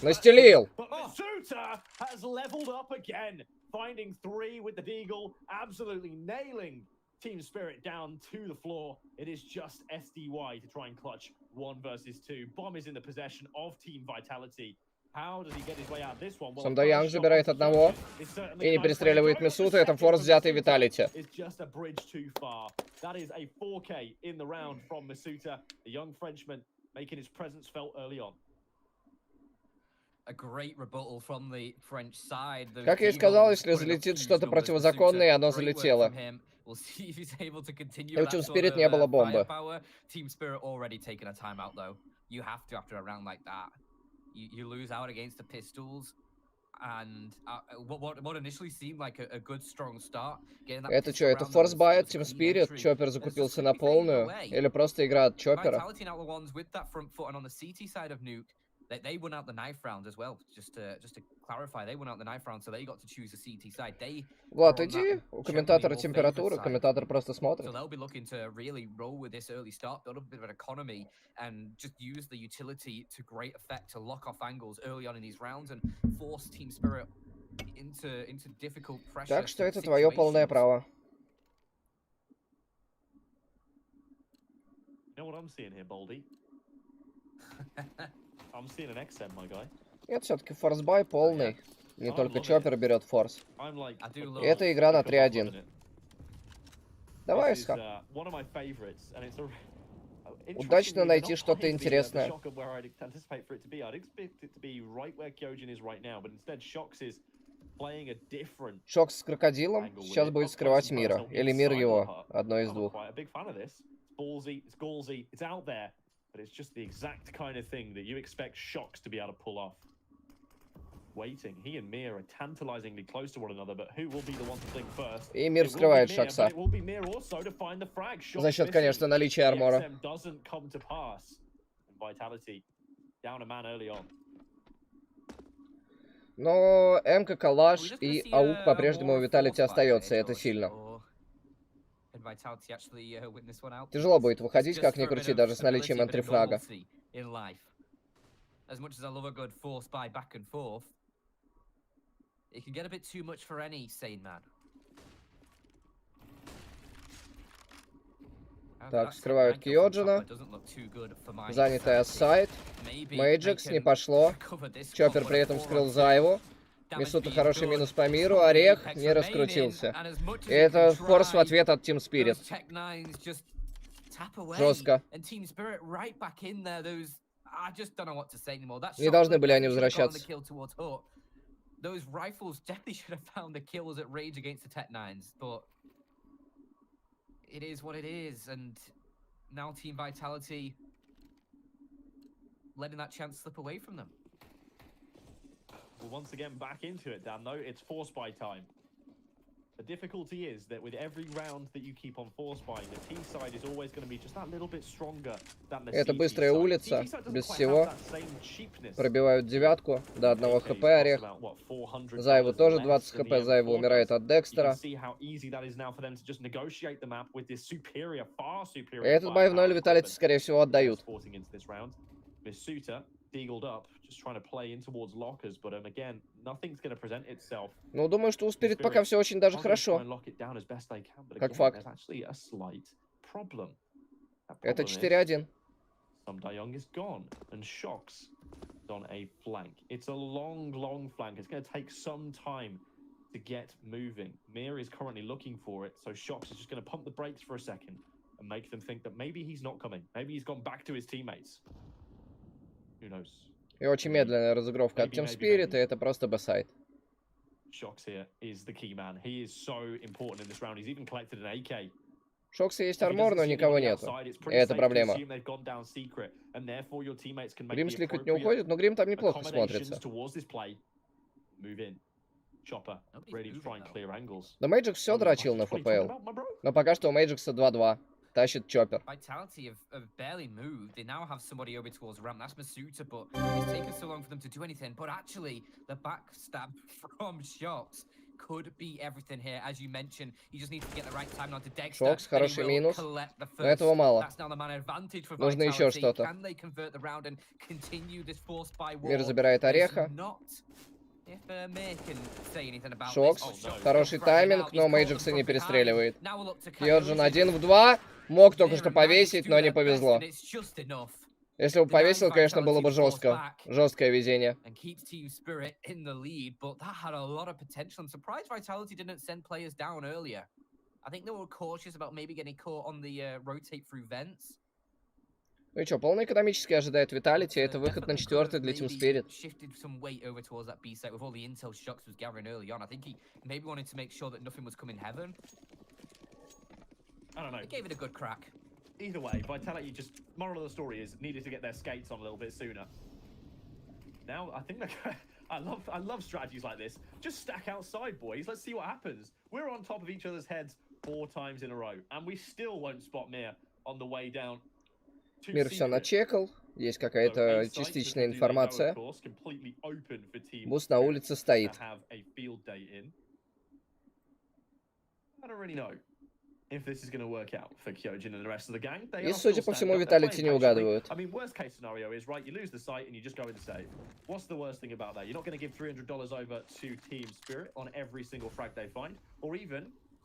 Настелил! But Misuta has leveled up again, finding 3 with the Deagle, absolutely nailing Team Spirit down to the floor. It is just SDY to try and clutch 1 versus 2. Bomb is in the possession of Team Vitality. How does he get his way out of this one? Well, Самдаян забирает одного и не перестреливает Месута. Это форс, взятый Виталити. It's just a bridge too far. That is a 4K in the round from Mesuta, the young Frenchman making his presence felt early on. A great rebuttal from the French side. Как я и сказал, если залетит что-то противозаконное, оно залетело. И у Team Spirit не было бомбы. Team Spirit already taken a timeout though. You have to after a round like that. You lose out against the pistols, and what initially seemed like a good strong start. Это что, это форс-байт, Team Spirit, Чоппер закупился на полную, или просто игра от Чоппера? They won out the knife round as well. Just to clarify, they won out the knife round, so they got to choose the CT side. Вот, иди, у комментатора температура, комментатор просто смотрит. So they'll be looking to really roll with this early start, build up a bit of an economy, and just use the utility to great effect to lock off angles early on in these rounds and force Team Spirit into difficult pressure. Так что это твое полное право. You know what I'm seeing here, Baldy? I'm seeing an XM, my guy. Нет, все-таки форс-бай полный. Не только Чоппер берет форс. Это игра на 3-1. Давай, Исхак. Удачно найти что-то интересное. Шокс с крокодилом сейчас будет скрывать мира. Или мир его. Одно из двух. But it's just the exact kind of thing that you expect Shocks to be able to pull off. Waiting, he and Mir are tantalizingly close to one another, but who will be the one to think first? И Мир скрывает Шокса. За счет, конечно, наличия армора. Но МК, Калаш и АУК по-прежнему у Виталити остается, и это сильно. Тяжело будет выходить, как ни крути, даже с наличием энтрифрага. Так, скрывают Киоджина. Занятая сайт. Мэйджикс, не пошло. Чоппер при этом скрыл Зайву. Месута хороший минус по миру, Орех не раскрутился. И это форс в ответ от Team Spirit. Жестко. Не должны были они возвращаться. We're once again back into it, Dan, though. It's force buy time. The difficulty is that with every round that you keep on force buying, the T side is always going to be just that little bit stronger than the Это CT быстрая side. улица, CT side без doesn't quite всего. have that same cheapness. Пробивают девятку, до 1 хп Орех. Зайву тоже 20 хп, Зайву умирает от Декстера. И этот бай в 0 Виталити, скорее всего, отдают. Ну, думаю, что у Спирит пока все очень даже хорошо. Как факт. Это 4-1. On a flank. It's a long flank. It's going to take some time to get moving. Mir is currently looking for it, so Shocks is just going to pump the brakes for a second and make them think that maybe he's not coming. Maybe he's gone back to his teammates. Who knows? И очень медленная разыгровка от Team Spirit, и это просто Б-сайд. Shocks here is the key man. He is so important in this round. He's even collected an AK. Шокса есть армор, но никого нету. И это проблема. Грим сликать не уходит, но Грим там неплохо смотрится. Но Мэйджикс все дрочил на ФПЛ. Но пока что у Мэйджикса 2-2. Тащит Чоппер. Шокс, хороший минус. Но этого мало. Нужно еще что-то. Мир забирает Ореха. Шокс. Хороший тайминг, но Мейджикса не перестреливает. Кьоджин 1 в 2. Мог только что повесить, но не повезло. Если бы повесил, конечно, было бы жестко. Жесткое везение. Ну и что, полный экономический ожидает Виталити. Это выход на 4-й для Team Spirit. I don't know. It gave it a good crack. Either way, Vitality just, moral of the story is, needed to get their skates on a little bit sooner. Now, I think I love strategies like this. Just stack outside, boys. Let's see what happens. We're on top of each other's heads 4 times in a row, and we still won't spot Mir on the way down. Мир все начекал. Есть какая-то частичная информация. Бус на улице стоит. И, судя по всему, Виталити не угадывают.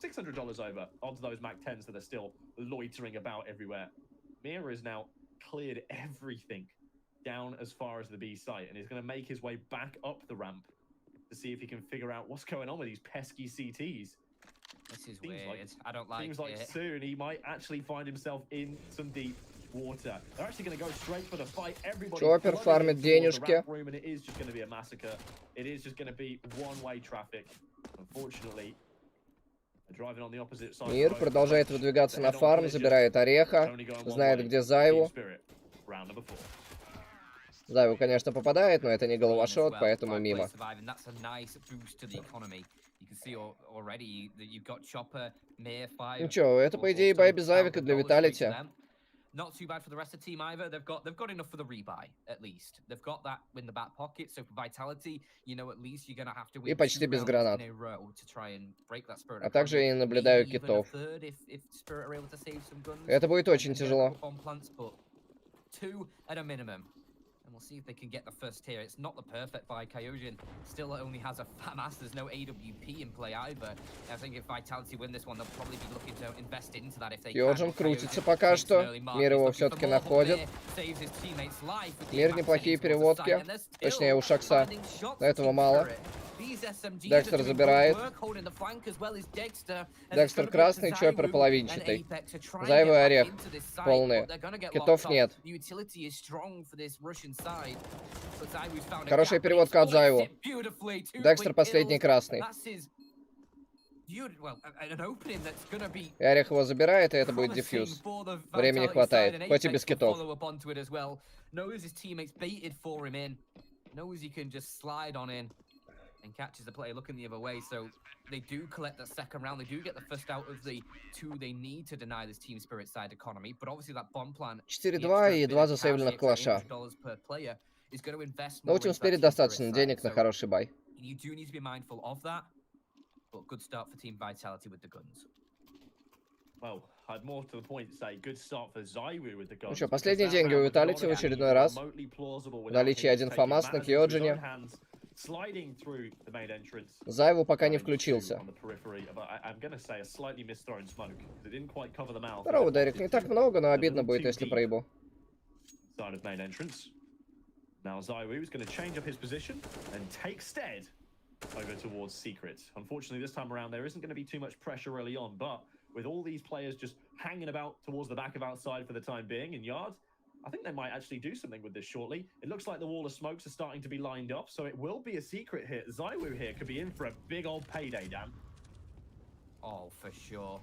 $600 over onto those Mac 10s that are still loitering about everywhere. Mira has now cleared everything down as far as the B site and is going to make his way back up the ramp to see if he can figure out what's going on with these pesky CTs. This is weird. I don't like it. Seems like soon he might actually find himself in some deep water. They're actually going to go straight for the fight. Everybody Чоппер фармит денежки. And it is just going to be a massacre. It is just going to be one-way traffic. Unfortunately, Мир продолжает выдвигаться на фарм, забирает Ореха, знает, где Зайву. Зайву, конечно, попадает, но это не головошот, поэтому мимо. Ну чё, это, по идее, бай без Айвика для Виталити. Not too bad for the rest of the team either. They've got enough for the rebuy, at least. They've got that in the back pocket, so for Vitality, you know, at least you're gonna have to win 2 rounds in a row to try and break that spirit. А также я наблюдаю китов. Это будет очень тяжело. 2 at a minimum. And we'll see if they can get the first tier. It's not the perfect buy. Kyojin still only has a fat mass. There's no AWP in play either. I think if Vitality win this one, they'll probably be looking to invest into that if they can. Kyojin крутится пока что. Мир его все-таки находит. Мир неплохие переводки. Точнее, у Шакса. Но этого мало. Декстер забирает. Декстер красный, Чоппер половинчатый. Зайвый Орех полные. Китов нет. Хорошая переводка от Зайву. Декстер последний красный. И Орех его забирает, и это будет дефьюз. Времени хватает, хоть и без китов. And catches the player looking the other way, so they do collect that second round. They do get the first out of the 2 they need to deny this team spirit side economy. But obviously that bomb plan 4-2 и 2 засейвленных калаша. Но у Team Spirit достаточно денег на хороший бай. You do need to be mindful of that, but good start for Team Vitality with the guns. Well, I'd more to the point say good start for Zaiwu with the guns. Ну что, последние деньги у Vitality в очередной раз. В наличии 1 фамас на Кьоджине. Зайву пока не включился. Здорово, Дерек. Не так много, но обидно будет, если проебу. Over towards Secret. Unfortunately, this time around, there isn't going to be too much pressure early on, but with all these players just hanging about towards the back of outside for the time being in yards, I think they might actually do something with this shortly. It looks like the wall of smokes are starting to be lined up, so it will be a secret hit. Zaiwu here could be in for a big old payday, Dan. Oh, for sure.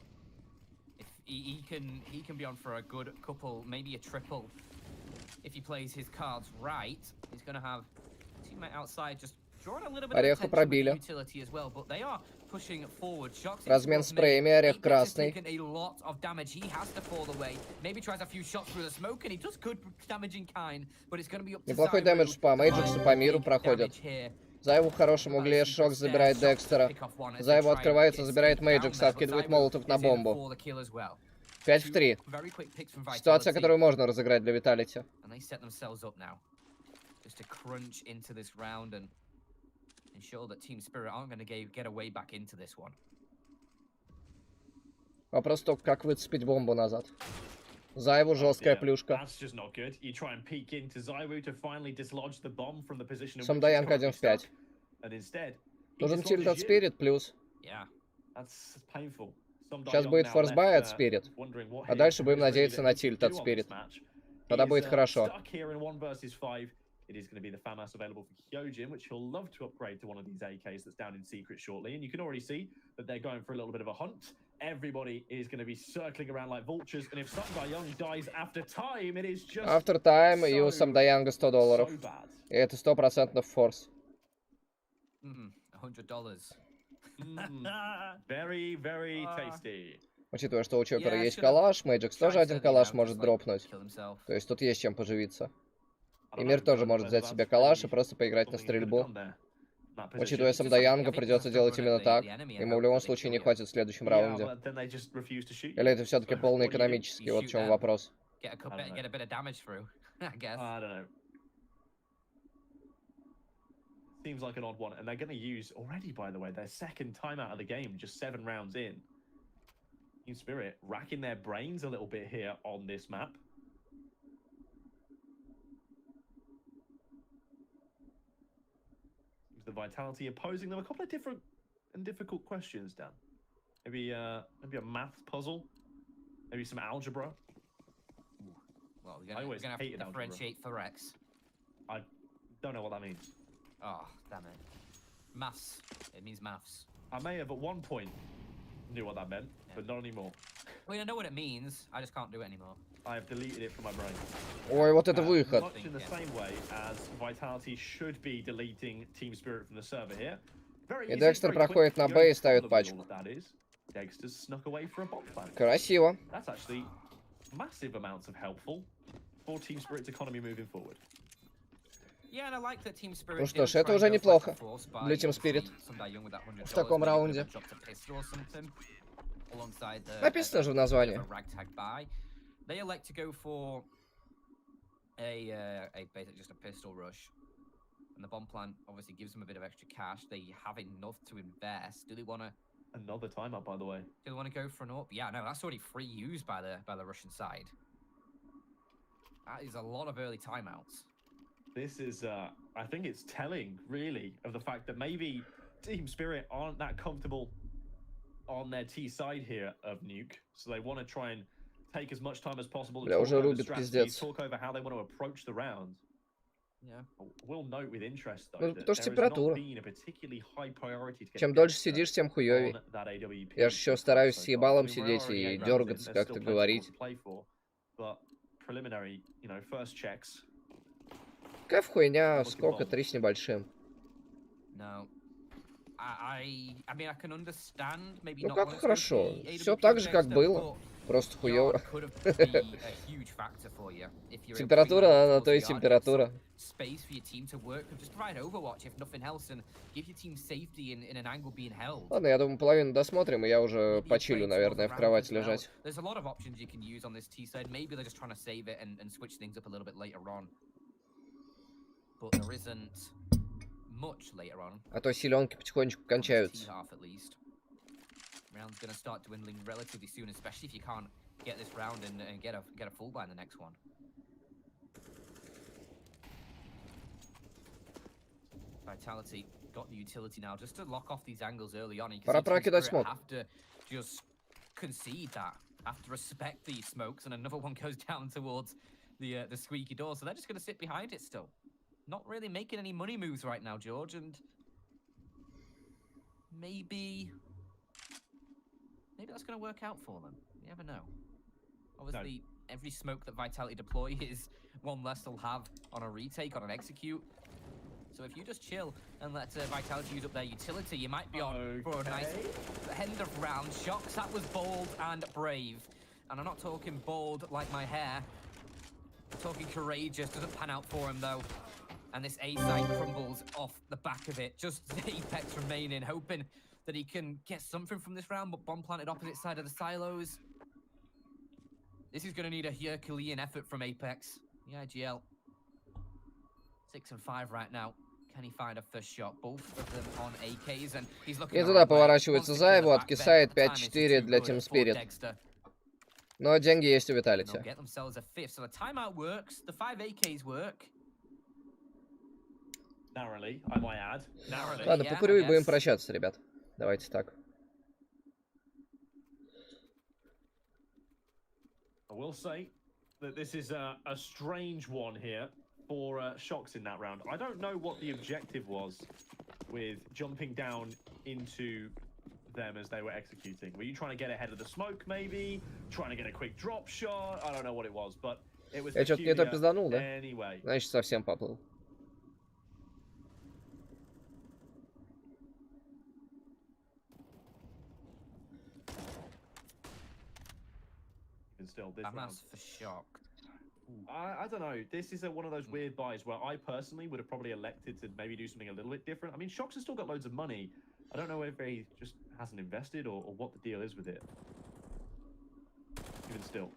If he can be on for a good couple, maybe a triple. If he plays his cards right, he's going to have a teammate outside just drawing a little bit Ореха of пробили. utility as well, but they are pushing forward. Размен спреями, Орех красный. A lot of damage. He has to fall away. Maybe tries a few shots through the smoke, and he does good damage in kind, but it's going to be up to Неплохой дэмэдж по Мейджиксу, по миру проходит. Зайву в хорошем угле, Шокс забирает Декстера. Зайву открывается, забирает Мейджикса, откидывает молотов на бомбу. 5 в 3. Ситуация, которую можно разыграть для Виталити. ensure that Team Spirit aren't going to get away back into this one. Вопрос только, как выцепить бомбу назад. Зайву жесткая плюшка. That's just not good. You try and peek into Zaiwu to finally dislodge the bomb from the position in which Самдаянка he's 1 в currently 5. stuck. And instead, he Нужен тильт dislodges от you. Спирит плюс. Yeah. That's painful. Сейчас будет форсбай от Спирит. А дальше будем надеяться на тильт от Спирит. Тогда будет хорошо. It is going to be the FAMAS available for Hyojin, which he'll love to upgrade to one of these AKs that's down in secret shortly. And you can already see that they're going for a little bit of a hunt. Everybody is going to be circling around like vultures. And if Samdayang dies after time, it is just After time и у Самдаянга $100. so bad. И это 100% форс. $100. Very, very tasty. Учитывая, что у Чоппера есть калаш, Мэджикс тоже один калаш может дропнуть. То есть тут есть чем поживиться. И Мир тоже может взять себе калаш и просто поиграть на стрельбу. Учитывая Самдаянга, придется делать именно так. Ему в любом случае не хватит в следующем раунде. Или это все-таки полный экономический? Вот в чем вопрос. Seems like an odd one, and they're going to use already, by the way, their second timeout of the game, just 7 rounds in. Team Spirit racking their brains a little bit here on this map. The Vitality are posing them a couple of different and difficult questions, Dan. Maybe a maths puzzle, maybe some algebra. Well, we're going to have to differentiate for X. I don't know what that means. Oh, damn it. Maths. It means maths. I may have at one point knew what that meant, but not anymore. Well, I know what it means. I just can't do it anymore. I have deleted it from my brain. Ой, вот это выход. Much in the same way as Vitality should be deleting Team Spirit from the server here. И Декстер проходит на Б и ставит пачку. Dexter's snuck away for a bomb plant. Красиво. That's actually massive amounts of helpful for Team Spirit's economy moving forward. Ну что ж, это уже неплохо для Team Spirit в таком раунде. Написано же в названии. They elect to go for basically just a pistol rush, and the bomb plant obviously gives them a bit of extra cash. They have enough to invest. Do they want to? Another timeout, by the way. Do they want to go for an up? Yeah, no, that's already free use by the Russian side. That is a lot of early timeouts. This is, I think it's telling, really, of the fact that maybe Team Spirit aren't that comfortable on their T side here of Nuke, so they want to try and take as much time as possible to talk over strategies, talk over how they want to approach the round. Yeah. We'll note with interest, though, Ну, that потому что there has температура. not been a particularly high priority to get Чем дольше Dexter сидишь, тем хуёвей. on that AWP. Я же еще стараюсь с So far. I ебалом mean, we're сидеть already и 8 rounds in, дергаться, there's как-то still plenty more говорить. to play for, but preliminary, you know, first checks. Какая хуйня, сколько, 3 с небольшим. No. I mean, I can understand maybe Ну not как wanting to хорошо. be Все AWP так же, как Dexter, было. but Просто yard хуёво. could have been a huge factor for you if you're Температура, able to она на force то и the yard, get температура. some space for your team to work with, just provide Overwatch if nothing else, and give your team safety in an angle being held. Ладно, я думаю, половину досмотрим, и я уже почилю, наверное, в кровати лежать. There's a lot of options you can use on this T side. Maybe they're just trying to save it and switch things up a little bit later on. But there isn't much later on. А то силёнки потихонечку кончаются. Round's gonna start dwindling relatively soon, especially if you can't get this round and get a full buy in the next one. Vitality got the utility now just to lock off these angles early on. Пора прокидать смог. Have to just concede that, have to respect these smokes, and another one goes down towards the squeaky door. So they're just gonna sit behind it still. Not really making any money moves right now, George, and maybe that's going to work out for them. You never know. Obviously, every smoke that Vitality deploy is one less they'll have on a retake, on an execute. So if you just chill and let Vitality use up their utility, you might be on for a nice end of round. Shocks, that was bold and brave. And I'm not talking bold like my hair. I'm talking courageous. Doesn't pan out for him, though. And this A side crumbles off the back of it. Just Apex remaining, hoping that he can get something from this round, but bomb planted opposite side of the silos. This is going to need a Herculean effort from Apex. The IGL 6 and 5 right now. И туда поворачивается за его, откисает 5-4 для Team Spirit. Но деньги есть у Виталити. Ладно, покурю и будем прощаться, ребят. Давайте так. I will say that this is a strange one here for Shocks in that round. I don't know what the objective was with jumping down into them as they were executing. Were you trying to get ahead of the smoke, maybe? Trying to get a quick drop shot? I don't know what it was, but it was Я что-то не то peculiar пизданул, да? anyway. Значит, совсем поплыл. Still, this I'm round. for shocked. I don't know. This is one of those weird buys where I personally would have probably elected to maybe do something a little bit different. I mean, Shocks has still got loads of money. I don't know if he just hasn't invested or what the deal is with it. Even still,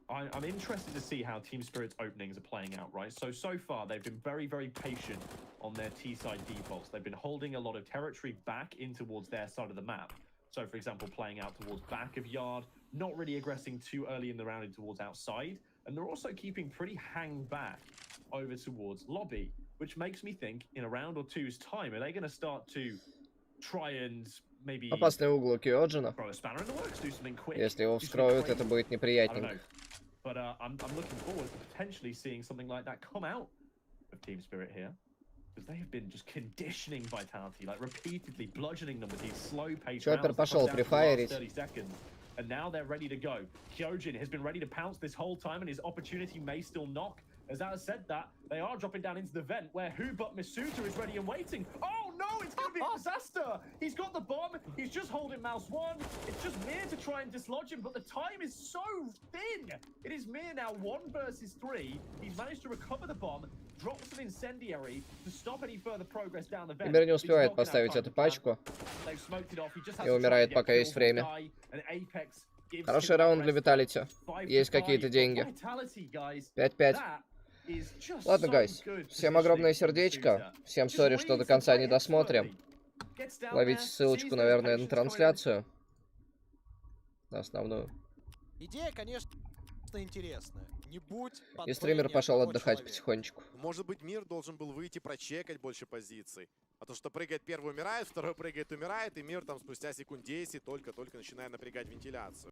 I'm interested to see how Team Spirit's openings are playing out, right? So far, they've been very, very patient on their T-side defaults. They've been holding a lot of territory back in towards their side of the map. So, for example, playing out towards back of yard, not really aggressing too early in the round in towards outside. And they're also keeping pretty hang back over towards lobby, which makes me think in a round or two's time, are they going to start to try and maybe Опасный угол у Киоджина. throw a spanner in the works, do something quick? Если его do something вскроют, crazy? это будет I don't неприятненько. know. But I'm looking forward to potentially seeing something like that come out of Team Spirit here. Because they have been just conditioning Vitality, like repeatedly bludgeoning them with these slow-paced rounds. Чоппер пошел префайрить. 30 seconds. And now they're ready to go. Kyojin has been ready to pounce this whole time, and his opportunity may still knock. As I said that, they are dropping down into the vent, where who but Misuta is ready and waiting. Oh no, it's going to be a disaster! He's got the bomb, he's just holding mouse one. It's just Mir to try and dislodge him, but the time is so thin! It is Mir now 1 versus 3. He's managed to recover the bomb, drops an incendiary to stop any further progress down the vent. Мир не успевает поставить эту пачку. И умирает, пока есть время. Хороший раунд для Виталити. Есть какие-то деньги. 5-5. Ладно, гайс. Всем огромное сердечко. Всем сори, что до конца не досмотрим. Ловите ссылочку, наверное, на трансляцию. На основную. Идея, конечно, интересная. Не будь И стример пошел отдыхать потихонечку. Может быть, Мир должен был выйти прочекать больше позиций. А то, что прыгает первый, умирает, второй прыгает, умирает, и Мир там спустя секунд 10 только-только начинает напрягать вентиляцию.